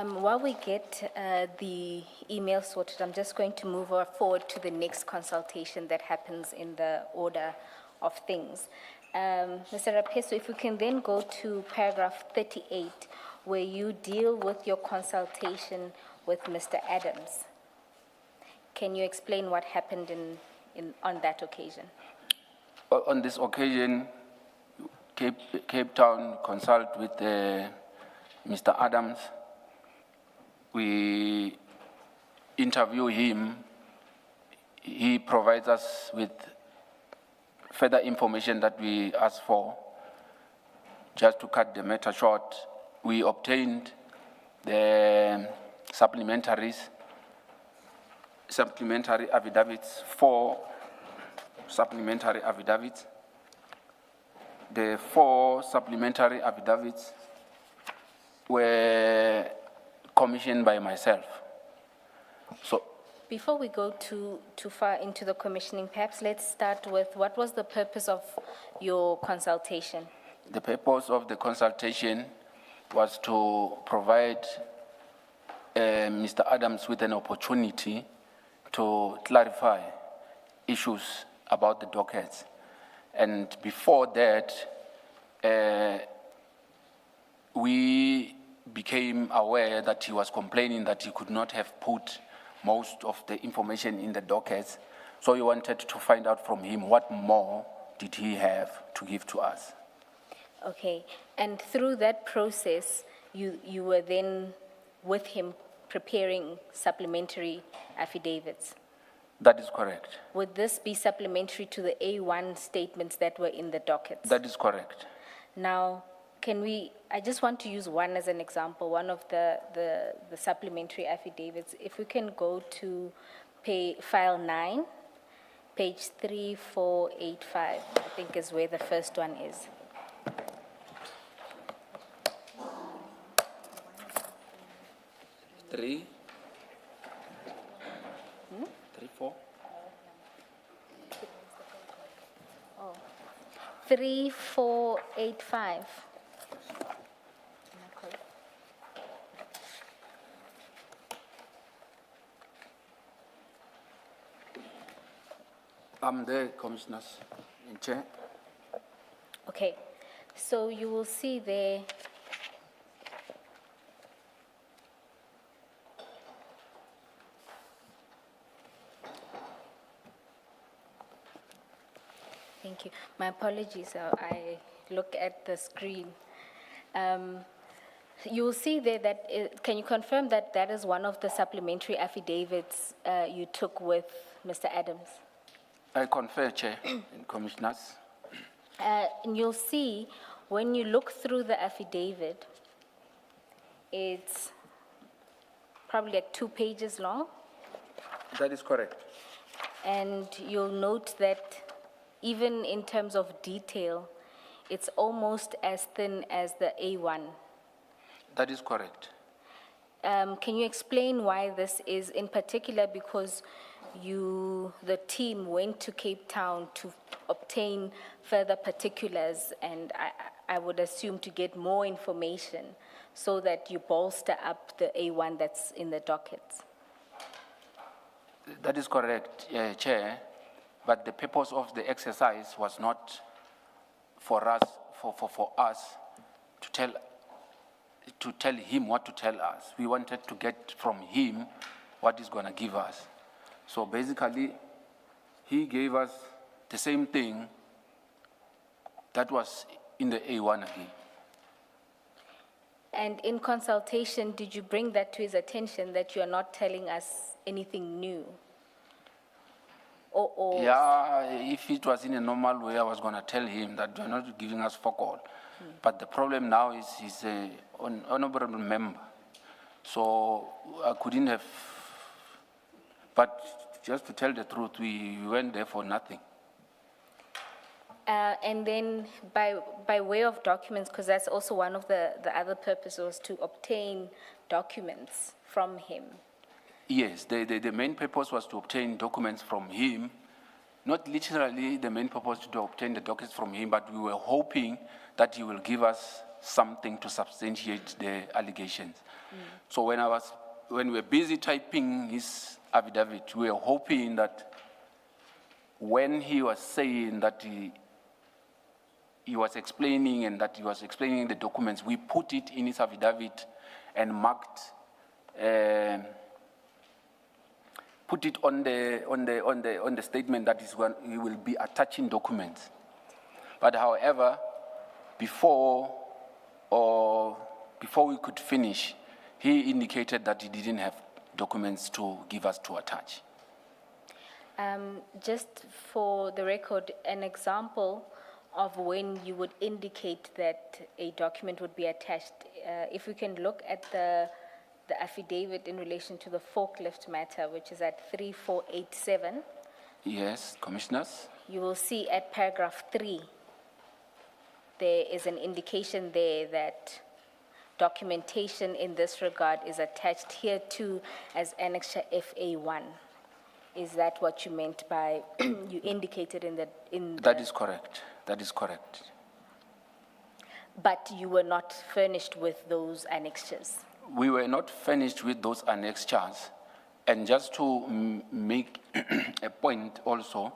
While we get the email sorted, I'm just going to move forward to the next consultation that happens in the order of things. Mr. Raphesu, if we can then go to paragraph 38, where you deal with your consultation with Mr. Adams. Can you explain what happened on that occasion? On this occasion, Cape Town consult with Mr. Adams. We interview him. He provides us with further information that we asked for. Just to cut the matter short, we obtained the supplementary affidavits, 4 supplementary affidavits. The 4 supplementary affidavits were commissioned by myself. So, Before we go too far into the commissioning, perhaps let's start with what was the purpose of your consultation? the purpose of the consultation was to provide Mr. Adams with an opportunity to clarify issues about the dockets. And before that, we became aware that he was complaining that he could not have put most of the information in the dockets. So we wanted to find out from him what more did he have to give to us. Okay, and through that process, you were then with him preparing supplementary affidavits. That is correct. Would this be supplementary to the A1 statements that were in the dockets? That is correct. Now, I just want to use one as an example, one of the supplementary affidavits. If we can go to file 9, page 3485, I think is where the first one is. 3, 3, 4. 3485. I'm there, Commissioners in Chair. Okay, so you will see there. Thank you. My apologies, I look at the screen. You will see there that, can you confirm that that is one of the supplementary affidavits you took with Mr. Adams? I confer, Chair and Commissioners. And you'll see, when you look through the affidavit, it's probably like 2 pages long. That is correct. And you'll note that even in terms of detail, it's almost as thin as the A1. That is correct. Can you explain why this is in particular? Because the team went to Cape Town to obtain further particulars, and I would assume to get more information so that you bolster up the A1 that's in the dockets. That is correct, Chair. But the purpose of the exercise was not for us, for us to tell him what to tell us. We wanted to get from him what he's going to give us. So basically, he gave us the same thing that was in the A1 again. And in consultation, did you bring that to his attention that you are not telling us anything new? Or Yeah, if it was in a normal way, I was going to tell him that you're not giving us fuck all. But the problem now is he's an honorable member. So I couldn't have, but just to tell the truth, we went there for nothing. and then by way of documents, because that's also one of the other purposes, was to obtain documents from him. Yes, the main purpose was to obtain documents from him. Not literally the main purpose to obtain the documents from him, but we were hoping that he will give us something to substantiate the allegations. So when we were busy typing his affidavit, we were hoping that when he was saying that he was explaining and that he was explaining the documents, we put it in his affidavit and marked, put it on the statement that is when he will be attaching documents. But however, before we could finish, he indicated that he didn't have documents to give us to attach. Just for the record, an example of when you would indicate that a document would be attached, if we can look at the affidavit in relation to the forklift matter, which is at 3487. Yes, Commissioners. You will see at paragraph 3, there is an indication there that documentation in this regard is attached here too as Annexure FA1. Is that what you meant by, you indicated That is correct. That is correct. But you were not furnished with those annexures? We were not finished with those annexures. And just to make a point also,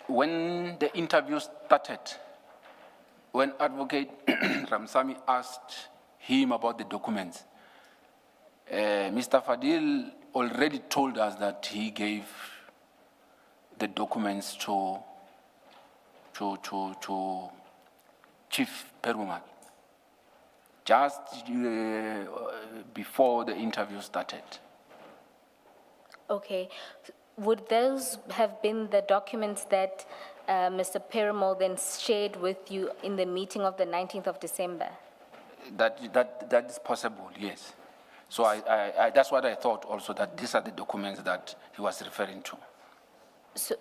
when the interview started, when Advocate Ramsamy asked him about the documents, Mr. Fadil already told us that he gave the documents to Chief Perumal, just before the interview started. Okay. Would those have been the documents that Mr. Perumal then shared with you in the meeting of the 19th of December? That is possible, yes. So I that's what I thought also, that these are the documents that he was referring to.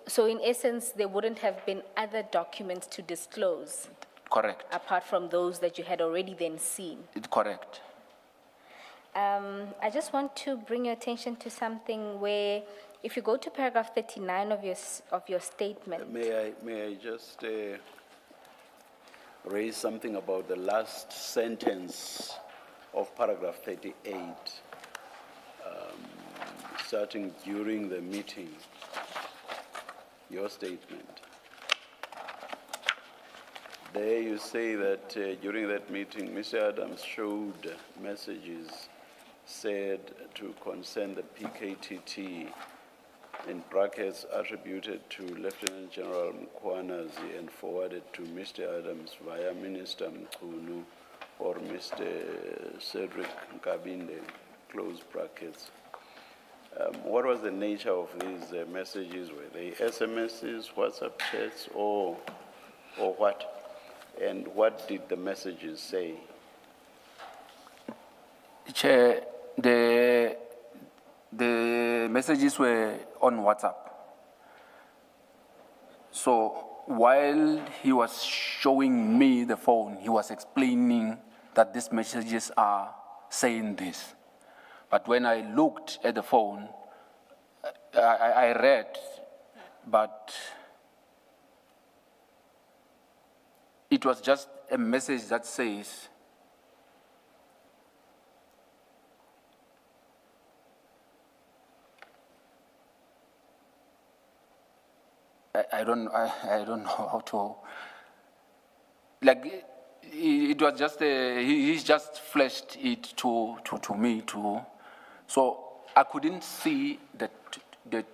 So in essence, there wouldn't have been other documents to disclose? Correct. Apart from those that you had already then seen? Correct. I just want to bring your attention to something where, if you go to paragraph 39 of your statement. May I just raise something about the last sentence of paragraph 38, starting during the meeting, your statement. There you say that during that meeting, Mr. Adams showed messages said to concern the PKTT, in brackets attributed to Lieutenant General Mkhwanazi and forwarded to Mr. Adams via Minister Mkhunu or Mr. Cedric Nkabinde, close brackets. What was the nature of these messages? Were they SMSs, WhatsApp chats, or what? And what did the messages say? Chair, the messages were on WhatsApp. So while he was showing me the phone, he was explaining that these messages are saying this. But when I looked at the phone, I read, but it was just a message that says, I don't know how to, like, it was just, he's just flashed it to me too. So I couldn't see the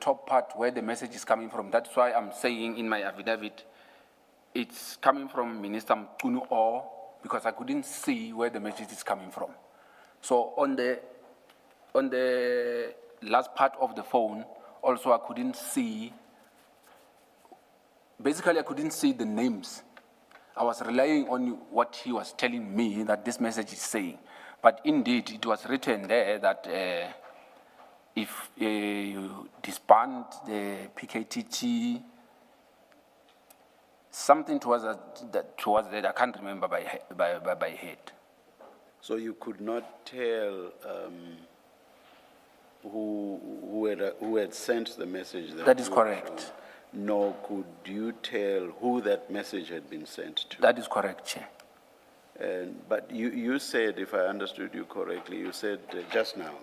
top part where the message is coming from. That's why I'm saying in my affidavit, it's coming from Minister Mkhunu, or because I couldn't see where the message is coming from. So on the last part of the phone, also I couldn't see, basically I couldn't see the names. I was relying on what he was telling me that this message is saying. But indeed, it was written there that if you disband the PKTT, something towards that, I can't remember by head. So you could not tell who had sent the message? That is correct. Nor could you tell who that message had been sent to? That is correct, Chair. But you said, if I understood you correctly, you said just now,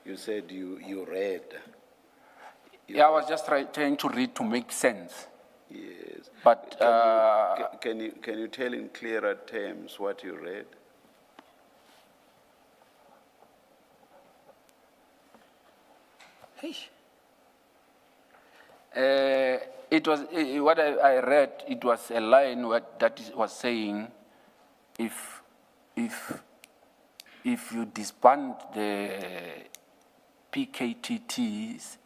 you said you read. Yeah, I was just trying to read to make sense. Yes. But can you tell in clearer terms what you read? It was what I read. It was a line that was saying, if you disband the PKTTs,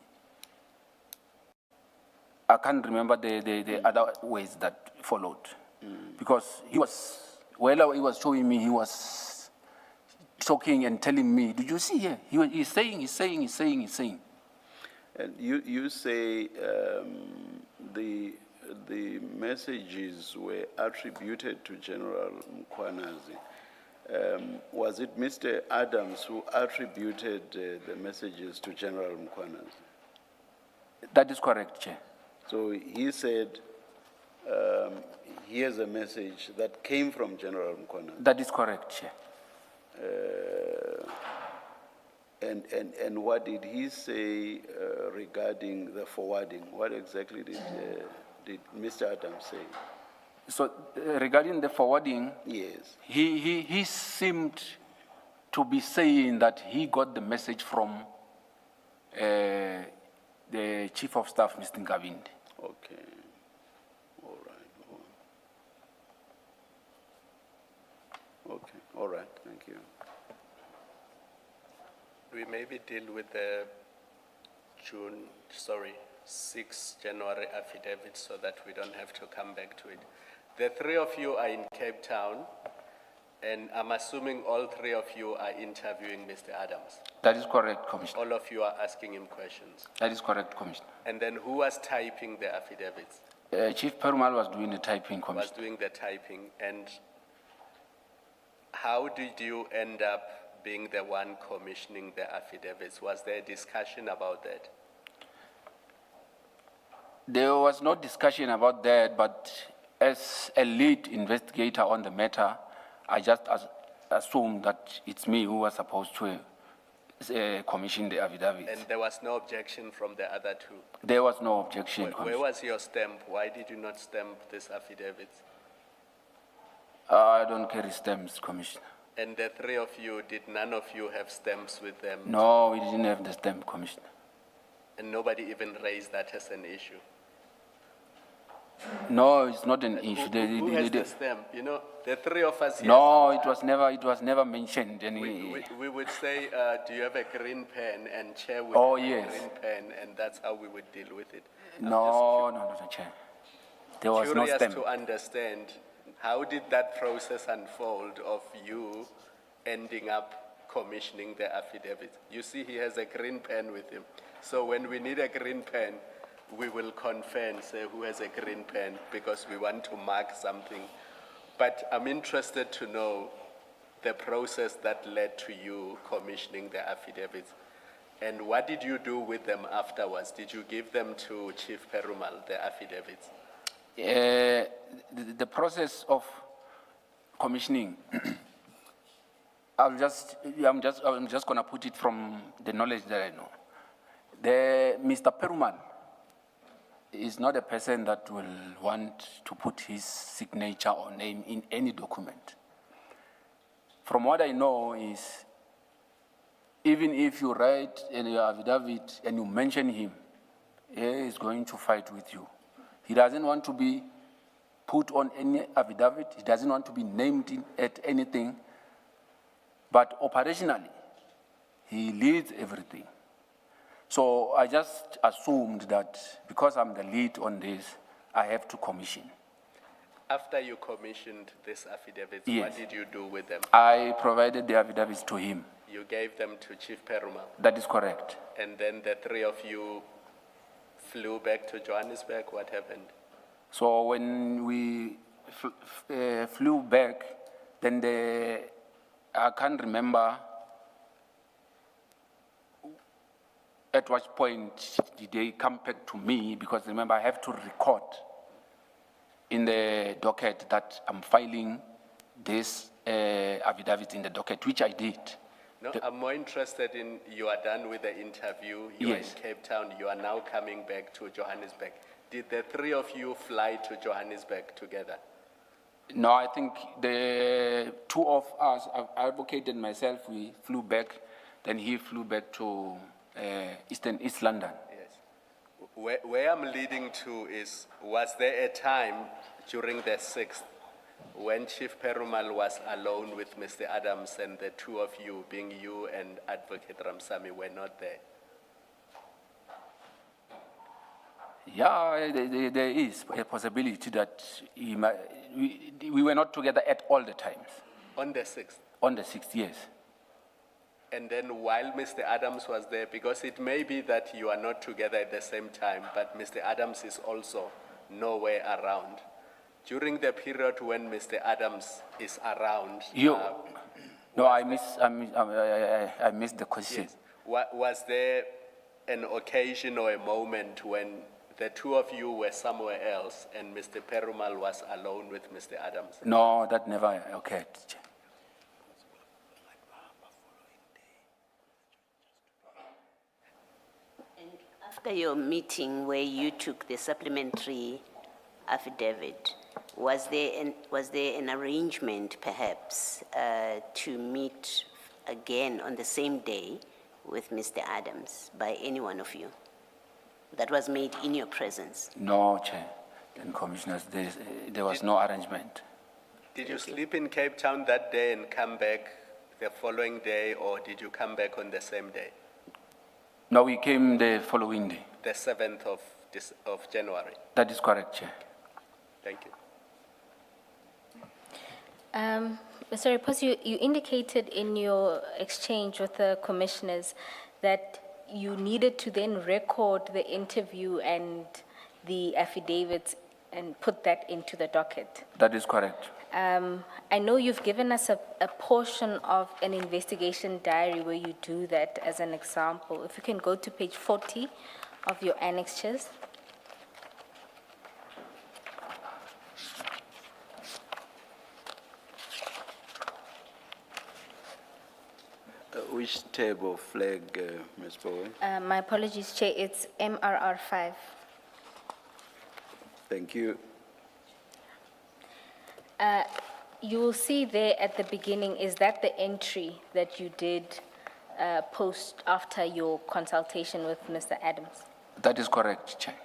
I can't remember the other ways that followed, because he was showing me, he was talking and telling me, did you see here? He's saying. And you say the messages were attributed to General Mkhwanazi. Was it Mr. Adams who attributed the messages to General Mkhwanazi? That is correct, Chair. So he said, here's a message that came from General Mkhwanazi. That is correct, Chair. And what did he say regarding the forwarding? What exactly did Mr. Adams say? So regarding the forwarding, yes, he seemed to be saying that he got the message from the Chief of Staff, Mr. Nkabinde. Okay. All right. Okay. All right. Thank you. We maybe deal with the 6 January affidavit so that we don't have to come back to it. The three of you are in Cape Town, and I'm assuming all three of you are interviewing Mr. Adams. That is correct, Commissioner. All of you are asking him questions. That is correct, Commissioner. And then who was typing the affidavits? Chief Perumal was doing the typing, Was Commissioner. doing the typing. And how did you end up being the one commissioning the affidavits. Was there a discussion about that? There was no discussion about that, but as a lead investigator on the matter, I just assumed that it's me who was supposed to commission the affidavits. And there was no objection from the other two? There was no objection. Where Commissioner. was your stamp? Why did you not stamp this affidavits? I don't carry stamps, Commissioner. And the three of you, did none of you have stamps with them? No, we didn't have the stamp, Commissioner. And nobody even raised that as an issue? No, it's not an issue. Who has the stamp? You know, the three of us here. No, it was never mentioned. We would say, do you have a green pen? And Chair would Oh, have yes. a green pen, and that's how we would deal with it. No, Chair. There was no Curious stamp. to understand, how did that process unfold of you ending up commissioning the affidavit? You see, he has a green pen with him. So when we need a green pen, we will confer and say who has a green pen because we want to mark something. But I'm interested to know the process that led to you commissioning the affidavits. And what did you do with them afterwards? Did you give them to Chief Perumal, the affidavits? The process of commissioning, I'm just going to put it from the knowledge that I know. Mr. Perumal is not a person that will want to put his signature or name in any document. From what I know is, even if you write in your affidavit and you mention him, he is going to fight with you. He doesn't want to be put on any affidavit. He doesn't want to be named at anything. But operationally, he leads everything. So I just assumed that because I'm the lead on this, I have to commission. After you commissioned these affidavits, Yes. what did you do with them? I provided the affidavits to him. You gave them to Chief Perumal, That is correct. and then the three of you flew back to Johannesburg. What happened? So when we flew back, then I can't remember at what point did they come back to me, because remember I have to record in the docket that I'm filing this affidavit in the docket, which I did. No, I'm more interested in, you are done with the interview, you're Yes. in Cape Town, you are now coming back to Johannesburg. Did the three of you fly to Johannesburg together? No, I think the two of us, I advocated myself, we flew back, then he flew back to East London. Yes. Where I'm leading to is, was there a time during the 6th when Chief Perumal was alone with Mr. Adams and the two of you, being you and Advocate Ramsamy, were not there? Yeah, there is a possibility that we were not together at all the times, On the 6th? on the 6th, yes. And then while Mr. Adams was there, because it may be that you are not together at the same time, but Mr. Adams is also nowhere around. During the period when Mr. Adams is around, No, I missed the question. yes, was there an occasion or a moment when the two of you were somewhere else and Mr. Perumal was alone with Mr. Adams? No, that never occurred. After your meeting where you took the supplementary affidavit, was there an arrangement perhaps to meet again on the same day with Mr. Adams by any one of you? That was made in your presence? No, Chair and Commissioners, there was no arrangement. Did you sleep in Cape Town that day and come back the following day, or did you come back on the same day, No, we came the following day. the 7th of January? That is correct, Chair. Thank you. Mr. Raphesu, you indicated in your exchange with the commissioners that you needed to then record the interview and the affidavits and put that into the docket. That is correct. I know you've given us a portion of an investigation diary where you do that as an example. If you can go to page 40 of your annexures. Which table flag, Ms. Bowen? My apologies, Chair, it's MRR 5. Thank you. You will see there at the beginning, is that the entry that you did post after your consultation with Mr. Adams? That is correct, Chair.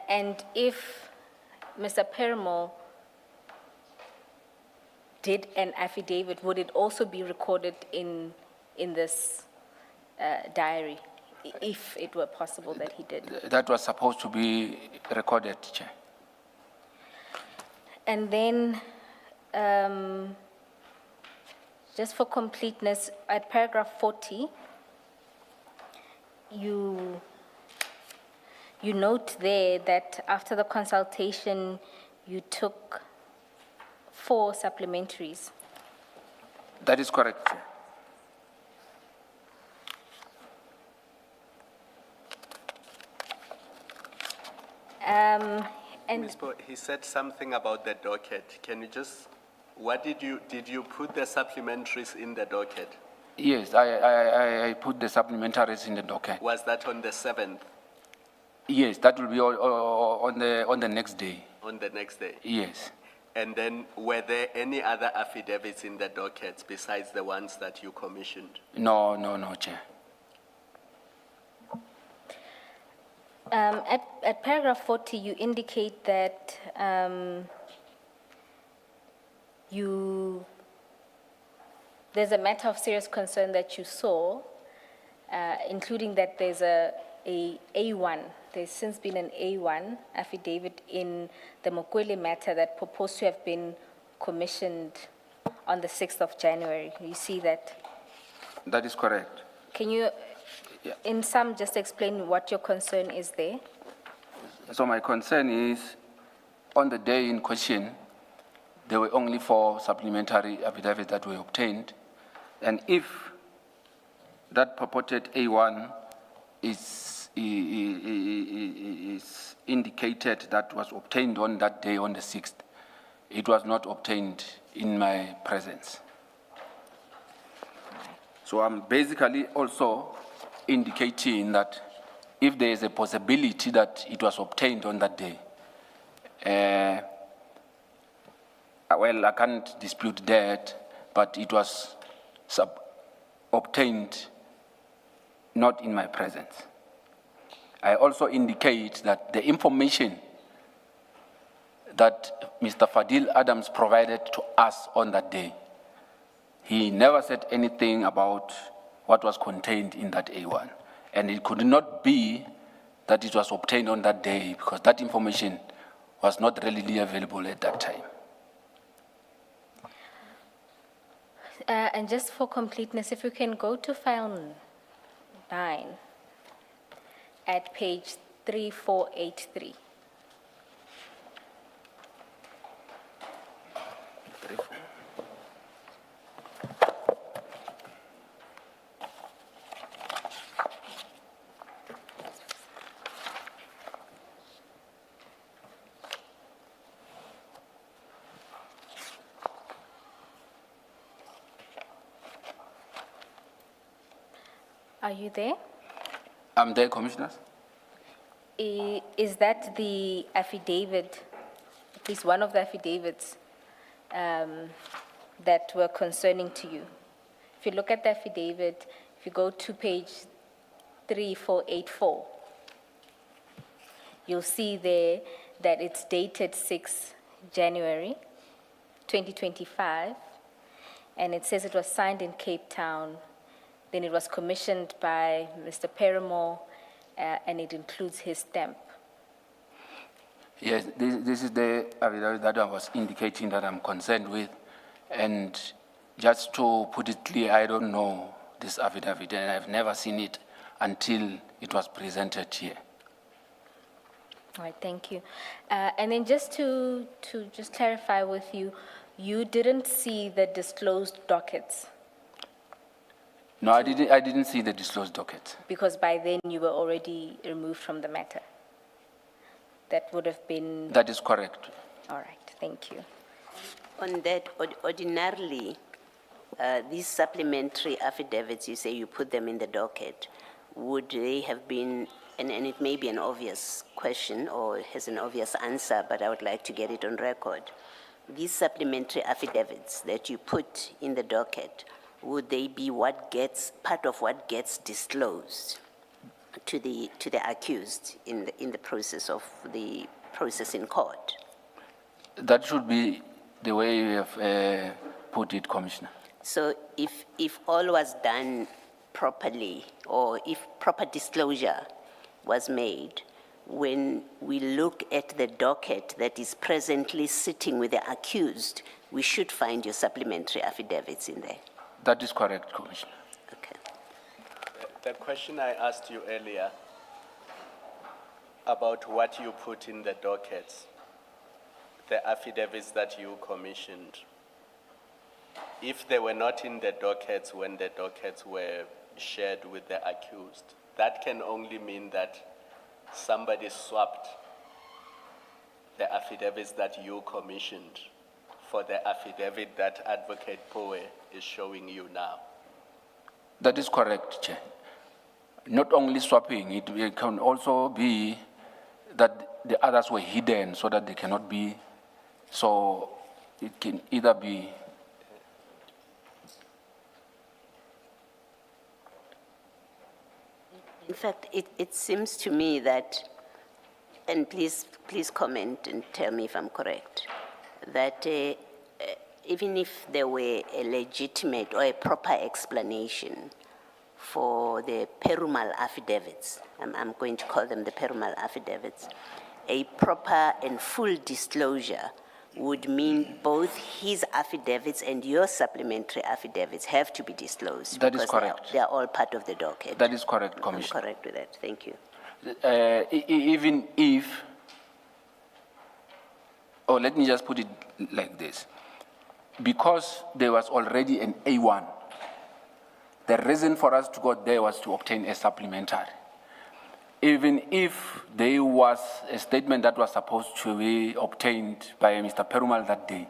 And if Mr. Perimo did an affidavit, would it also be recorded in this diary, if it were possible that he did? That was supposed to be recorded, Chair. And then, just for completeness, at paragraph 40, you note there that after the consultation, you took 4 supplementaries. That is correct, Chair. And Ms. Bo, he said something about the docket. Can you just, did you put the supplementaries in the docket? Yes, I put the supplementaries in the docket. Was that on the 7th, Yes, that will be on the next day. on the next day? Yes. And then were there any other affidavits in the dockets besides the ones that you commissioned? No, Chair. at paragraph 40, you indicate that there's a matter of serious concern that you saw, including that there's A1. There's since been an A1 affidavit in the Mokwele matter that purports to have been commissioned on the 6th of January. You see that? That is correct. Can you, Yeah. in sum, just explain what your concern is there? So my concern is, on the day in question, there were only 4 supplementary affidavits that were obtained. And if that purported A1 is indicated that was obtained on that day, on the 6th, it was not obtained in my presence. So I'm basically also indicating that if there is a possibility that it was obtained on that day, well, I can't dispute that, but it was obtained not in my presence. I also indicate that the information that Mr. Fadil Adams provided to us on that day, he never said anything about what was contained in that A1. And it could not be that it was obtained on that day because that information was not readily available at that time. And just for completeness, if you can go to file 9 at page 3483. Are you there? I'm there, Commissioners. Is that the affidavit, at least one of the affidavits that were concerning to you? If you look at the affidavit, if you go to page 3484, you'll see there that it's dated 6 January 2025, and it says it was signed in Cape Town. Then it was commissioned by Mr. Perimo, and it includes his stamp. Yes, this is the affidavit that I was indicating that I'm concerned with. And just to put it clear, I don't know this affidavit, and I've never seen it until it was presented here. All right, thank you. And then just to just clarify with you, you didn't see the disclosed dockets No, I didn't see the disclosed docket. because by then you were already removed from the matter. That would have been, That is correct. all right, thank you. On that, ordinarily, these supplementary affidavits, you say you put them in the docket, would they have been, and it may be an obvious question or has an obvious answer, but I would like to get it on record. These supplementary affidavits that you put in the docket, would they be part of what gets disclosed to the accused in the process of the process in court? That should be the way you have put it, Commissioner. So if all was done properly, or if proper disclosure was made, when we look at the docket that is presently sitting with the accused, we should find your supplementary affidavits in there. That is correct, Commissioner. Okay. The question I asked you earlier about what you put in the dockets, the affidavits that you commissioned, if they were not in the dockets when the dockets were shared with the accused, that can only mean that somebody swapped the affidavits that you commissioned for the affidavit that Advocate Poe is showing you now. That is correct, Chair. Not only swapping, it can also be that the others were hidden so that they cannot be, so it can either be. In fact, it seems to me that, and please comment and tell me if I'm correct, that even if there were a legitimate or a proper explanation for the Perumal affidavits, I'm going to call them the Perumal affidavits, a proper and full disclosure would mean both his affidavits and your supplementary affidavits have to be disclosed. That is because correct. They are all part of the docket. That is correct, I'm Commissioner. correct with that. Thank you. Even if, or let me just put it like this, because there was already an A1, the reason for us to go there was to obtain a supplementary. Even if there was a statement that was supposed to be obtained by Mr. Perumal that day,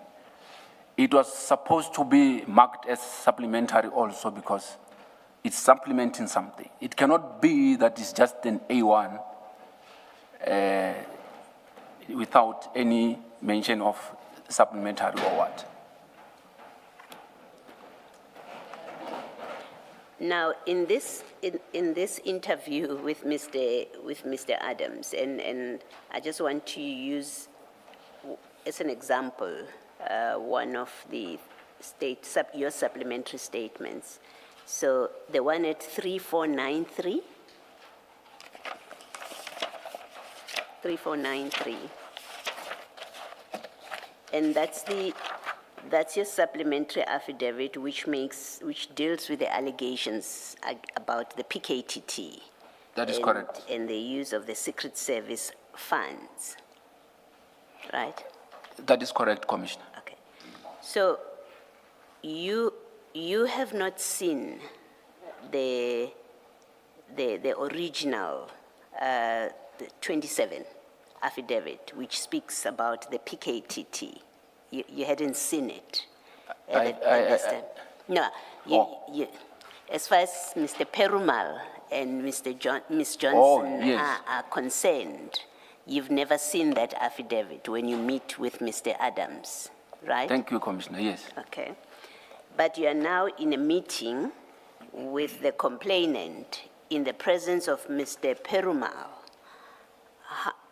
it was supposed to be marked as supplementary also because it's supplementing something. It cannot be that it's just an A1 without any mention of supplementary or what. Now, in this interview with Mr. Adams, and I just want to use as an example one of the your supplementary statements. So the one at 3493. 3493. And that's your supplementary affidavit, which deals with the allegations about the PKTT. That is correct. And the use of the Secret Service funds, right? That is correct, Commissioner. Okay. So you have not seen the original the 27 affidavit, which speaks about the PKTT. You hadn't seen it at this time. No, as far as Mr. Perumal and Ms. Johnson yes. are concerned, you've never seen that affidavit when you meet with Mr. Adams, right? Thank you, Commissioner, yes. Okay. But you are now in a meeting with the complainant in the presence of Mr. Perumal.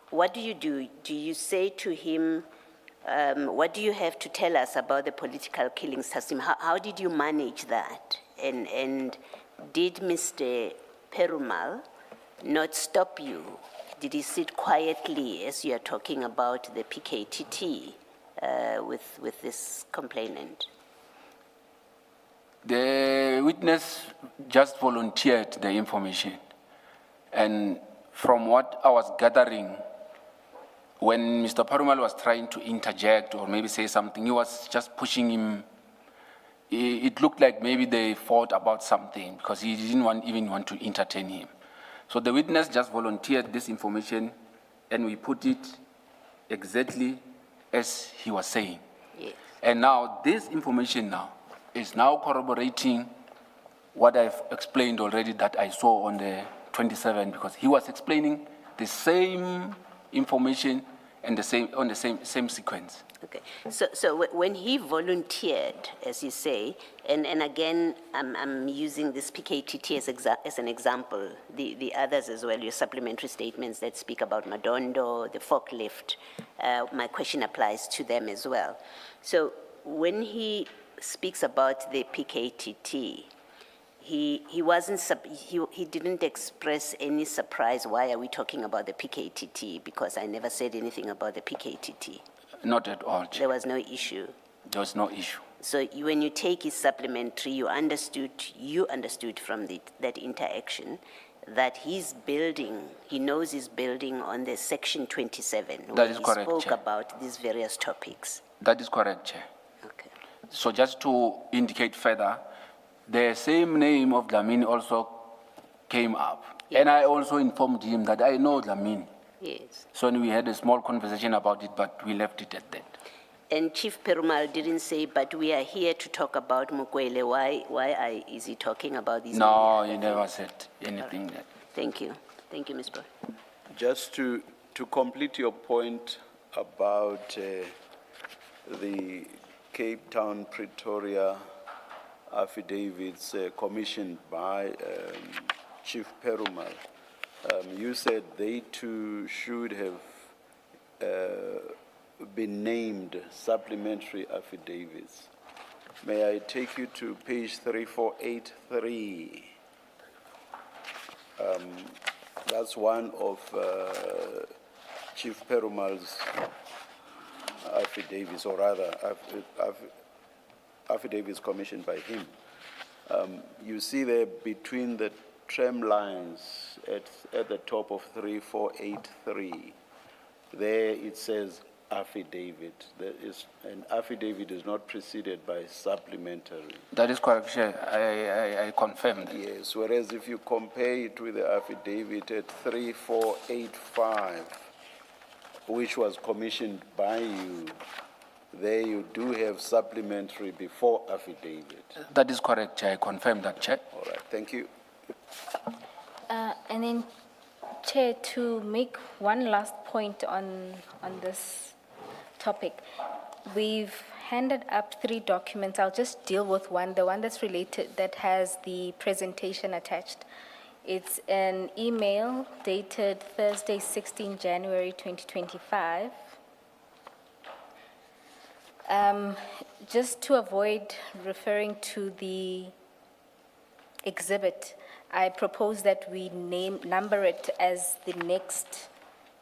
What do you do? Do you say to him, what do you have to tell us about the political killing system? How did you manage that? And did Mr. Perumal not stop you? Did he sit quietly as you are talking about the PKTT with this complainant? The witness just volunteered the information. And from what I was gathering, when Mr. Perumal was trying to interject or maybe say something, he was just pushing him. It looked like maybe they fought about something because he didn't even want to entertain him. So the witness just volunteered this information and we put it exactly as he was saying. Yes. And now this information now is now corroborating what I've explained already that I saw on the 27th, because he was explaining the same information and on the same sequence. Okay, so when he volunteered, as you say, and again, I'm using this PKTT as an example, the others as well, your supplementary statements that speak about Madondo, the forklift, my question applies to them as well. So when he speaks about the PKTT, he wasn't, he didn't express any surprise, why are we talking about the PKTT? Because I never said anything about the PKTT. Not at all, Chair. There was no issue. There was no issue. So when you take his supplementary, you understood from that interaction that he's building, he knows he's building on the section 27. That is correct, He spoke Chair. about these various topics. That is correct, Chair. Okay. So just to indicate further, the same name of Dlamini also came up. Yes. And I also informed him that I know Dlamini. Yes. So we had a small conversation about it, but we left it at that. And Chief Perumal didn't say, but we are here to talk about Mukwele. Why is he talking about these? No, many he other never things? said anything. That. Thank you. Thank you, Ms. Brown. Just to complete your point about the Cape Town Pretoria affidavits commissioned by Chief Perumal, you said they too should have been named supplementary affidavits. May I take you to page 3483? That's one of Chief Perumal's affidavits, or rather affidavits commissioned by him. You see there between the tram lines at the top of 3483, there it says affidavit. An affidavit is not preceded by supplementary. That is correct, Chair. I confirm that. Yes, whereas if you compare it with the affidavit at 3485, which was commissioned by you, there you do have supplementary before affidavit. That is correct, Chair. I confirm that, Chair. All right, thank you. And then, Chair, to make one last point on this topic, we've handed up 3 documents. I'll just deal with one, the one that's related, that has the presentation attached. It's an email dated Thursday, 16 January 2025. Just to avoid referring to the exhibit, I propose that we number it as the next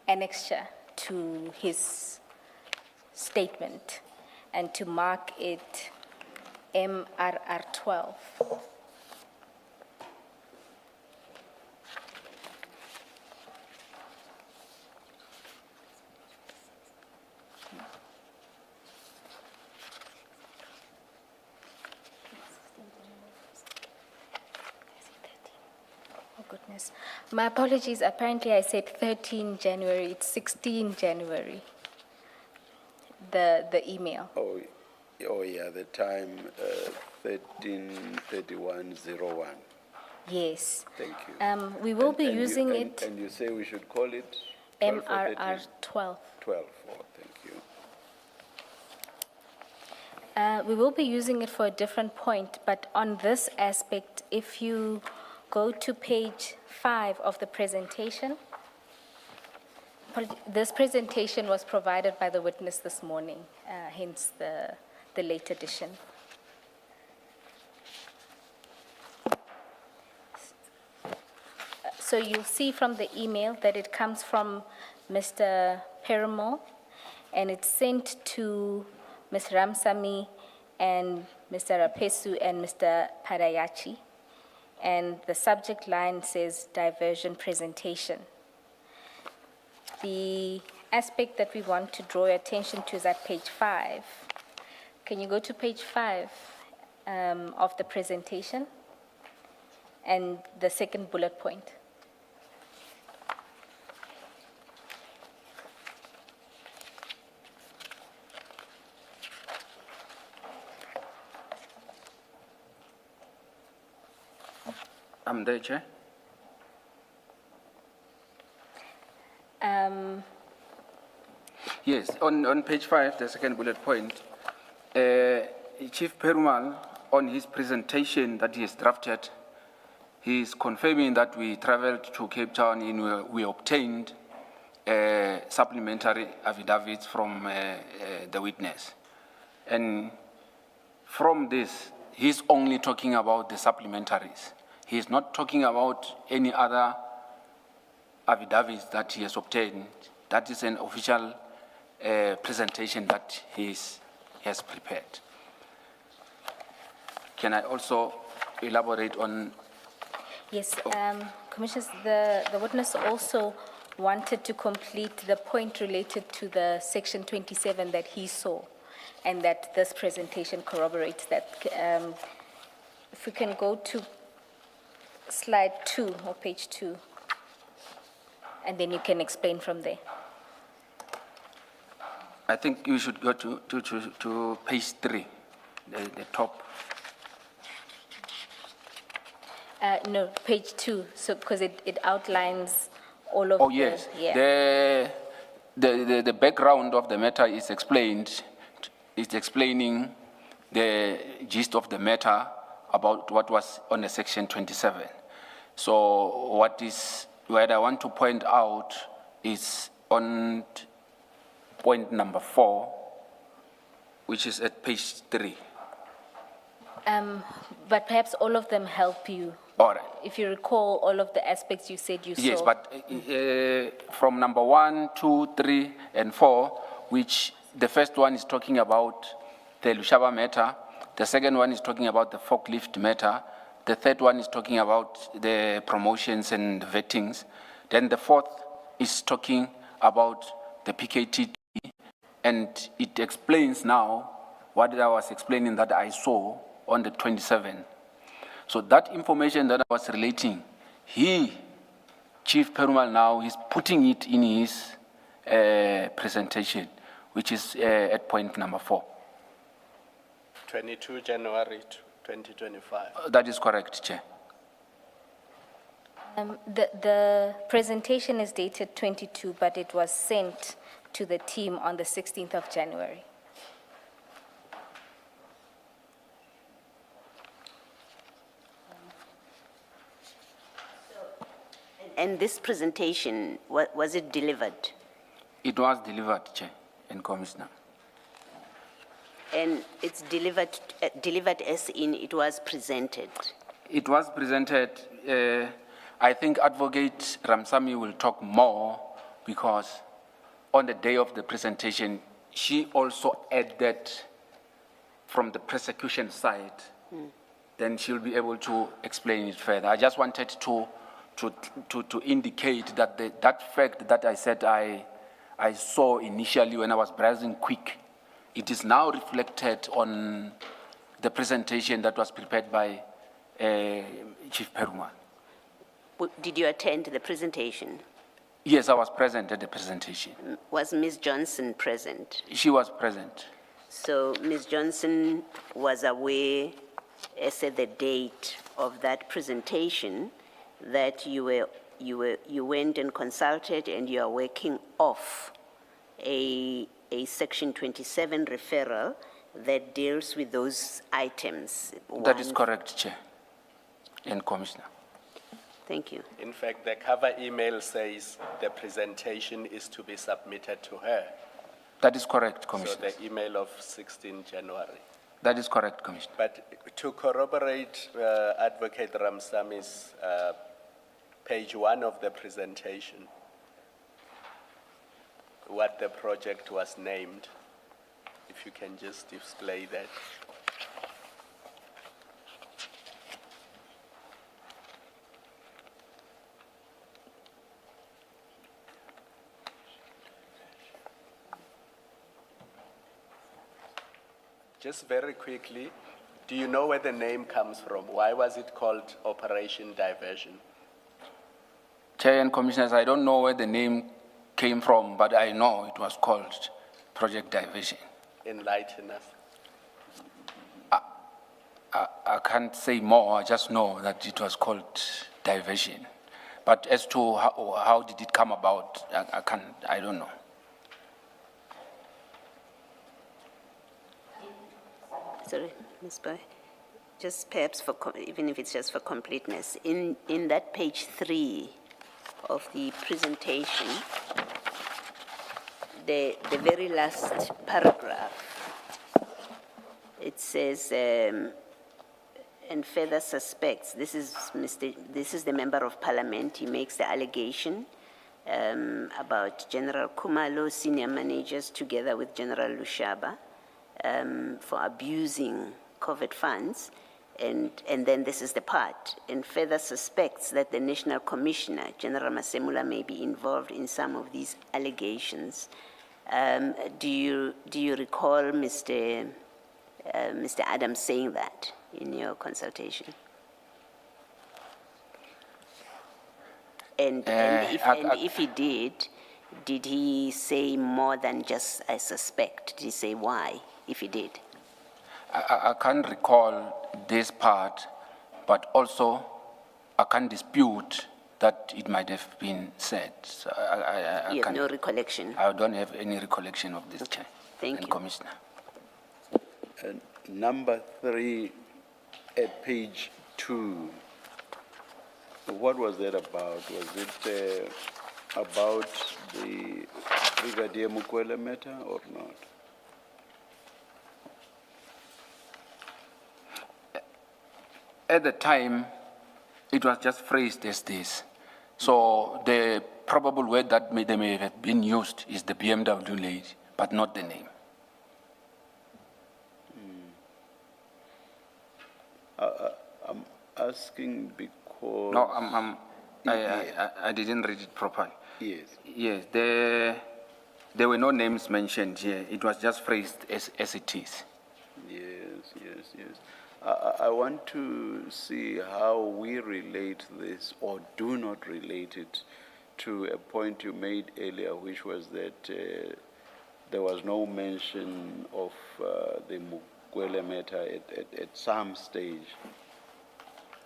annexure to his statement and to mark it MRR 12. Oh, goodness. My apologies. Apparently, I said 13 January. It's 16 January. The email. Oh yeah, the time 13:31:01. Yes. Thank you. We will be using it And you say we should call it 12 or 13? MRR 12. 12, oh, thank you. We will be using it for a different point, but on this aspect, if you go to page 5 of the presentation, this presentation was provided by the witness this morning, hence the late edition. So you'll see from the email that it comes from Mr. Perumal, and it's sent to Ms. Ramsamy and Mr. Raphesu and Mr. Parayachi. And the subject line says diversion presentation. The aspect that we want to draw your attention to is at page 5. Can you go to page 5 of the presentation? And the second bullet point. I'm there, Chair. Yes, on page 5, the second bullet point, Chief Perumal, on his presentation that he has drafted, he is confirming that we traveled to Cape Town and we obtained supplementary affidavits from the witness. And from this, he's only talking about the supplementaries. He's not talking about any other affidavits that he has obtained. That is an official presentation that he has prepared. Can I also elaborate on? Yes, Commissioners, the witness also wanted to complete the point related to the section 27 that he saw, and that this presentation corroborates that. If we can go to slide 2 or page 2, and then you can explain from there. I think you should go to page 3, the top. No, page 2, so because it outlines all of Oh, the... yes. Yeah. The background of the matter is explained. It's explaining the gist of the matter about what was on the section 27. So what I want to point out is on point number 4, which is at page 3. But perhaps all of them help you. All right. If you recall all of the aspects you said you saw. Yes, but from number 1, 2, 3, and 4, which the first one is talking about the Lushaba matter, the second one is talking about the forklift matter, the third one is talking about the promotions and vettings, then the fourth is talking about the PKT, and it explains now what I was explaining that I saw on the 27th. So that information that I was relating, Chief Perumal now, he's putting it in his presentation, which is at point number 4. 22 January 2025. That is correct, Chair. The presentation is dated 22, but it was sent to the team on the 16th of January. And this presentation, was it delivered? It was delivered, Chair and Commissioner. And it's delivered as in it was presented? It was presented, I think Advocate Ramsamy will talk more because on the day of the presentation, she also added from the prosecution side, then she'll be able to explain it further. I just wanted to indicate that that fact that I said I saw initially when I was browsing quick, it is now reflected on the presentation that was prepared by Chief Perumal. Did you attend the presentation? Yes, I was present at the presentation. Was Ms. Johnson present? She was present. So Ms. Johnson was aware, as at the date of that presentation, that you went and consulted and you are working off a section 27 referral that deals with those items. That is correct, Chair and Commissioner. Thank you. In fact, the cover email says the presentation is to be submitted to her. That is correct, So Commissioner. the email of 16 January. That is correct, Commissioner. But to corroborate Advocate Ramsamy's page 1 of the presentation, what the project was named, if you can just display that. Just very quickly, do you know where the name comes from? Why was it called Operation Diversion? Chair and Commissioners, I don't know where the name came from, but I know it was called Project Diversion. Enlighten us. I can't say more, I just know that it was called diversion. But as to how did it come about, I don't know. Sorry, Ms. Boy. Just perhaps even if it's just for completeness, in that page 3 of the presentation, the very last paragraph, it says, and further suspects, this is the Member of Parliament, he makes the allegation about General Kumalo, senior managers, together with General Lushaba, for abusing COVID funds. And then this is the part, and further suspects that the National Commissioner, General Masemula, may be involved in some of these allegations. Do you recall Mr. Adams saying that in your consultation? And if he did he say more than just I suspect? Did he say why, if he did? I can't recall this part, but also I can't dispute that it might have been said. So I You have can't, no recollection? I don't have any recollection of this, Chair. Thank and you. Commissioner. Number 3 at page 2, what was that about? Was it about the Brigadier Mukwele matter or not? At the time, it was just phrased as this. So the probable word that they may have been used is the BMW lady, but not the name. I'm asking because... No, I didn't read it properly. Yes. Yes, there were no names mentioned here. It was just phrased as it is. Yes. I want to see how we relate this or do not relate it to a point you made earlier, which was that there was no mention of the Mukwele matter at some stage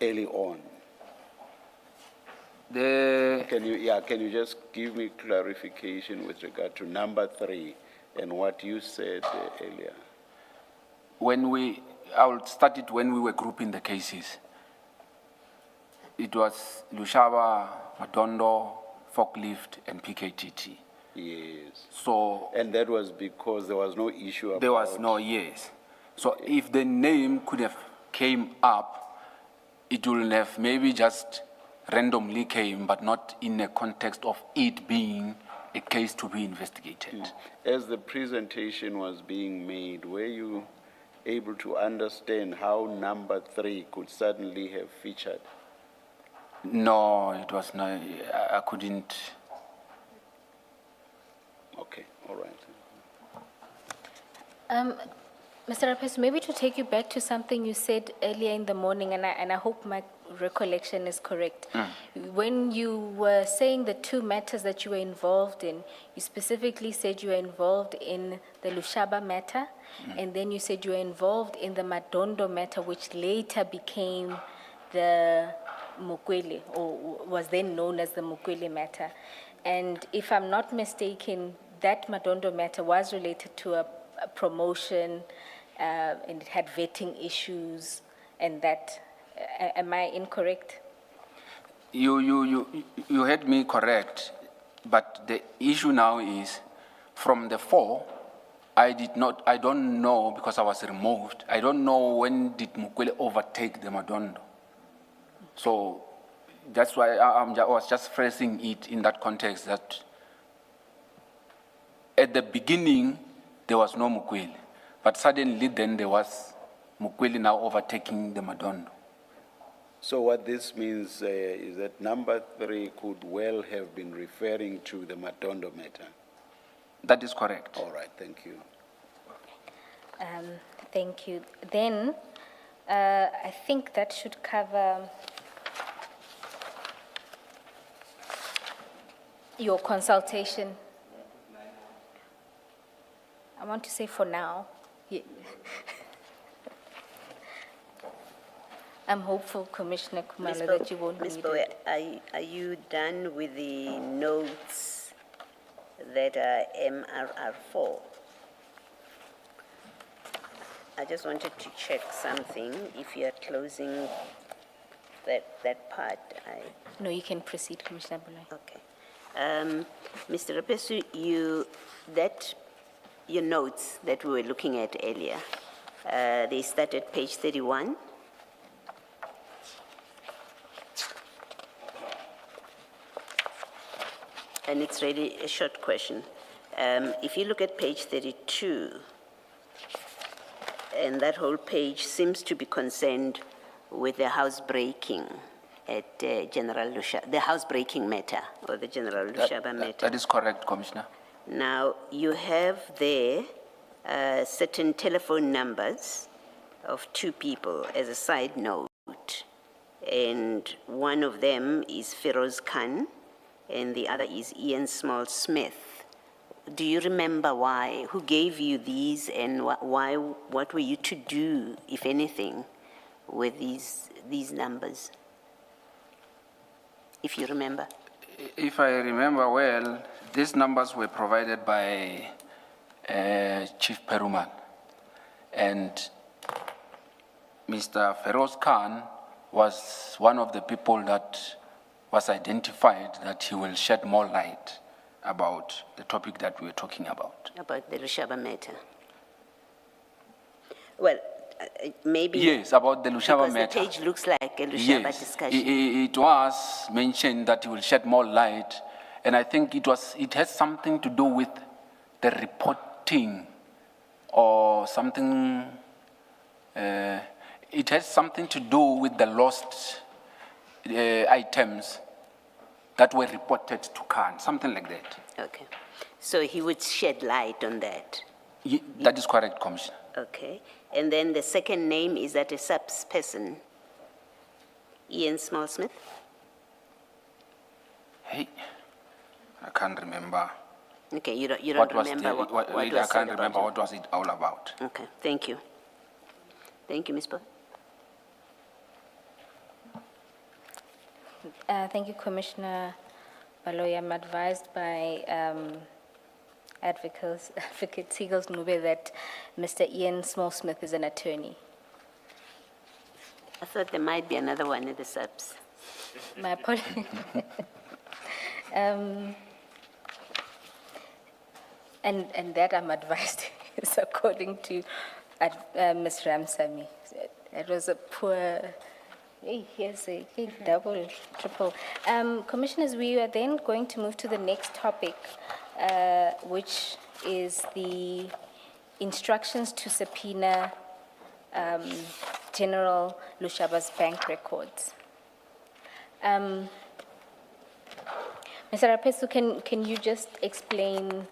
early on. Can you just give me clarification with regard to number 3 and what you said earlier? I will start it when we were grouping the cases. It was Lushaba, Madondo, Forklift, and PKTT. Yes. So and that was because there was no issue about... There was no, yes. So if the name could have came up, it would have maybe just randomly came, but not in a context of it being a case to be investigated. As the presentation was being made, were you able to understand how number 3 could suddenly have featured? No, it was not. I couldn't. Okay, all right. Mr. Raphesu, maybe to take you back to something you said earlier in the morning, and I hope my recollection is correct. When you were saying the 2 matters that you were involved in, you specifically said you were involved in the Lushaba matter, and then you said you were involved in the Madondo matter, which later became the Mukwele, or was then known as the Mukwele matter. And if I'm not mistaken, that Madondo matter was related to a promotion, and it had vetting issues, and that, am I incorrect? You had me correct, but the issue now is, from the 4, I don't know, because I was removed, I don't know when did Mukwele overtake the Madondo. So that's why I was just phrasing it in that context, that at the beginning, there was no Mukwele, but suddenly then there was Mukwele now overtaking the Madondo. So what this means is that number 3 could well have been referring to the Madondo matter. That is correct. All right, thank you. Thank you. Then, I think that should cover your consultation. I want to say for now. Yeah. I'm hopeful, Commissioner Kumalo, that you won't Ms. need Bowe, it. are you done with the notes that are MRR4? I just wanted to check something. If you are closing that part, No, you can proceed, Commissioner Bulai. okay. Mr. Raphesu, your notes that we were looking at earlier, they start at page 31. And it's really a short question. If you look at page 32, and that whole page seems to be concerned with the housebreaking at General Lushaba, the housebreaking matter, or the General Lushaba matter. That is correct, Commissioner. Now, you have there certain telephone numbers of two people as a side note, and one of them is Feroz Khan, and the other is Ian Small Smith. Do you remember why, who gave you these, and why, what were you to do, if anything, with these numbers? If you remember. If I remember well, these numbers were provided by Chief Peruman, and Mr. Feroz Khan was one of the people that was identified that he will shed more light about the topic that we were talking about. About the Lushaba matter. Well, maybe. Yes, about the Lushaba matter. Because the page looks like a Lushaba discussion. It was mentioned that he will shed more light, and I think it has something to do with the reporting or something. It has something to do with the lost items that were reported to Khan, something like that. Okay. So he would shed light on that. That is correct, Commissioner. Okay. And then the second name, is that a subs person? Ian Small Smith? Hey, I can't remember. Okay, you don't remember what I was said can't remember about what was it all about. Okay, thank you. Thank you, Ms. Bowe. Thank you, Commissioner Baloyi. I'm advised by Advocate Seagulls Nube that Mr. Ian Small-Smith is an attorney. I thought there might be another one in the subs. My apologies. And that I'm advised is according to Ms. Ramsamy. It was a poor. Hey, here's a double, triple. Commissioners, we are then going to move to the next topic, which is the instructions to subpoena General Lushaba's bank records. Mr. Raphesu, can you just explain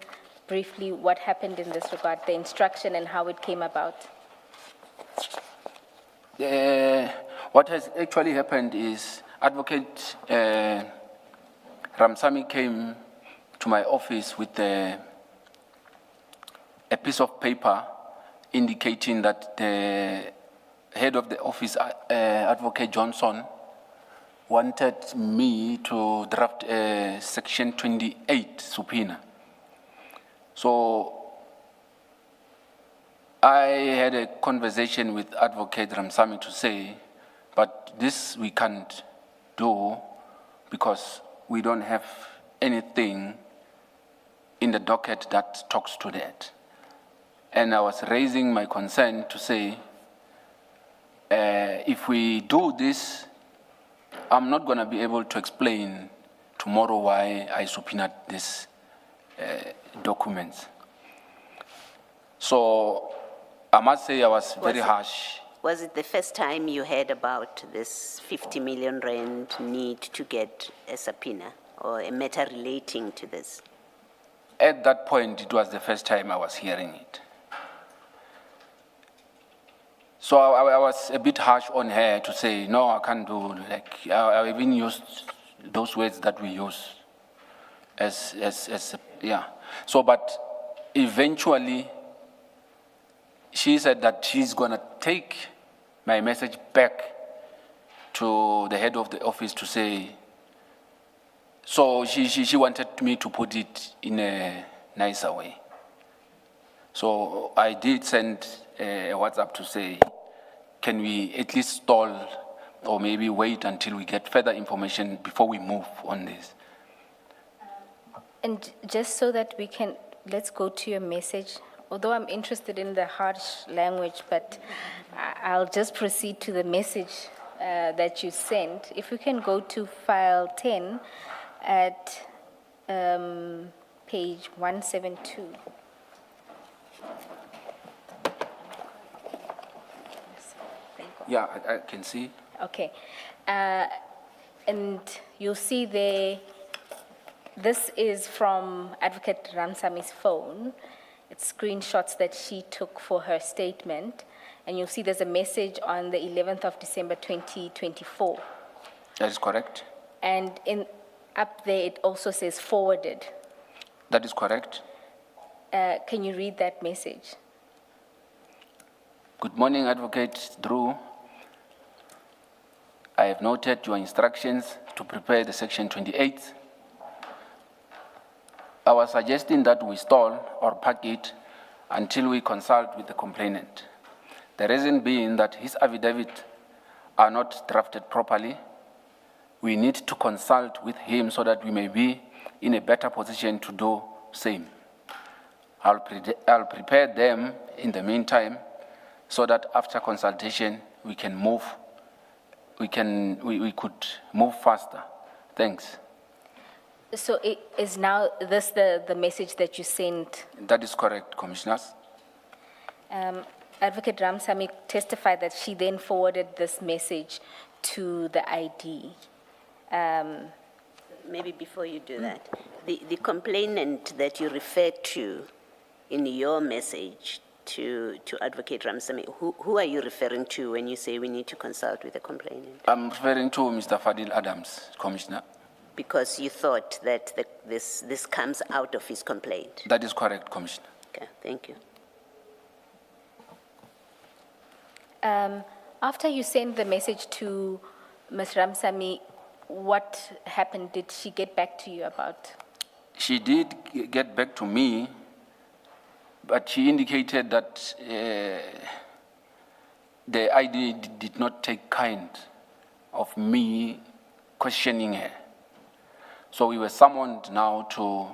briefly what happened in this regard, the instruction and how it came about? What has actually happened is Advocate Ramsamy came to my office with a piece of paper indicating that the head of the office, Advocate Johnson, wanted me to draft a Section 28 subpoena. So I had a conversation with Advocate Ramsamy to say, but this we can't do because we don't have anything in the docket that talks to that. And I was raising my concern to say, if we do this, I'm not going to be able to explain tomorrow why I subpoenaed these documents. So I must say I was very harsh. Was it the first time you heard about this 50 million rand need to get a subpoena or a matter relating to this? At that point, it was the first time I was hearing it. So I was a bit harsh on her to say, no, I can't do, like, I even used those words that we use yeah. So, but eventually, she said that she's gonna take my message back to the head of the office to say, so she wanted me to put it in a nicer way. So I did send a WhatsApp to say, can we at least stall or maybe wait until we get further information before we move on this? And just so that we can, let's go to your message. Although I'm interested in the harsh language, but I'll just proceed to the message that you sent. If we can go to file 10 at page 172. Yeah, I can see. Okay. And you'll see there, this is from Advocate Ramsami's phone. It's screenshots that she took for her statement. And you'll see there's a message on the 11th of December, 2024. That is correct. And up there, it also says forwarded. That is correct. Can you read that message? Good morning, Advocate Drew. I have noted your instructions to prepare the Section 28. I was suggesting that we stall or park it until we consult with the complainant. The reason being that his affidavit are not drafted properly. We need to consult with him so that we may be in a better position to do same. I'll prepare them in the meantime so that after consultation we can move. We could move faster. Thanks. So is now this the message that you sent? That is correct, Commissioners. Advocate Ramsamy testified that she then forwarded this message to the ID. Maybe before you do that, the complainant that you referred to in your message to Advocate Ramsamy, who are you referring to when you say we need to consult with the complainant? I'm referring to Mr. Fadil Adams, Commissioner. Because you thought that this comes out of his complaint? That is correct, Commissioner. Okay, thank you. After you sent the message to Ms. Ramsamy, what happened? Did she get back to you about? She did get back to me, but she indicated that the ID did not take kind of me questioning her. So we were summoned now to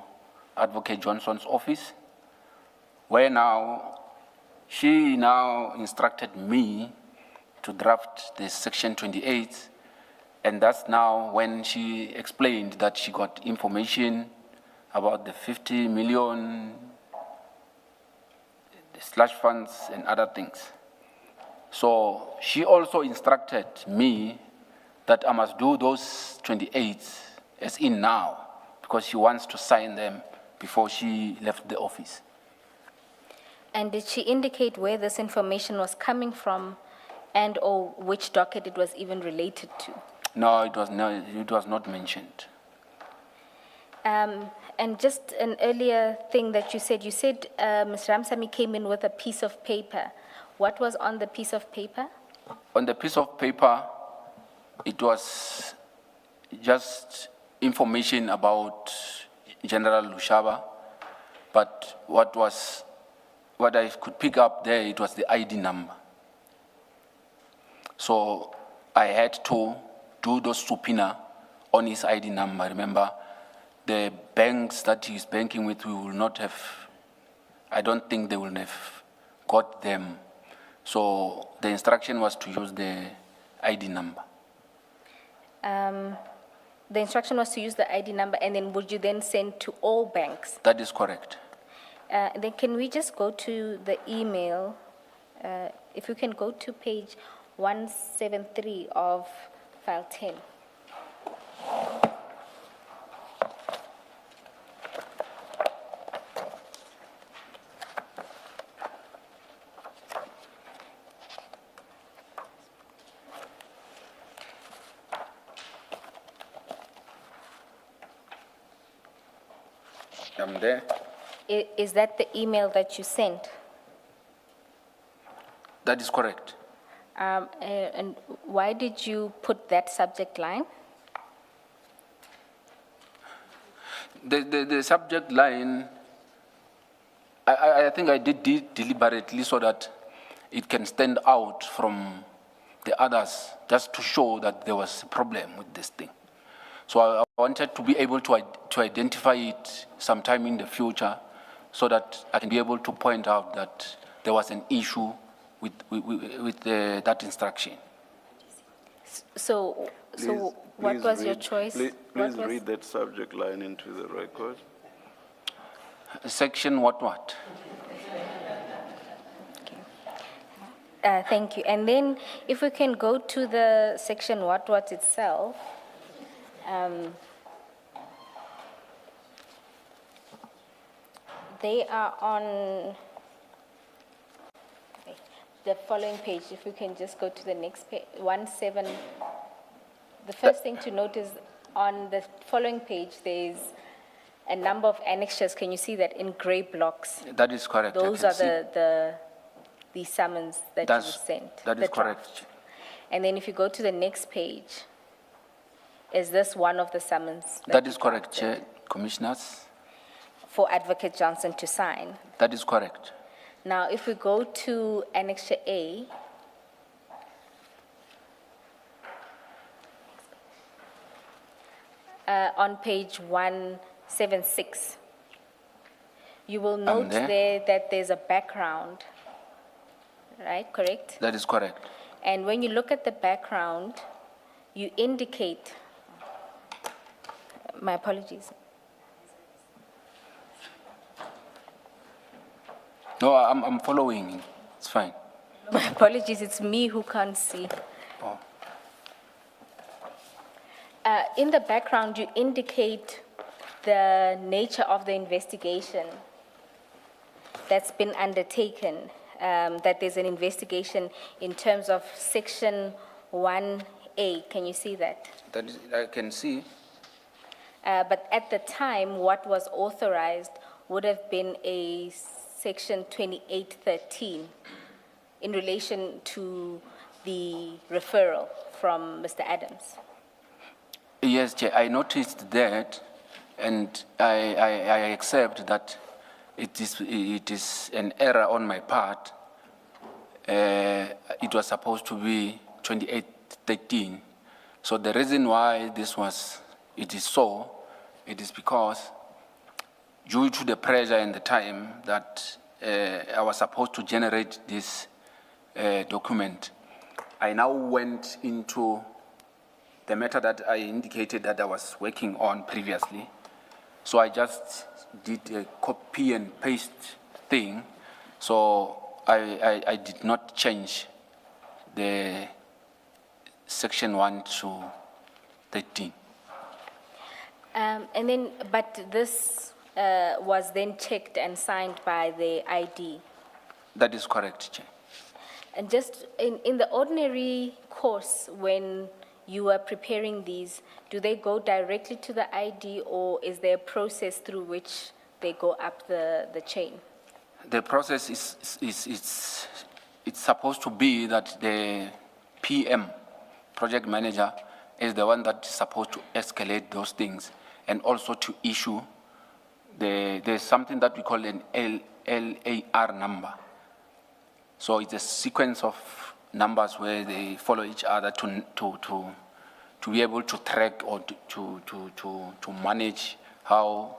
Advocate Johnson's office, where now she now instructed me to draft the Section 28, and that's now when she explained that she got information about the 50 million, the slush funds and other things. So she also instructed me that I must do those 28s as in now, because she wants to sign them before she left the office. And did she indicate where this information was coming from and or which docket it was even related to? No, it was not mentioned. And just an earlier thing that you said Ms. Ramsamy came in with a piece of paper. What was on the piece of paper? On the piece of paper, it was just information about General Lushaba, but what I could pick up there, it was the ID number. So I had to do those subpoena on his ID number. Remember, the banks that he's banking with, we will not have, I don't think they will have got them. So the instruction was to use the ID number. The instruction was to use the ID number, and then would you then send to all banks? That is correct. Then can we just go to the email? If you can go to page 173 of file 10. I'm there. Is that the email that you sent? That is correct. And why did you put that subject line? The subject line, I think I did deliberately so that it can stand out from the others, just to show that there was a problem with this thing. So I wanted to be able to identify it sometime in the future so that I can be able to point out that there was an issue with that instruction. So what Please was your read- choice? Please What was- read that subject line into the record. Section what? Thank you. And then if we can go to the section what itself. They are on the following page. If we can just go to the next page, 17. The first thing to note is on the following page, there's a number of annexures. Can you see that in gray blocks? That is correct. I Those can are see. the summons that you That's- sent. that is the correct. draft. And then if you go to the next page, is this one of the summons? That is you correct, drafted Chair, Commissioners. For Advocate Johnson to sign? That is correct. Now, if we go to Annexure A, on page 176, you will note there. there that there's a background, right, correct? That is correct. And when you look at the background, you indicate, my apologies. No, I'm following. It's fine. My apologies, it's me who can't see. Oh. In the background, you indicate the nature of the investigation that's been undertaken, that there's an investigation in terms of Section 1A. Can you see that? That is, I can see. But at the time, what was authorized would have been a Section 2813 in relation to the referral from Mr. Adams. Yes, Chair, I noticed that, and I accept that it is an error on my part. It was supposed to be 2813. So the reason why it is because due to the pressure and the time that I was supposed to generate this document, I now went into the matter that I indicated that I was working on previously. So I just did a copy and paste thing. So I did not change the section 1 to 13. And then, but this was then checked and signed by the ID. That is correct, Chair. And just in the ordinary course, when you are preparing these, do they go directly to the ID, or is there a process through which they go up the chain? The process is it's supposed to be that the PM, project manager, is the one that is supposed to escalate those things and also to issue there's something that we call an LAR number. So it's a sequence of numbers where they follow each other to be able to track or to manage how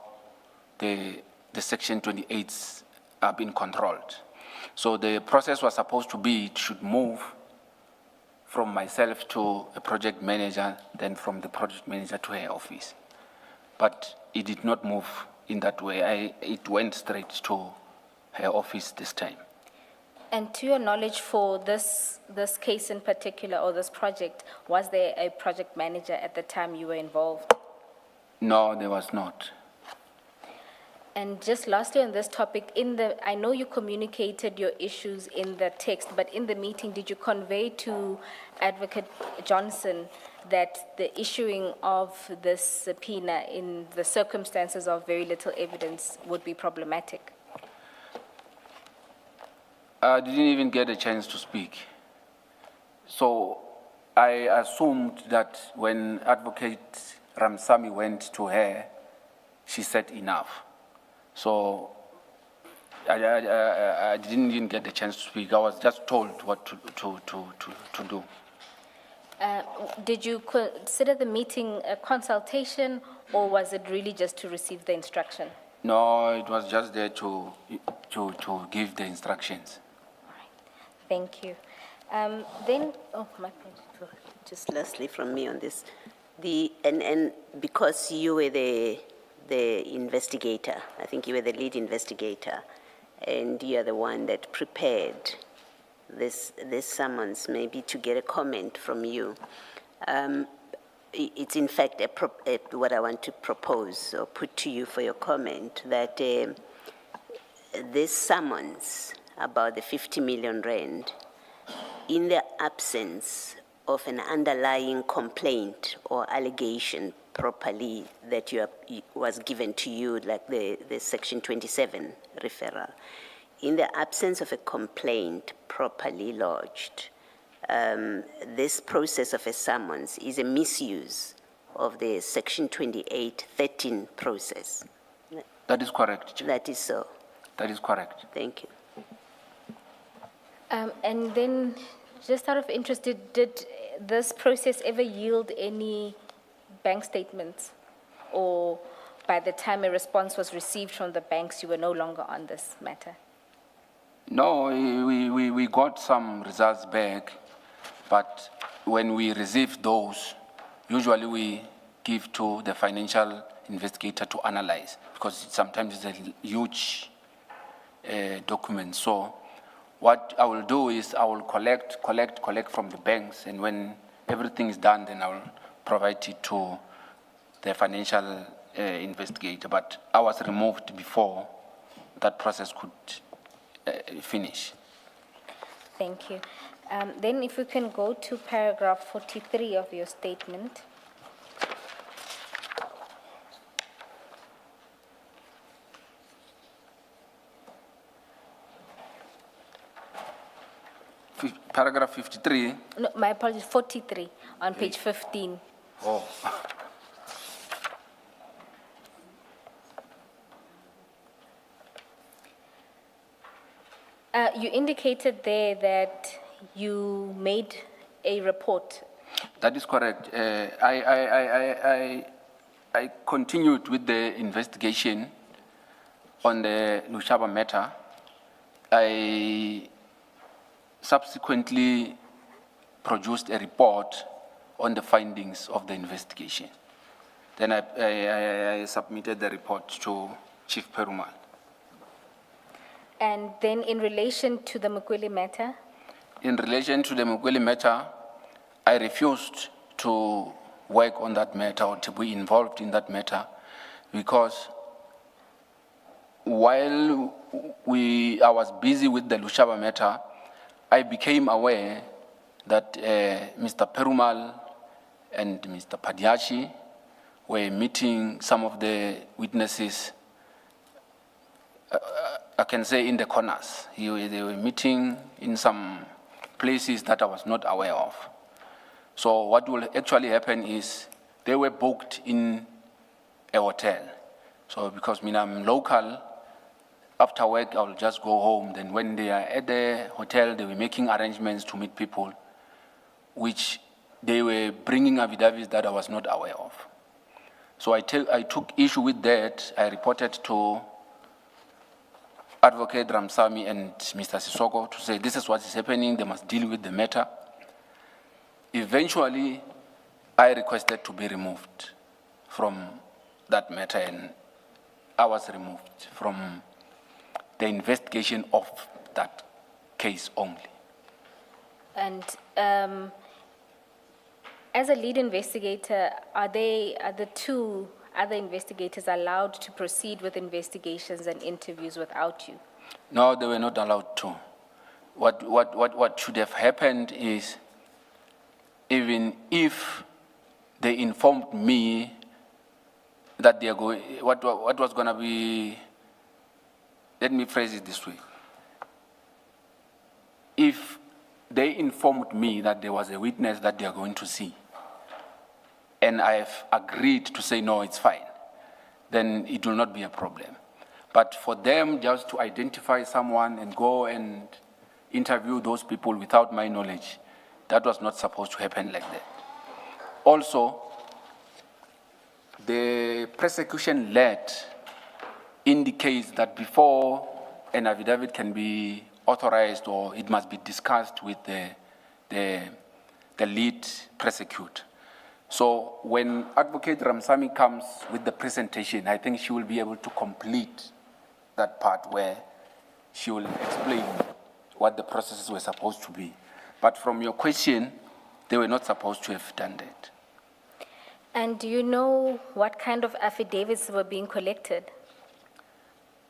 the Section 28s are being controlled. So the process was supposed to be, it should move from myself to a project manager, then from the project manager to her office. But it did not move in that way. It went straight to her office this time. And to your knowledge, for this case in particular, or this project, was there a project manager at the time you were involved? No, there was not. And just lastly on this topic, I know you communicated your issues in the text, but in the meeting, did you convey to Advocate Johnson that the issuing of this subpoena in the circumstances of very little evidence would be problematic? I didn't even get a chance to speak. So I assumed that when Advocate Ramsamy went to her, she said enough. So I didn't even get the chance to speak. I was just told what to do. Did you consider the meeting a consultation, or was it really just to receive the instruction? No, it was just there to give the instructions. Thank you. Then, oh, my point. Just lastly from me on this, and because you were the investigator, I think you were the lead investigator, and you are the one that prepared this summons, maybe to get a comment from you. It's in fact what I want to propose or put to you for your comment, that this summons about the 50 million rand, in the absence of an underlying complaint or allegation properly that was given to you, like the Section 27 referral, in the absence of a complaint properly lodged, this process of a summons is a misuse of the Section 2813 process. That is correct, Chair. That is so. That is correct. Thank you. And then, just out of interest, did this process ever yield any bank statements? Or by the time a response was received from the banks, you were no longer on this matter? No, we got some results back, but when we receive those, usually we give to the financial investigator to analyze, because sometimes it's a huge document. So what I will do is I will collect from the banks, and when everything is done, then I will provide it to the financial investigator. But I was removed before that process could finish. Thank you. Then if we can go to paragraph 43 of your statement. Paragraph 53. No, my apologies, 43 on page 15. Oh. You indicated there that you made a report. That is correct. I continued with the investigation on the Lushaba matter. I subsequently produced a report on the findings of the investigation. Then I submitted the report to Chief Perumal. And then in relation to the Mukweli matter? In relation to the Mukweli matter, I refused to work on that matter or to be involved in that matter, because while I was busy with the Lushaba matter, I became aware that Mr. Perumal and Mr. Padiachi were meeting some of the witnesses, I can say in the corners. They were meeting in some places that I was not aware of. So what will actually happen is they were booked in a hotel. So because I'm local, after work I will just go home. Then when they are at the hotel, they were making arrangements to meet people, which they were bringing affidavits that I was not aware of. So I took issue with that. I reported to Advocate Ramsamy and Mr. Sisoko to say this is what is happening, they must deal with the matter. Eventually, I requested to be removed from that matter, and I was removed from the investigation of that case only. And as a lead investigator, are the two other investigators allowed to proceed with investigations and interviews without you? No, they were not allowed to. What should have happened is, even if they informed me that they are going, what was going to be, let me phrase it this way. If they informed me that there was a witness that they are going to see, and I've agreed to say, no, it's fine, then it will not be a problem. But for them just to identify someone and go and interview those people without my knowledge, that was not supposed to happen like that. Also, the prosecution lead indicates that before an affidavit can be authorized, or it must be discussed with the lead prosecutor. So when Advocate Ramsamy comes with the presentation, I think she will be able to complete that part where she will explain what the processes were supposed to be. But from your question, they were not supposed to have done that. And do you know what kind of affidavits were being collected?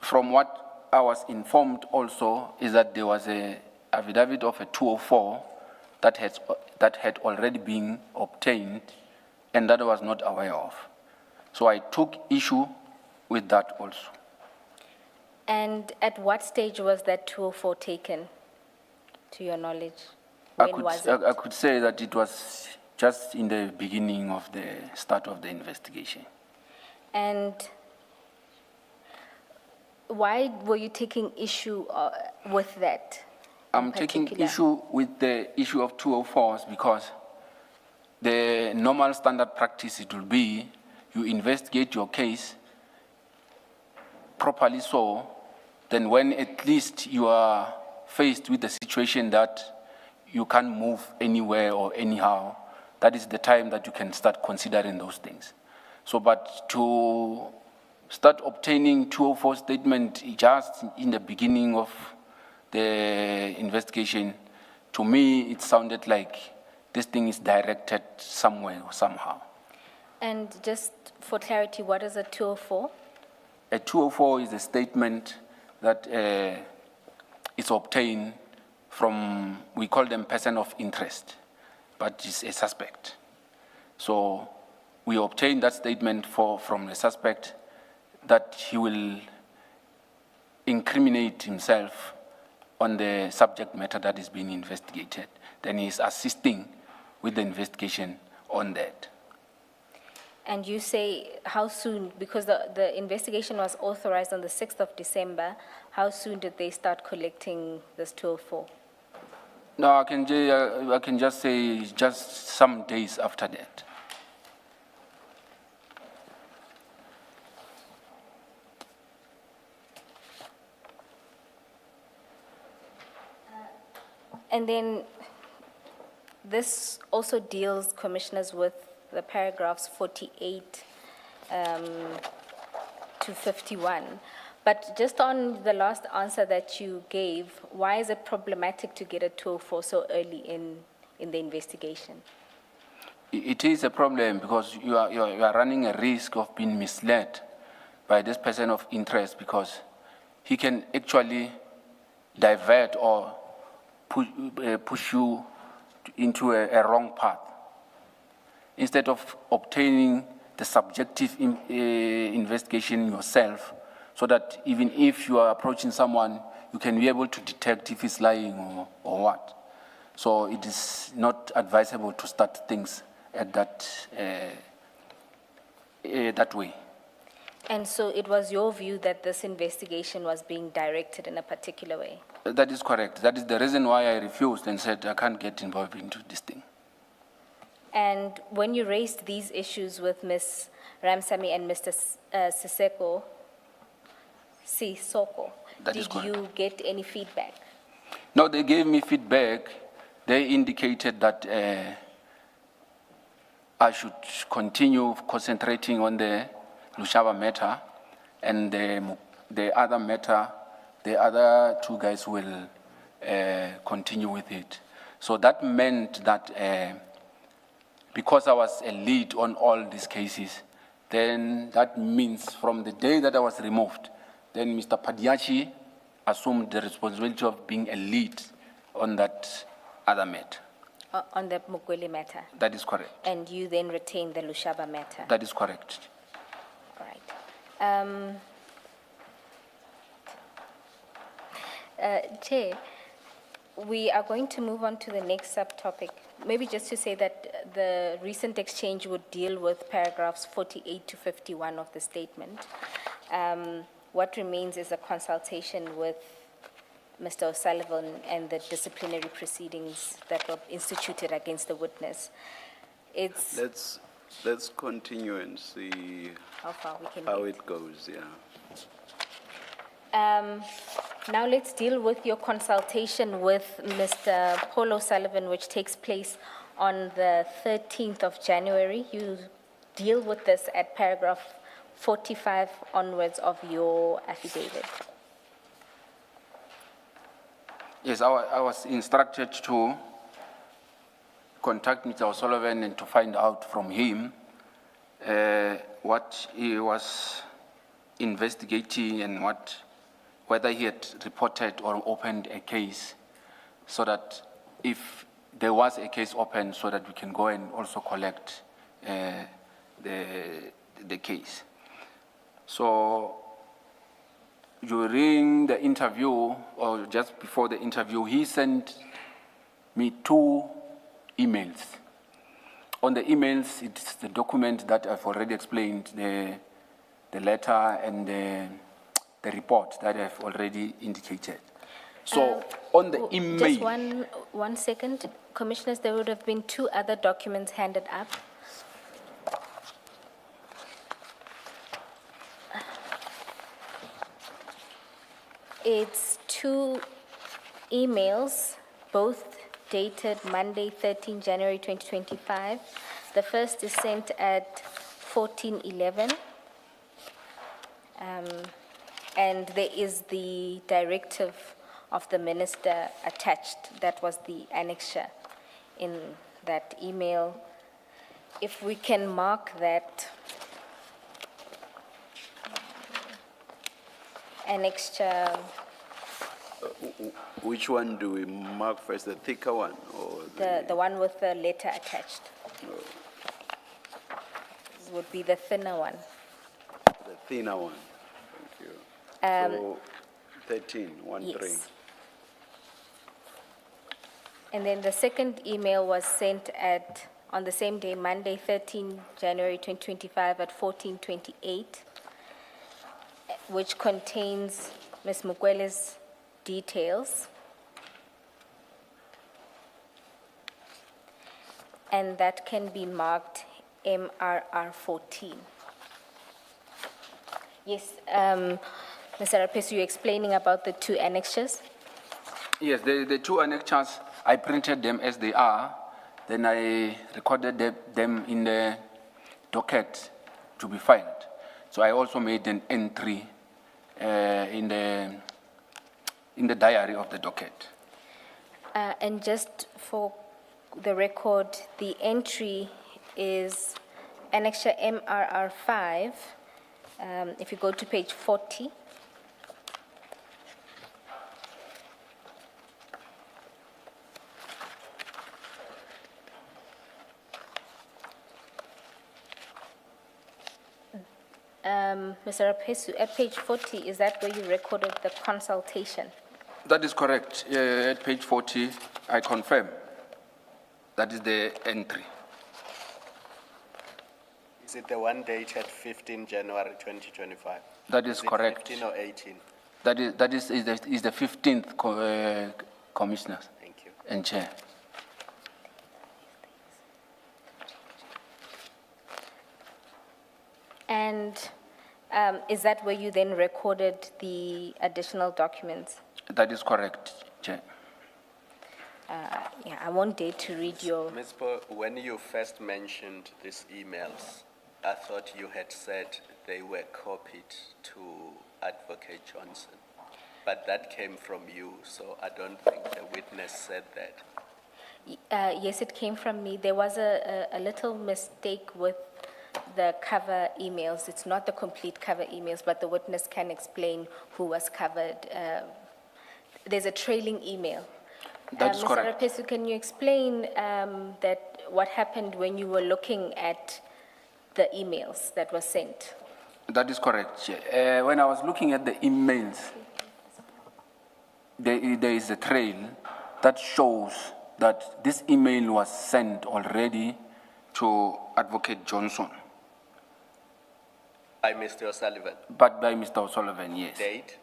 From what I was informed also is that there was an affidavit of a 204 that had already been obtained and that I was not aware of. So I took issue with that also. And at what stage was that 204 taken, to your knowledge? I could say that it was just in the beginning of the start of the investigation. And why were you taking issue with that? I'm taking issue with the issue of 204s because the normal standard practice, it will be you investigate your case properly, so then when at least you are faced with the situation that you can't move anywhere or anyhow, that is the time that you can start considering those things. So, but to start obtaining 204 statement just in the beginning of the investigation, to me, it sounded like this thing is directed somewhere or somehow. And just for clarity, what is a 204? A 204 is a statement that is obtained from, we call them person of interest, but it's a suspect. So we obtain that statement from the suspect that he will incriminate himself on the subject matter that is being investigated. Then he's assisting with the investigation on that. And you say how soon, because the investigation was authorized on the 6th of December, how soon did they start collecting this 204? No, I can just say just some days after that. And then this also deals, commissioners, with the paragraphs 48 to 51. But just on the last answer that you gave, why is it problematic to get a 204 so early in the investigation? It is a problem because you are running a risk of being misled by this person of interest, because he can actually divert or push you into a wrong path. Instead of obtaining the subjective investigation yourself, so that even if you are approaching someone, you can be able to detect if he's lying or what. So it is not advisable to start things at that way. And so it was your view that this investigation was being directed in a particular way? That is correct. That is the reason why I refused and said I can't get involved into this thing. And when you raised these issues with Ms. Ramsamy and Mr. Sisoko, did you get any feedback? No, they gave me feedback. They indicated that I should continue concentrating on the Lushaba matter, and the other matter, the other two guys will continue with it. So that meant that because I was a lead on all these cases, then that means from the day that I was removed, then Mr. Padiachi assumed the responsibility of being a lead on that other matter. On the Mukwele matter, That is correct. and you then retain the Lushaba matter? That is correct. All right. Chair, we are going to move on to the next subtopic. Maybe just to say that the recent exchange would deal with paragraphs 48 to 51 of the statement. What remains is a consultation with Mr. O'Sullivan and the disciplinary proceedings that were instituted against the witness. It's Let's continue and see how far we can how get. it goes, yeah. Now let's deal with your consultation with Mr. Paul O'Sullivan, which takes place on the 13th of January. You deal with this at paragraph 45 onwards of your affidavit. Yes, I was instructed to contact Mr. O'Sullivan and to find out from him what he was investigating and whether he had reported or opened a case, so that if there was a case open, so that we can go and also collect the case. So during the interview, or just before the interview, he sent me 2 emails. On the emails, it's the document that I've already explained, the letter and the report that I've already indicated. So on the email. Just one second. Commissioners, there would have been 2 other documents handed up. It's 2 emails, both dated Monday, 13 January 2025. The first is sent at 14:11. And there is the directive of the minister attached. That was the annexure in that email. If we can mark that annexure, Which one do we mark first, the thicker one or the one with the letter attached. This would be the thinner one. the thinner one? Thank you. So 13, 1-3. Yes. And then the second email was sent on the same day, Monday, 13 January 2025 at 14:28, which contains Ms. Mukwele's details. And that can be marked MRR 14. Yes, Mr. Raphesu, you're explaining about the 2 annexures? Yes, the 2 annexures, I printed them as they are, then I recorded them in the docket to be filed. So I also made an entry in the diary of the docket. And just for the record, the entry is annexure MRR 5. If you go to page 40. Mr. Raphesu, at page 40, is that where you recorded the consultation? That is correct. At page 40, I confirm. That is the entry. Is it the one dated 15 January 2025? That is it correct. 15 or 18? That is the 15th commissioner Thank you. and chair. And is that where you then recorded the additional documents? That is correct, chair. Yeah, I won't dare to read your, Ms. Bo, when you first mentioned these emails, I thought you had said they were copied to Advocate Johnson. But that came from you, so I don't think the witness said that. yes, it came from me. There was a little mistake with the cover emails. It's not the complete cover emails, but the witness can explain who was covered. There's a trailing email That is correct. Mr. Raphesu, can you explain that what happened when you were looking at the emails that were sent? That is correct, Chair. When I was looking at the emails, there is a trail that shows that this email was sent already to Advocate Johnson, By Mr. O'Sullivan. but by Mr. O'Sullivan, yes. Date?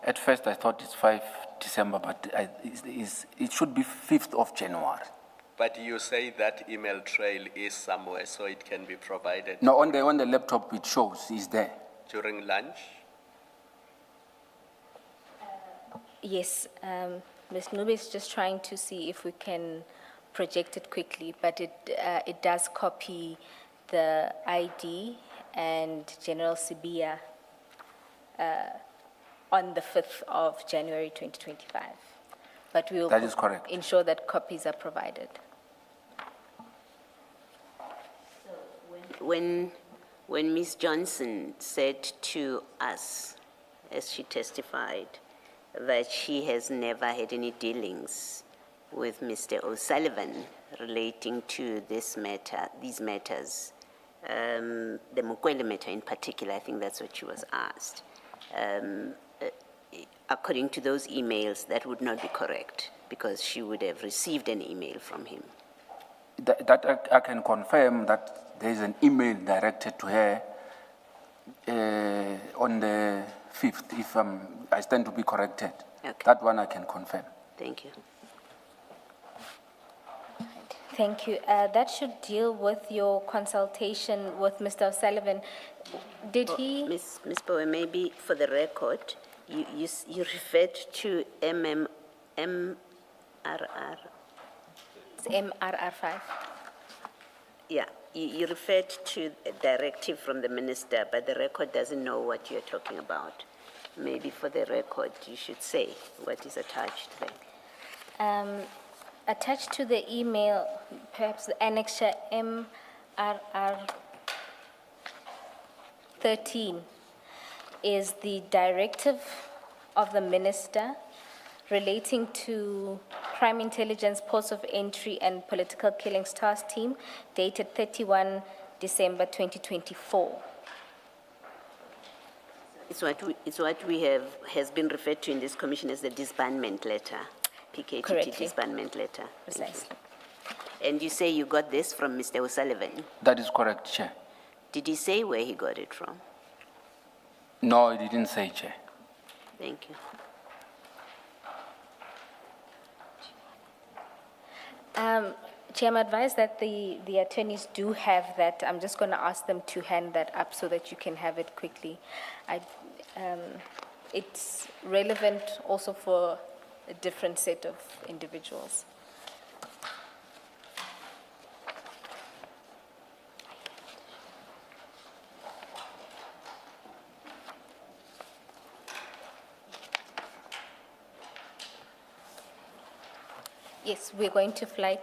At first, I thought it's 5 December, but it should be 5th of January. But you say that email trail is somewhere, so it can be provided No, on the laptop it shows, it's there. during lunch? Yes, Ms. Nube is just trying to see if we can project it quickly, but it does copy the ID and General Sibia on the 5th of January 2025. But we will That is correct. ensure that copies are provided. When Ms. Johnson said to us, as she testified, that she has never had any dealings with Mr. O'Sullivan relating to this matter, these matters, the Mukwele matter in particular, I think that's what she was asked. According to those emails, that would not be correct because she would have received an email from him. That I can confirm that there is an email directed to her on the 5th, if I stand to be corrected. Okay. That one I can confirm. Thank you. Thank you. That should deal with your consultation with Mr. O'Sullivan. Did he? Ms. Bowe, maybe for the record, you referred to MRR. It's MRR5. Yeah, you referred to a directive from the minister, but the record doesn't know what you're talking about. Maybe for the record, you should say what is attached there. Attached to the email, perhaps the annexure MRR13 is the directive of the minister relating to Crime Intelligence Ports of Entry and Political Killings Task Team dated 31 December 2024. It's what we have, has been referred to in this commission as the disbandment letter, PKTT Correctly. disbandment letter. Thank you. Precisely. And you say you got this from Mr. O'Sullivan. That is correct, Chair. Did he say where he got it from? No, it didn't say, Chair. Thank you. Chair, I'm advised that the attorneys do have that. I'm just going to ask them to hand that up so that you can have it quickly. It's relevant also for a different set of individuals. Yes, we're going to flight.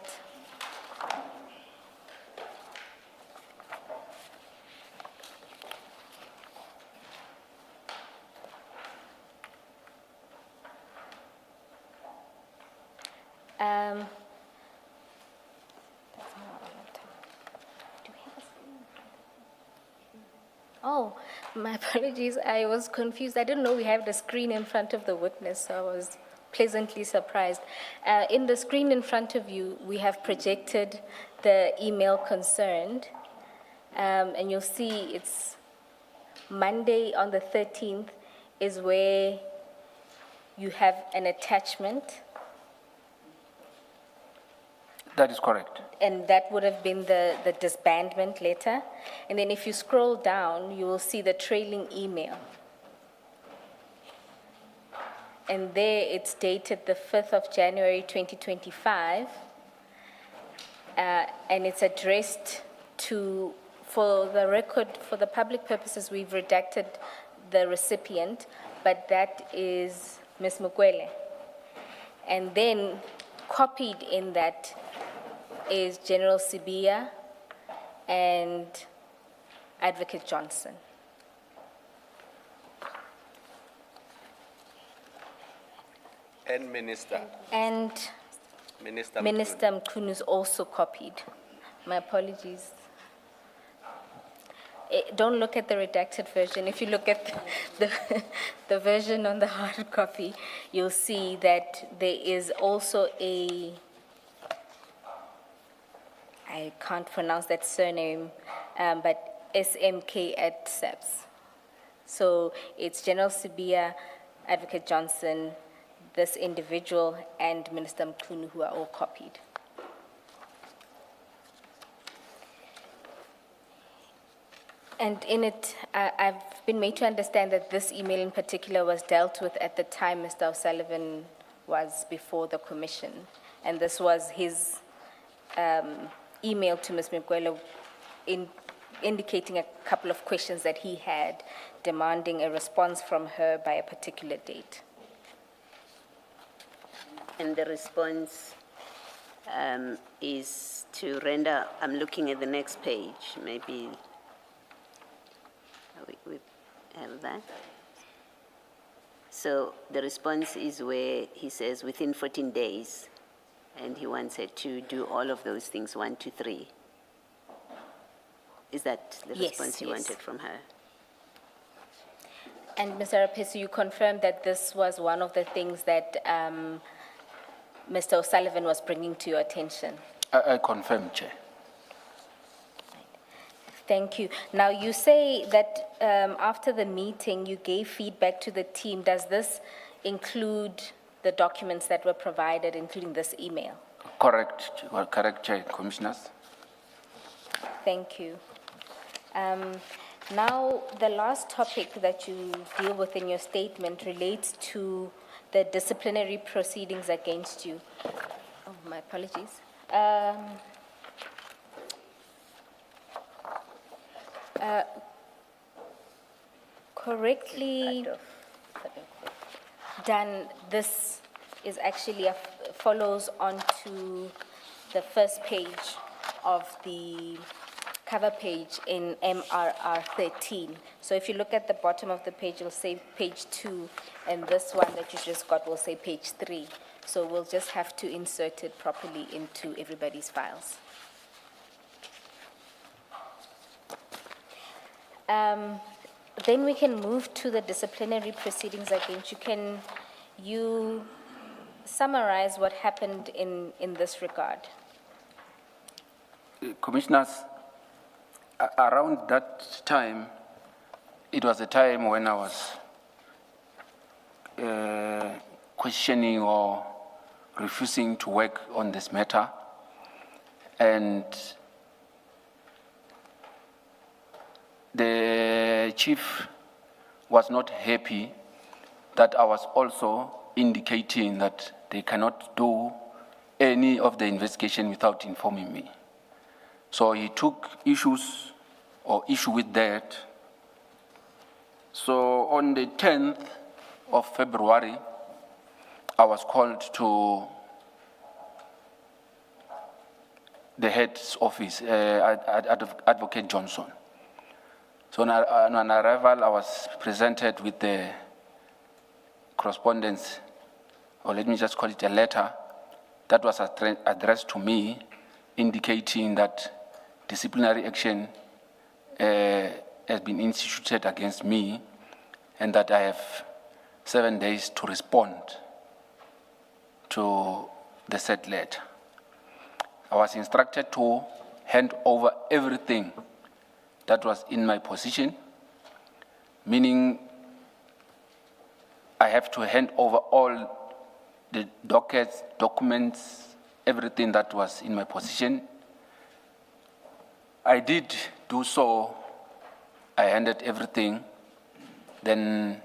Oh, my apologies. I was confused. I didn't know we have the screen in front of the witness, so I was pleasantly surprised. In the screen in front of you, we have projected the email concerned, and you'll see it's Monday on the 13th is where you have an attachment, That is correct. and that would have been the disbandment letter. And then if you scroll down, you will see the trailing email. And there it's dated the 5th of January 2025. And it's addressed to, for the record, for the public purposes, we've redacted the recipient, but that is Ms. Mukwele. And then copied in that is General Sibia and Advocate Johnson. And Minister. And Minister. Minister Mkhunu is also copied. My apologies. Don't look at the redacted version. If you look at the version on the hard copy, you'll see that there is also I can't pronounce that surname, but SMK at SAPS. So it's General Sibia, Advocate Johnson, this individual, and Minister Mkhunu, who are all copied. And in it, I've been made to understand that this email in particular was dealt with at the time Mr. O'Sullivan was before the commission. And this was his email to Ms. Mqwelo indicating a couple of questions that he had, demanding a response from her by a particular date. And the response is to render, I'm looking at the next page, maybe we have that. So the response is where he says within 14 days, and he wants her to do all of those things, 1 to 3. Is that the Yes, response you yes. wanted from her? And Mr. Raphesu, you confirmed that this was one of the things that Mr. O'Sullivan was bringing to your attention. I confirm, Chair. Thank you. Now, you say that after the meeting, you gave feedback to the team. Does this include the documents that were provided, including this email? Correct, Chair, Commissioners. Thank you. Now, the last topic that you deal with in your statement relates to the disciplinary proceedings against you. Oh, my apologies. Correctly done, this is actually follows on to the first page of the cover page in MRR 13. So if you look at the bottom of the page, it'll say page 2, and this one that you just got will say page 3. So we'll just have to insert it properly into everybody's files. Then we can move to the disciplinary proceedings against you. Can you summarize what happened in this regard? Commissioners, around that time, it was a time when I was questioning or refusing to work on this matter. And the chief was not happy that I was also indicating that they cannot do any of the investigation without informing me. So he took issue with that. So on the 10th of February, I was called to the head's office, Advocate Johnson. So on arrival, I was presented with the correspondence, or let me just call it a letter, that was addressed to me, indicating that disciplinary action has been instituted against me, and that I have 7 days to respond to the said letter. I was instructed to hand over everything that was in my position, meaning I have to hand over all the dockets, documents, everything that was in my position. I did do so. I handed everything. Then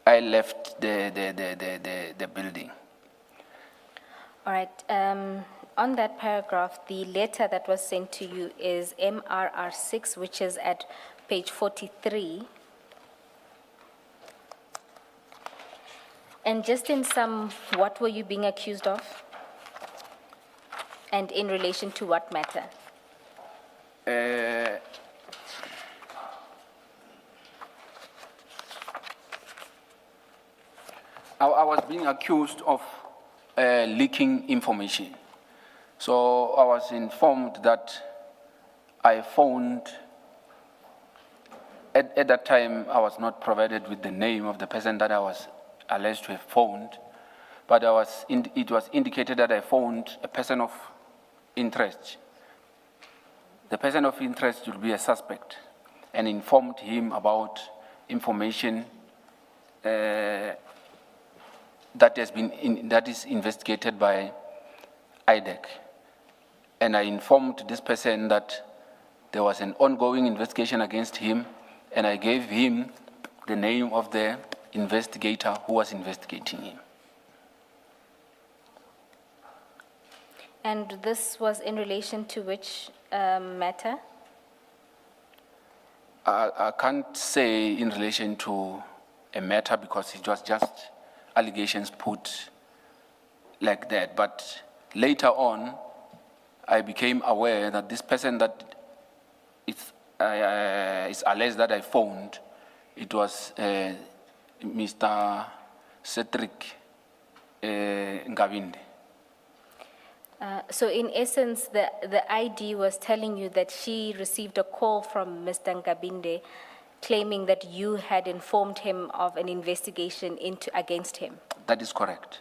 I left the building. All right. On that paragraph, the letter that was sent to you is MRR 6, which is at page 43. And just in sum, what were you being accused of? And in relation to what matter? I was being accused of leaking information. So I was informed that I phoned, at that time I was not provided with the name of the person that I was alleged to have phoned, but it was indicated that I phoned a person of interest. The person of interest will be a suspect, and informed him about information that is investigated by IDAC. And I informed this person that there was an ongoing investigation against him, and I gave him the name of the investigator who was investigating him. And this was in relation to which matter? I can't say in relation to a matter because it was just allegations put like that. But later on, I became aware that this person that is alleged that I phoned, it was Mr. Cedric Ngabinde. So in essence, the ID was telling you that she received a call from Mr. Ngabinde claiming that you had informed him of an investigation against him. That is correct.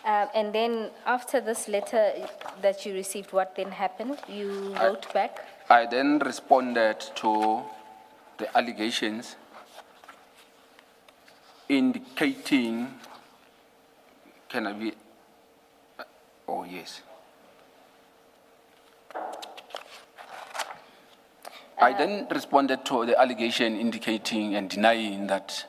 And then after this letter that you received, what then happened? You wrote back? I then responded to the allegations indicating, can I be, oh yes. I then responded to the allegation indicating and denying that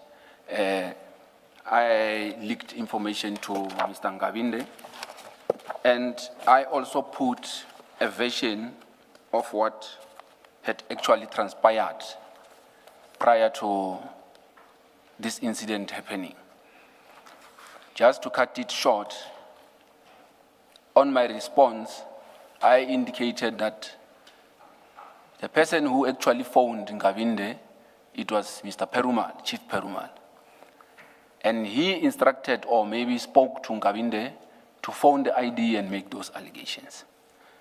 I leaked information to Mr. Ngabinde, and I also put a version of what had actually transpired prior to this incident happening. Just to cut it short, on my response, I indicated that the person who actually phoned Ngabinde, it was Mr. Perumal, Chief Perumal. And he instructed or maybe spoke to Ngabinde to phone the ID and make those allegations.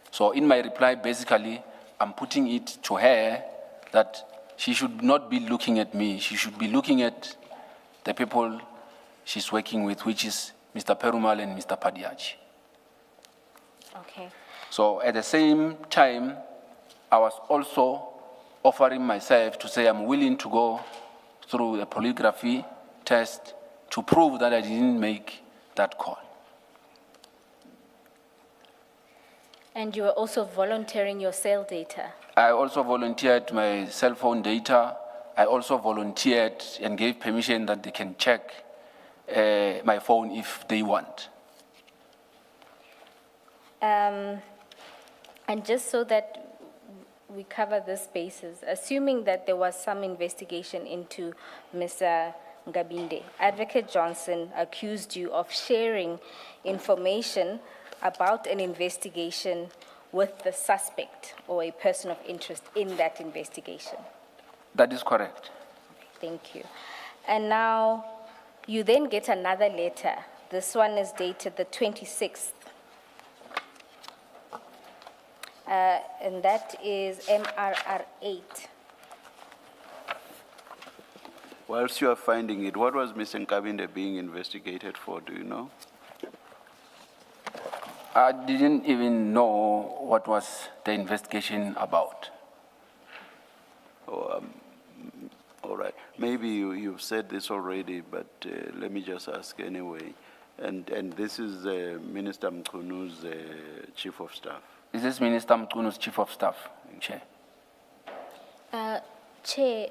So in my reply, basically, I'm putting it to her that she should not be looking at me. She should be looking at the people she's working with, which is Mr. Perumal and Mr. Padiachi. Okay. So at the same time, I was also offering myself to say I'm willing to go through a polygraphy test to prove that I didn't make that call. And you were also volunteering your cell data? I also volunteered my cell phone data. I also volunteered and gave permission that they can check my phone if they want. And just so that we cover this basis, assuming that there was some investigation into Mr. Ngabinde, Advocate Johnson accused you of sharing information about an investigation with the suspect or a person of interest in that investigation. That is correct. Thank you. And now you then get another letter. This one is dated the 26th. And that is MRR 8. Whilst you are finding it, what was Mr. Ngabinde being investigated for, do you know? I didn't even know what was the investigation about. Oh, all right. Maybe you've said this already, but let me just ask anyway. And this is Minister Mkunu's Chief of Staff. Is this Minister Mkunu's Chief of Staff, Chair? Chair,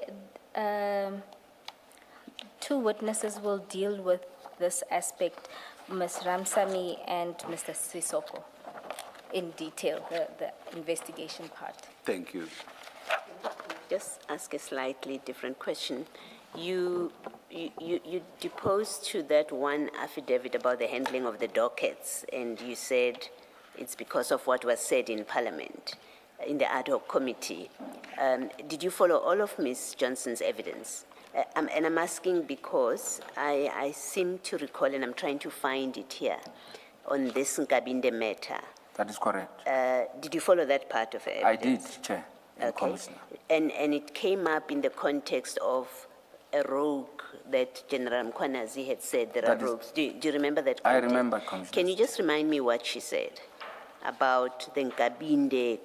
two witnesses will deal with this aspect, Ms. Ramsamy and Mr. Sisoko, in detail, the investigation part. Thank you. Just ask a slightly different question. You deposed to that one affidavit about the handling of the dockets, and you said it's because of what was said in Parliament, in the ad hoc committee. Did you follow all of Ms. Johnson's evidence? And I'm asking because I seem to recall, and I'm trying to find it here, on this Nkabinde matter. That is correct. Did you follow that part of it? I did, Chair and Okay. Commissioner. And it came up in the context of a rogue that General Mkwanazi had said there are That is- rogues. Do you remember that I context? remember, Commissioner. Can you just remind me what she said about the Nkabinde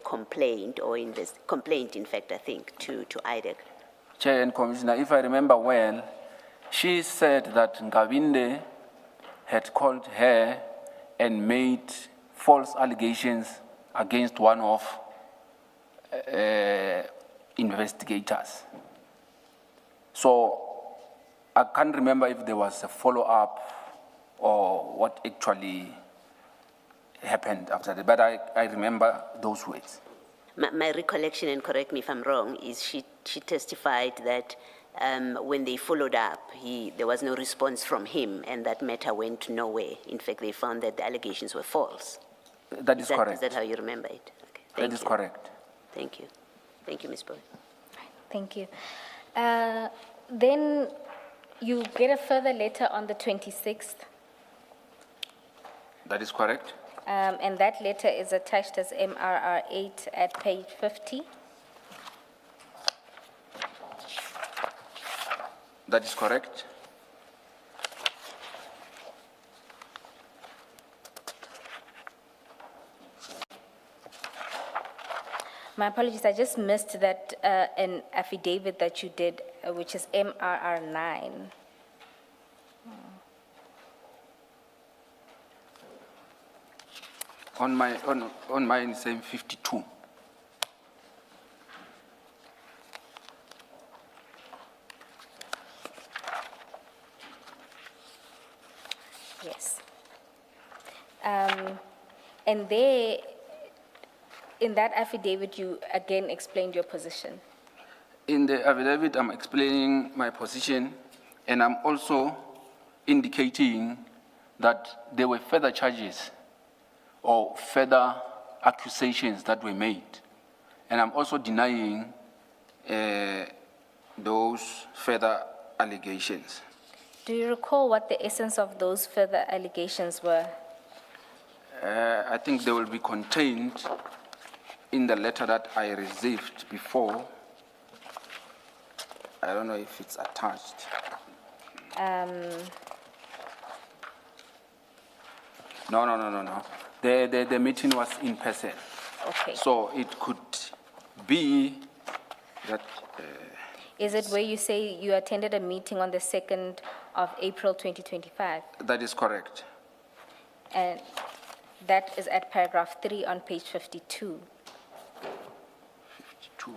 complaint, or complaint, in fact, I think, to IDAC? Chair and Commissioner, if I remember well, she said that Nkabinde had called her and made false allegations against one of investigators. So I can't remember if there was a follow-up or what actually happened after that, but I remember those words. My recollection, and correct me if I'm wrong, is she testified that when they followed up, there was no response from him, and that matter went nowhere. In fact, they found that the allegations were false. That is correct. Is that how you remember it? Okay. That is correct. Thank you. Thank you, Ms. Boy. Thank you. Then you get a further letter on the 26th, That is correct. and that letter is attached as MRR 8 at page 50. That is correct. My apologies, I just missed that an affidavit that you did, which is MRR 9. On mine, same 52. Yes. And there, in that affidavit, you again explained your position. In the affidavit, I'm explaining my position, and I'm also indicating that there were further charges or further accusations that were made. And I'm also denying those further allegations. Do you recall what the essence of those further allegations were? I think they will be contained in the letter that I received before. I don't know if it's attached. No. The meeting was in person. Okay. So it could be that, Is it where you say you attended a meeting on the 2nd of April 2025? that is correct. And that is at paragraph 3 on page 52. 52.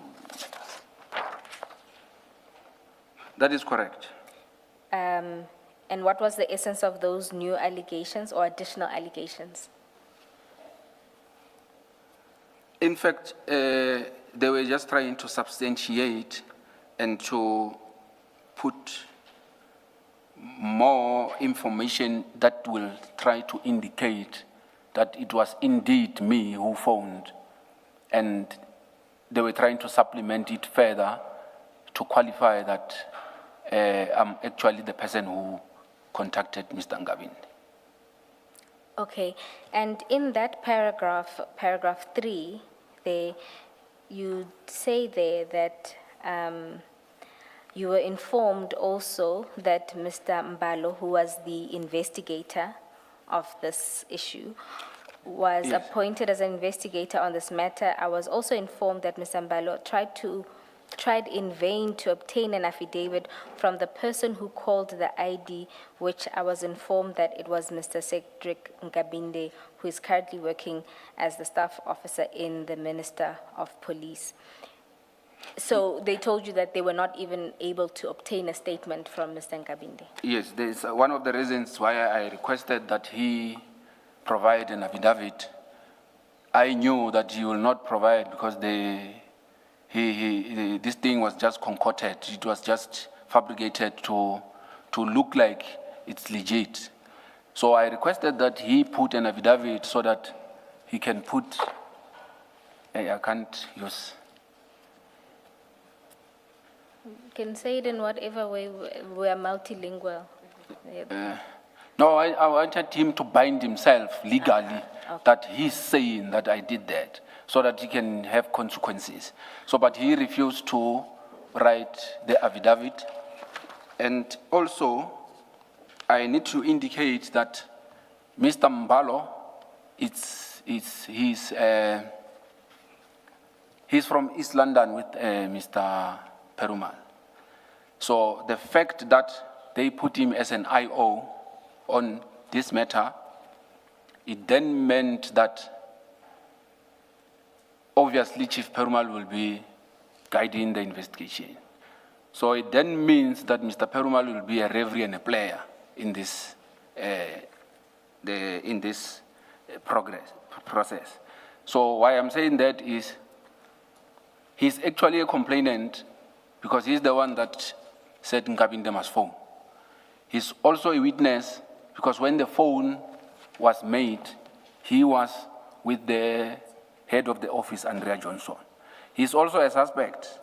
That is correct. And what was the essence of those new allegations or additional allegations? In fact, they were just trying to substantiate and to put more information that will try to indicate that it was indeed me who phoned. And they were trying to supplement it further to qualify that I'm actually the person who contacted Mr. Nkabinde. Okay, and in that paragraph, paragraph 3, you say there that you were informed also that Mr. Mbalo, who was the investigator of this issue, was Yes. appointed as an investigator on this matter. I was also informed that Mr. Mbalo tried in vain to obtain an affidavit from the person who called the ID, which I was informed that it was Mr. Cedric Nkabinde, who is currently working as the staff officer in the Minister of Police. So they told you that they were not even able to obtain a statement from Mr. Nkabinde. Yes, there's one of the reasons why I requested that he provide an affidavit. I knew that he will not provide because this thing was just concocted. It was just fabricated to look like it's legit. So I requested that he put an affidavit so that he can put, I can't use. You can say it in whatever way. We are multilingual. No, I wanted him to bind himself legally that he's saying that I did that, so that he can have consequences. So, but he refused to write the affidavit. And also, I need to indicate that Mr. Mbalo, he's from East London with Mr. Perumal. So the fact that they put him as an IO on this matter, it then meant that obviously Chief Perumal will be guiding the investigation. So it then means that Mr. Perumal will be a referee and a player in this, process. So why I'm saying that is he's actually a complainant because he's the one that said Nkabinde must phone. He's also a witness because when the phone was made, he was with the head of the office, Andrea Johnson. He's also a suspect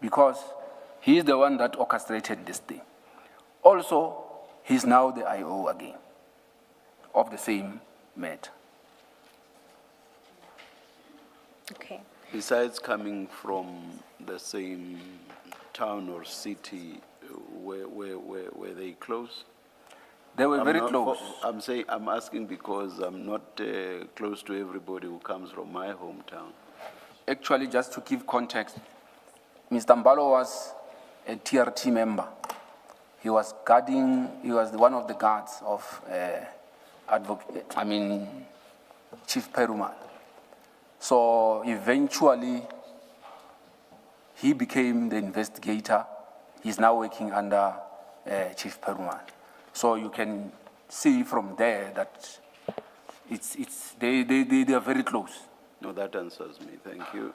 because he's the one that orchestrated this thing. Also, he's now the IO again of the same matter. Okay. Besides coming from the same town or city, were they close? They were very close. I'm asking because I'm not close to everybody who comes from my hometown. Actually, just to give context, Mr. Mbalo was a TRT member. He was one of the guards of Chief Perumal. So eventually, he became the investigator. He's now working under Chief Perumal. So you can see from there that they are very close. No, that answers me. Thank you.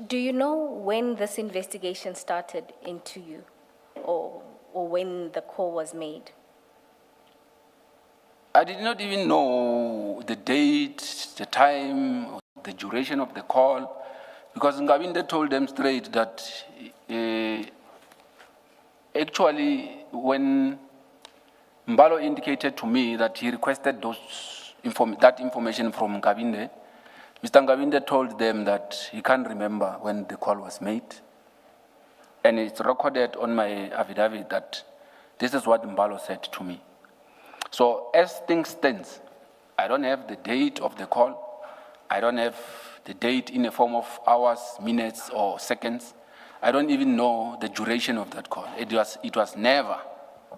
Do you know when this investigation started into you, or when the call was made? I did not even know the date, the time, or the duration of the call, because Nkabinde told them straight that actually when Mbalo indicated to me that he requested that information from Nkabinde, Mr. Nkabinde told them that he can't remember when the call was made. And it's recorded on my affidavit that this is what Mbalo said to me. So as things stand, I don't have the date of the call. I don't have the date in the form of hours, minutes, or seconds. I don't even know the duration of that call. It was never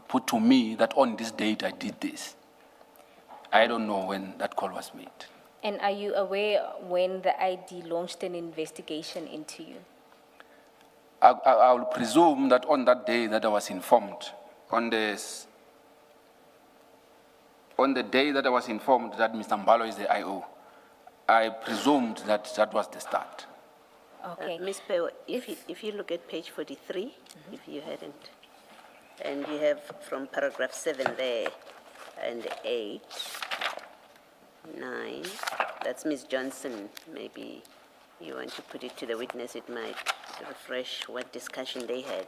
put to me that on this date I did this. I don't know when that call was made. And are you aware when the ID launched an investigation into you? I will presume that on that day that I was informed, on the day that I was informed that Mr. Mbalo is the IO, I presumed that that was the start. Okay. Ms. Pewa, if you look at page 43, if you hadn't, and you have from paragraph 7 there, and 8, 9, that's Ms. Johnson. Maybe you want to put it to the witness, it might refresh what discussion they had.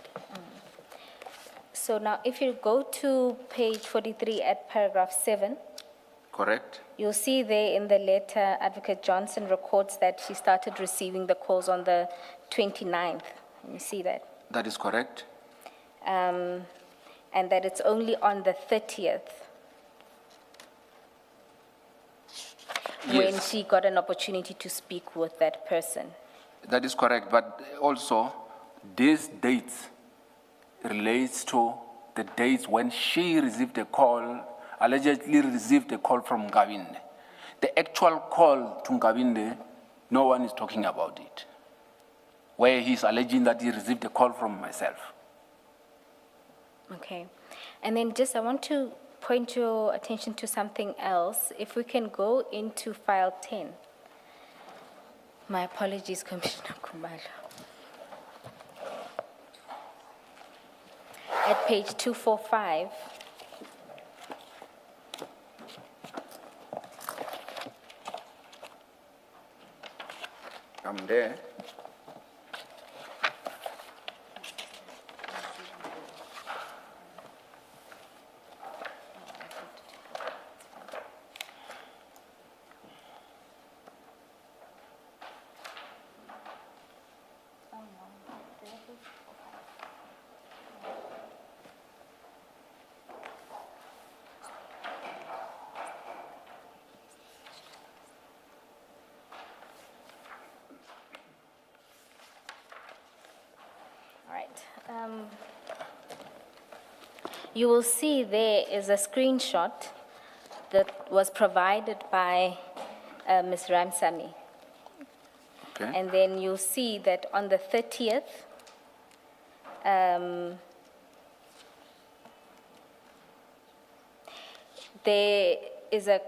So now if you go to page 43 at paragraph 7, Correct? you'll see there in the letter, Advocate Johnson records that she started receiving the calls on the 29th. You see that? That is correct. And that it's only on the 30th when Yes. she got an opportunity to speak with that person. That is correct, but also these dates relates to the dates when she received a call, allegedly received a call from Nkabinde. The actual call to Nkabinde, no one is talking about it, where he's alleging that he received a call from myself. Okay. And then just I want to point your attention to something else. If we can go into file 10. My apologies, Commissioner Khumalo. At page 245, I'm there. You will see there is a screenshot that was provided by Ms. Ramsamy. Okay. And then you'll see that on the 30th, there is a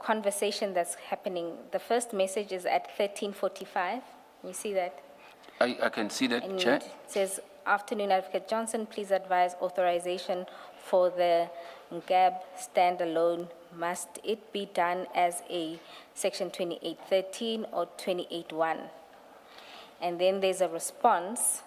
conversation that's happening. The first message is at 13:45. You see that? I can see that, And Chair. it says, "Afternoon, Advocate Johnson, please advise authorization for the NGAB standalone. Must it be done as a Section 2813 or 28.1? And then there's a response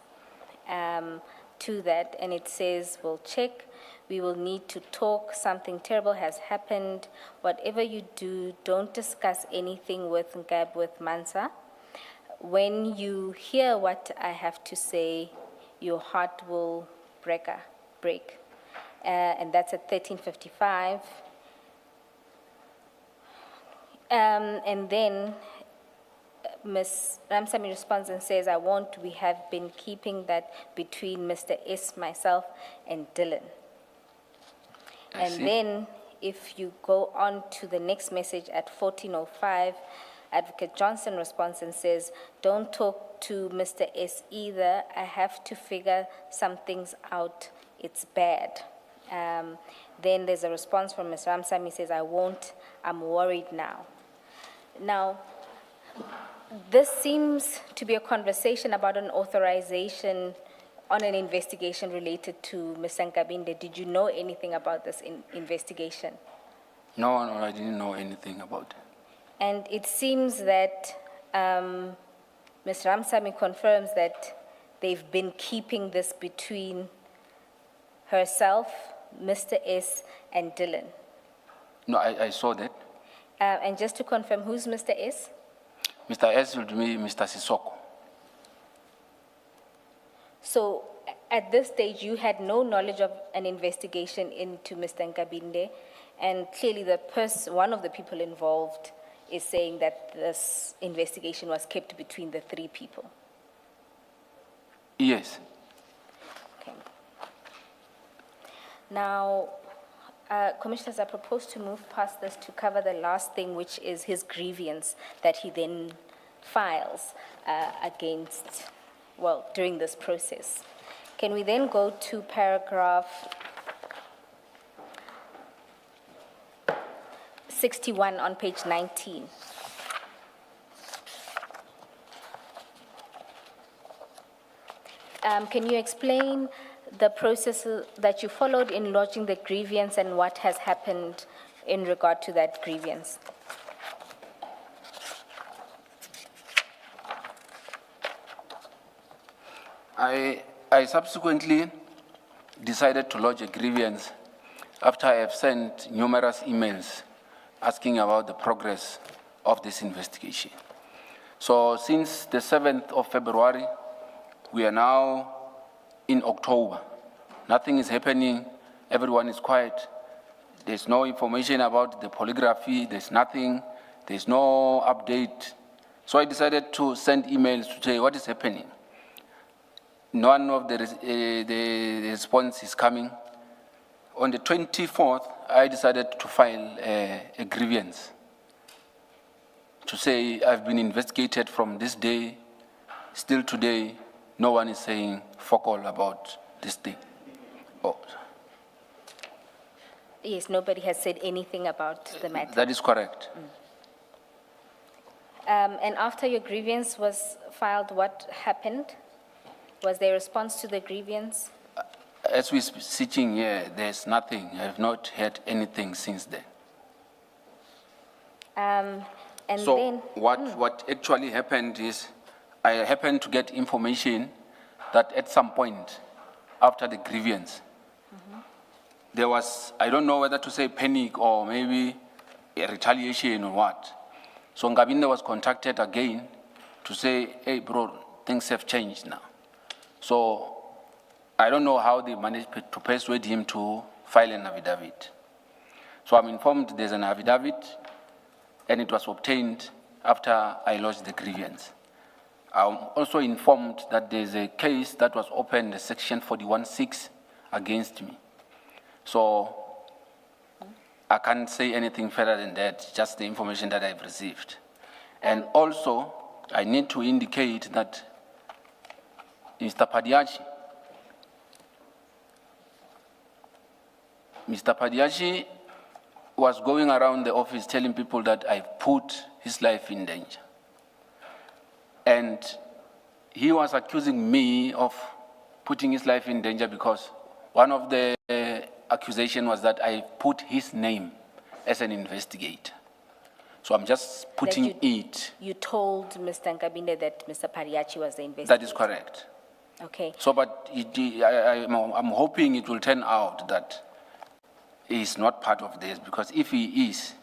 to that, and it says, "We'll check. We will need to talk. Something terrible has happened. Whatever you do, don't discuss anything with NGAB with Mansa. When you hear what I have to say, your heart will break. And that's at 13:55. And then Ms. Ramsamy responds and says, we have been keeping that between Mr. S, myself, and Dylan. I And see. then if you go on to the next message at 14:05, Advocate Johnson responds and says, "Don't talk to Mr. S either. I have to figure some things out. It's bad." Then there's a response from Ms. Ramsamy, says, "I won't. I'm worried now." Now, this seems to be a conversation about an authorization on an investigation related to Ms. Nkabinde. Did you know anything about this investigation? No, I didn't know anything about it. And it seems that Ms. Ramsamy confirms that they've been keeping this between herself, Mr. S, and Dylan. No, I saw that. And just to confirm, who's Mr. S? Mr. S will be Mr. Sisoko. So at this stage, you had no knowledge of an investigation into Mr. Nkabinde, and clearly one of the people involved is saying that this investigation was kept between the three people. Yes. Okay. Now, Commissioners, I propose to move past this to cover the last thing, which is his grievance that he then files during this process. Can we then go to paragraph 61 on page 19? Can you explain the process that you followed in lodging the grievance and what has happened in regard to that grievance? I subsequently decided to lodge a grievance after I have sent numerous emails asking about the progress of this investigation. So since the 7th of February, we are now in October. Nothing is happening. Everyone is quiet. There's no information about the polygraphy. There's nothing. There's no update. So I decided to send emails to say what is happening. None of the response is coming. On the 24th, I decided to file a grievance to say I've been investigated from this day, still today, no one is saying fuck all about this thing. Oh. Yes, nobody has said anything about the matter. That is correct. And after your grievance was filed, what happened? Was there a response to the grievance? As we're sitting here, there's nothing. I have not heard anything since then. And So then, what actually happened is I happened to get information that at some point after the grievance, there was, I don't know whether to say panic or maybe a retaliation or what. So Nkabinde was contacted again to say, hey bro, things have changed now. So I don't know how they managed to persuade him to file an affidavit. So I'm informed there's an affidavit and it was obtained after I lodged the grievance. I'm also informed that there's a case that was opened, the section 41(6), against me. So I can't say anything further than that, just the information that I've received. And also, I need to indicate that Mr. Padiachi was going around the office telling people that I've put his life in danger. And he was accusing me of putting his life in danger because one of the accusations was that I put his name as an investigator. So I'm just putting it. You told Mr. Nkabinde that Mr. Padiachi was the investigator? That is correct. Okay. So, but I'm hoping it will turn out that he is not part of this, because if he is,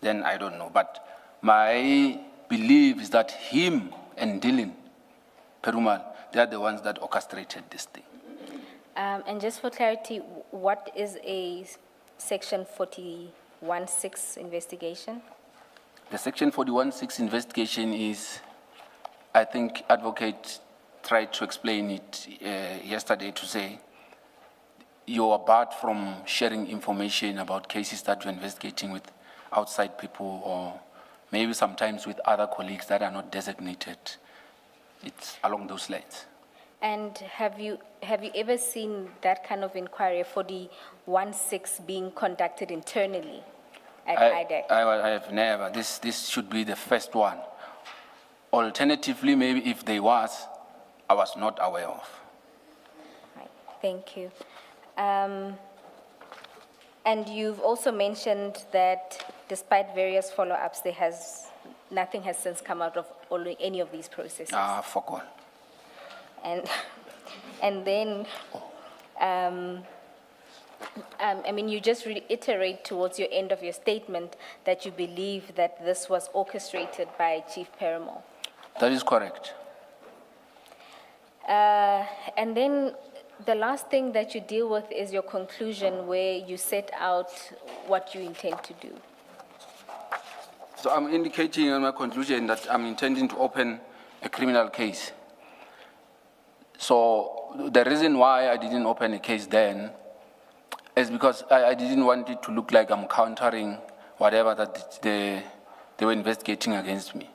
then I don't know. But my belief is that him and Dylan Perumal, they are the ones that orchestrated this thing. And just for clarity, what is a section 41(6) investigation? The section 41(6) investigation is, I think advocate tried to explain it yesterday to say, you are barred from sharing information about cases that you're investigating with outside people, or maybe sometimes with other colleagues that are not designated. It's along those lines. And have you ever seen that kind of inquiry, 41(6), being conducted internally at IDAC? I have never. This should be the first one. Alternatively, maybe if there was, I was not aware of. Right. Thank you. And you've also mentioned that despite various follow-ups, nothing has since come out of any of these processes. Fuck all. And then, I mean, you just reiterate towards your end of your statement that you believe that this was orchestrated by Chief Perumal. That is correct. And then the last thing that you deal with is your conclusion, where you set out what you intend to do. So I'm indicating in my conclusion that I'm intending to open a criminal case. So the reason why I didn't open a case then is because I didn't want it to look like I'm countering whatever that they were investigating against me.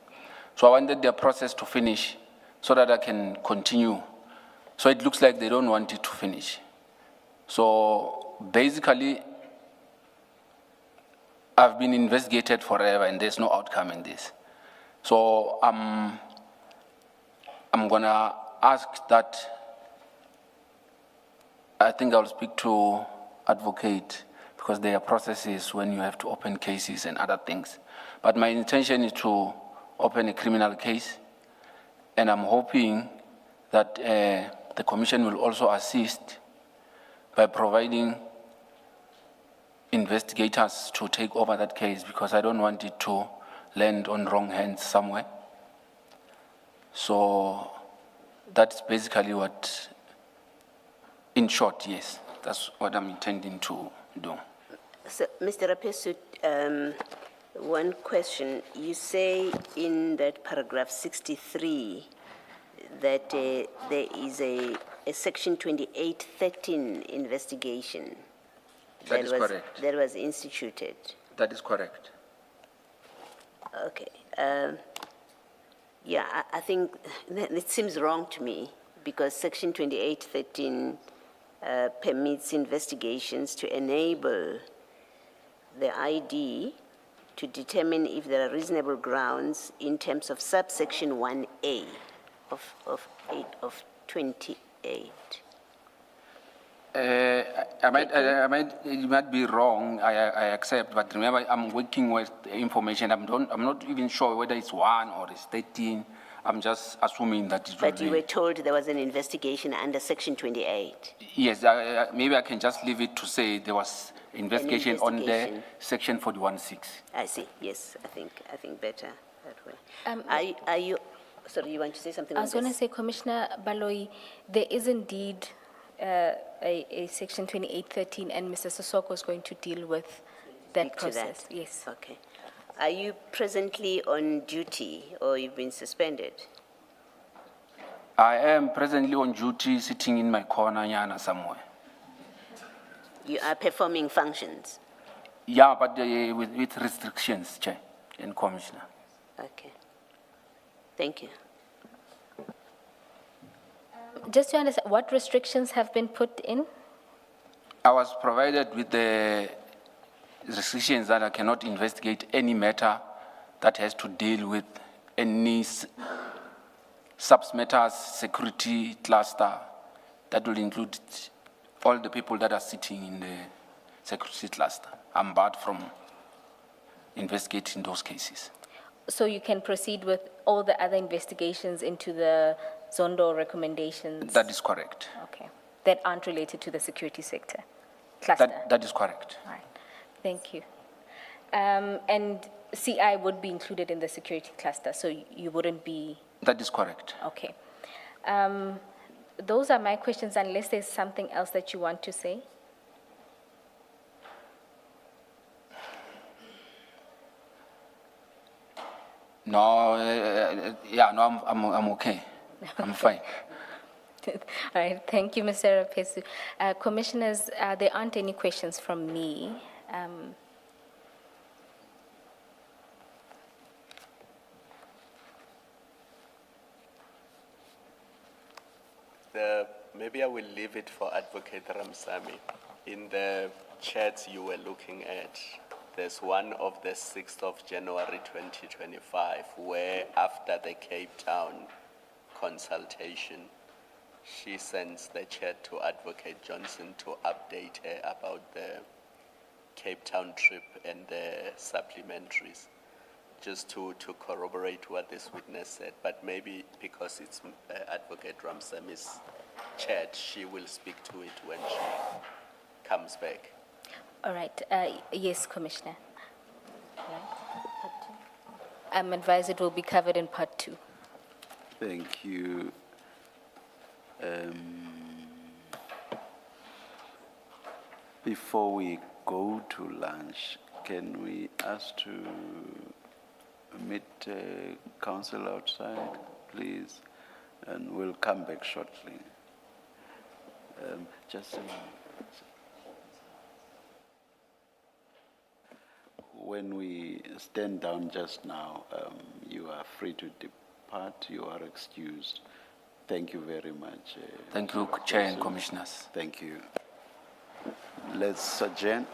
So I wanted their process to finish so that I can continue. So it looks like they don't want it to finish. So basically, I've been investigated forever and there's no outcome in this. So I'm gonna ask that, I think I'll speak to advocate, because there are processes when you have to open cases and other things. But my intention is to open a criminal case, and I'm hoping that the commission will also assist by providing investigators to take over that case, because I don't want it to land on wrong hands somewhere. So that's basically what, in short, yes, that's what I'm intending to do. So, Mr. Raphesu, one question. You say in that paragraph 63 that there is a section 2813 investigation. That is correct. That was instituted. That is correct. Okay. Yeah, I think it seems wrong to me, because section 2813 permits investigations to enable the ID to determine if there are reasonable grounds in terms of subsection 1A of 28. It might be wrong, I accept, but remember, I'm working with information. I'm not even sure whether it's 1 or it's 13. I'm just assuming that it will But you were told there was an investigation under section 28. Yes, maybe I can just leave it to say there was investigation on the section 41(6). I see, yes, I think better that way. Are you, sorry, you want to say something? I was going to say, Commissioner Baloyi, there is indeed a section 2813, and Mr. Sissoko is going to deal with that process. Yes. Okay. Are you presently on duty, or you've been suspended? I am presently on duty, sitting in my corner, Yana, somewhere. You are performing functions? Yeah, but with restrictions, Chair and Commissioner. Okay. Thank you. Just to understand, what restrictions have been put in? I was provided with the restrictions that I cannot investigate any matter that has to deal with any submatters, security cluster, that will include all the people that are sitting in the security cluster. I'm barred from investigating those cases. So you can proceed with all the other investigations into the Zondo recommendations? That is correct. Okay. That aren't related to the security sector cluster? That is correct. All right. Thank you. And CI would be included in the security cluster, so you wouldn't be... That is correct. Okay. Those are my questions, unless there's something else that you want to say. No, I'm okay. I'm fine. All right, thank you, Mr. Raphesu. Commissioners, there aren't any questions from me. Maybe I will leave it for Advocate Ramsamy. In the chats you were looking at, there's one of the 6th of January 2025, where after the Cape Town consultation, she sends the chat to Advocate Johnson to update her about the Cape Town trip and the supplementaries, just to corroborate what this witness said. But maybe because it's Advocate Ramsamy's chat, she will speak to it when she comes back. All right, yes, Commissioner. All right. Part two. I'm advised it will be covered in part 2. Thank you. Before we go to lunch, can we ask to meet council outside, please? And we'll come back shortly. Just a moment. When we stand down just now, you are free to depart. You are excused. Thank you very much. Thank you, Chair and Commissioners. Thank you. Let's adjourn.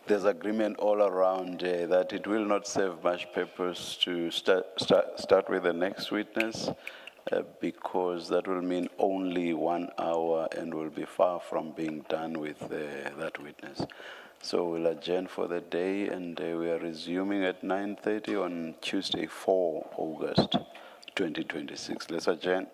there's agreement all around that it will not serve much purpose to start with the next witness because that will mean only 1 hour and will be far from being done with that witness. So we'll adjourn for the day and we are resuming at 9:30 on Tuesday, 4 August 2026. Let's adjourn.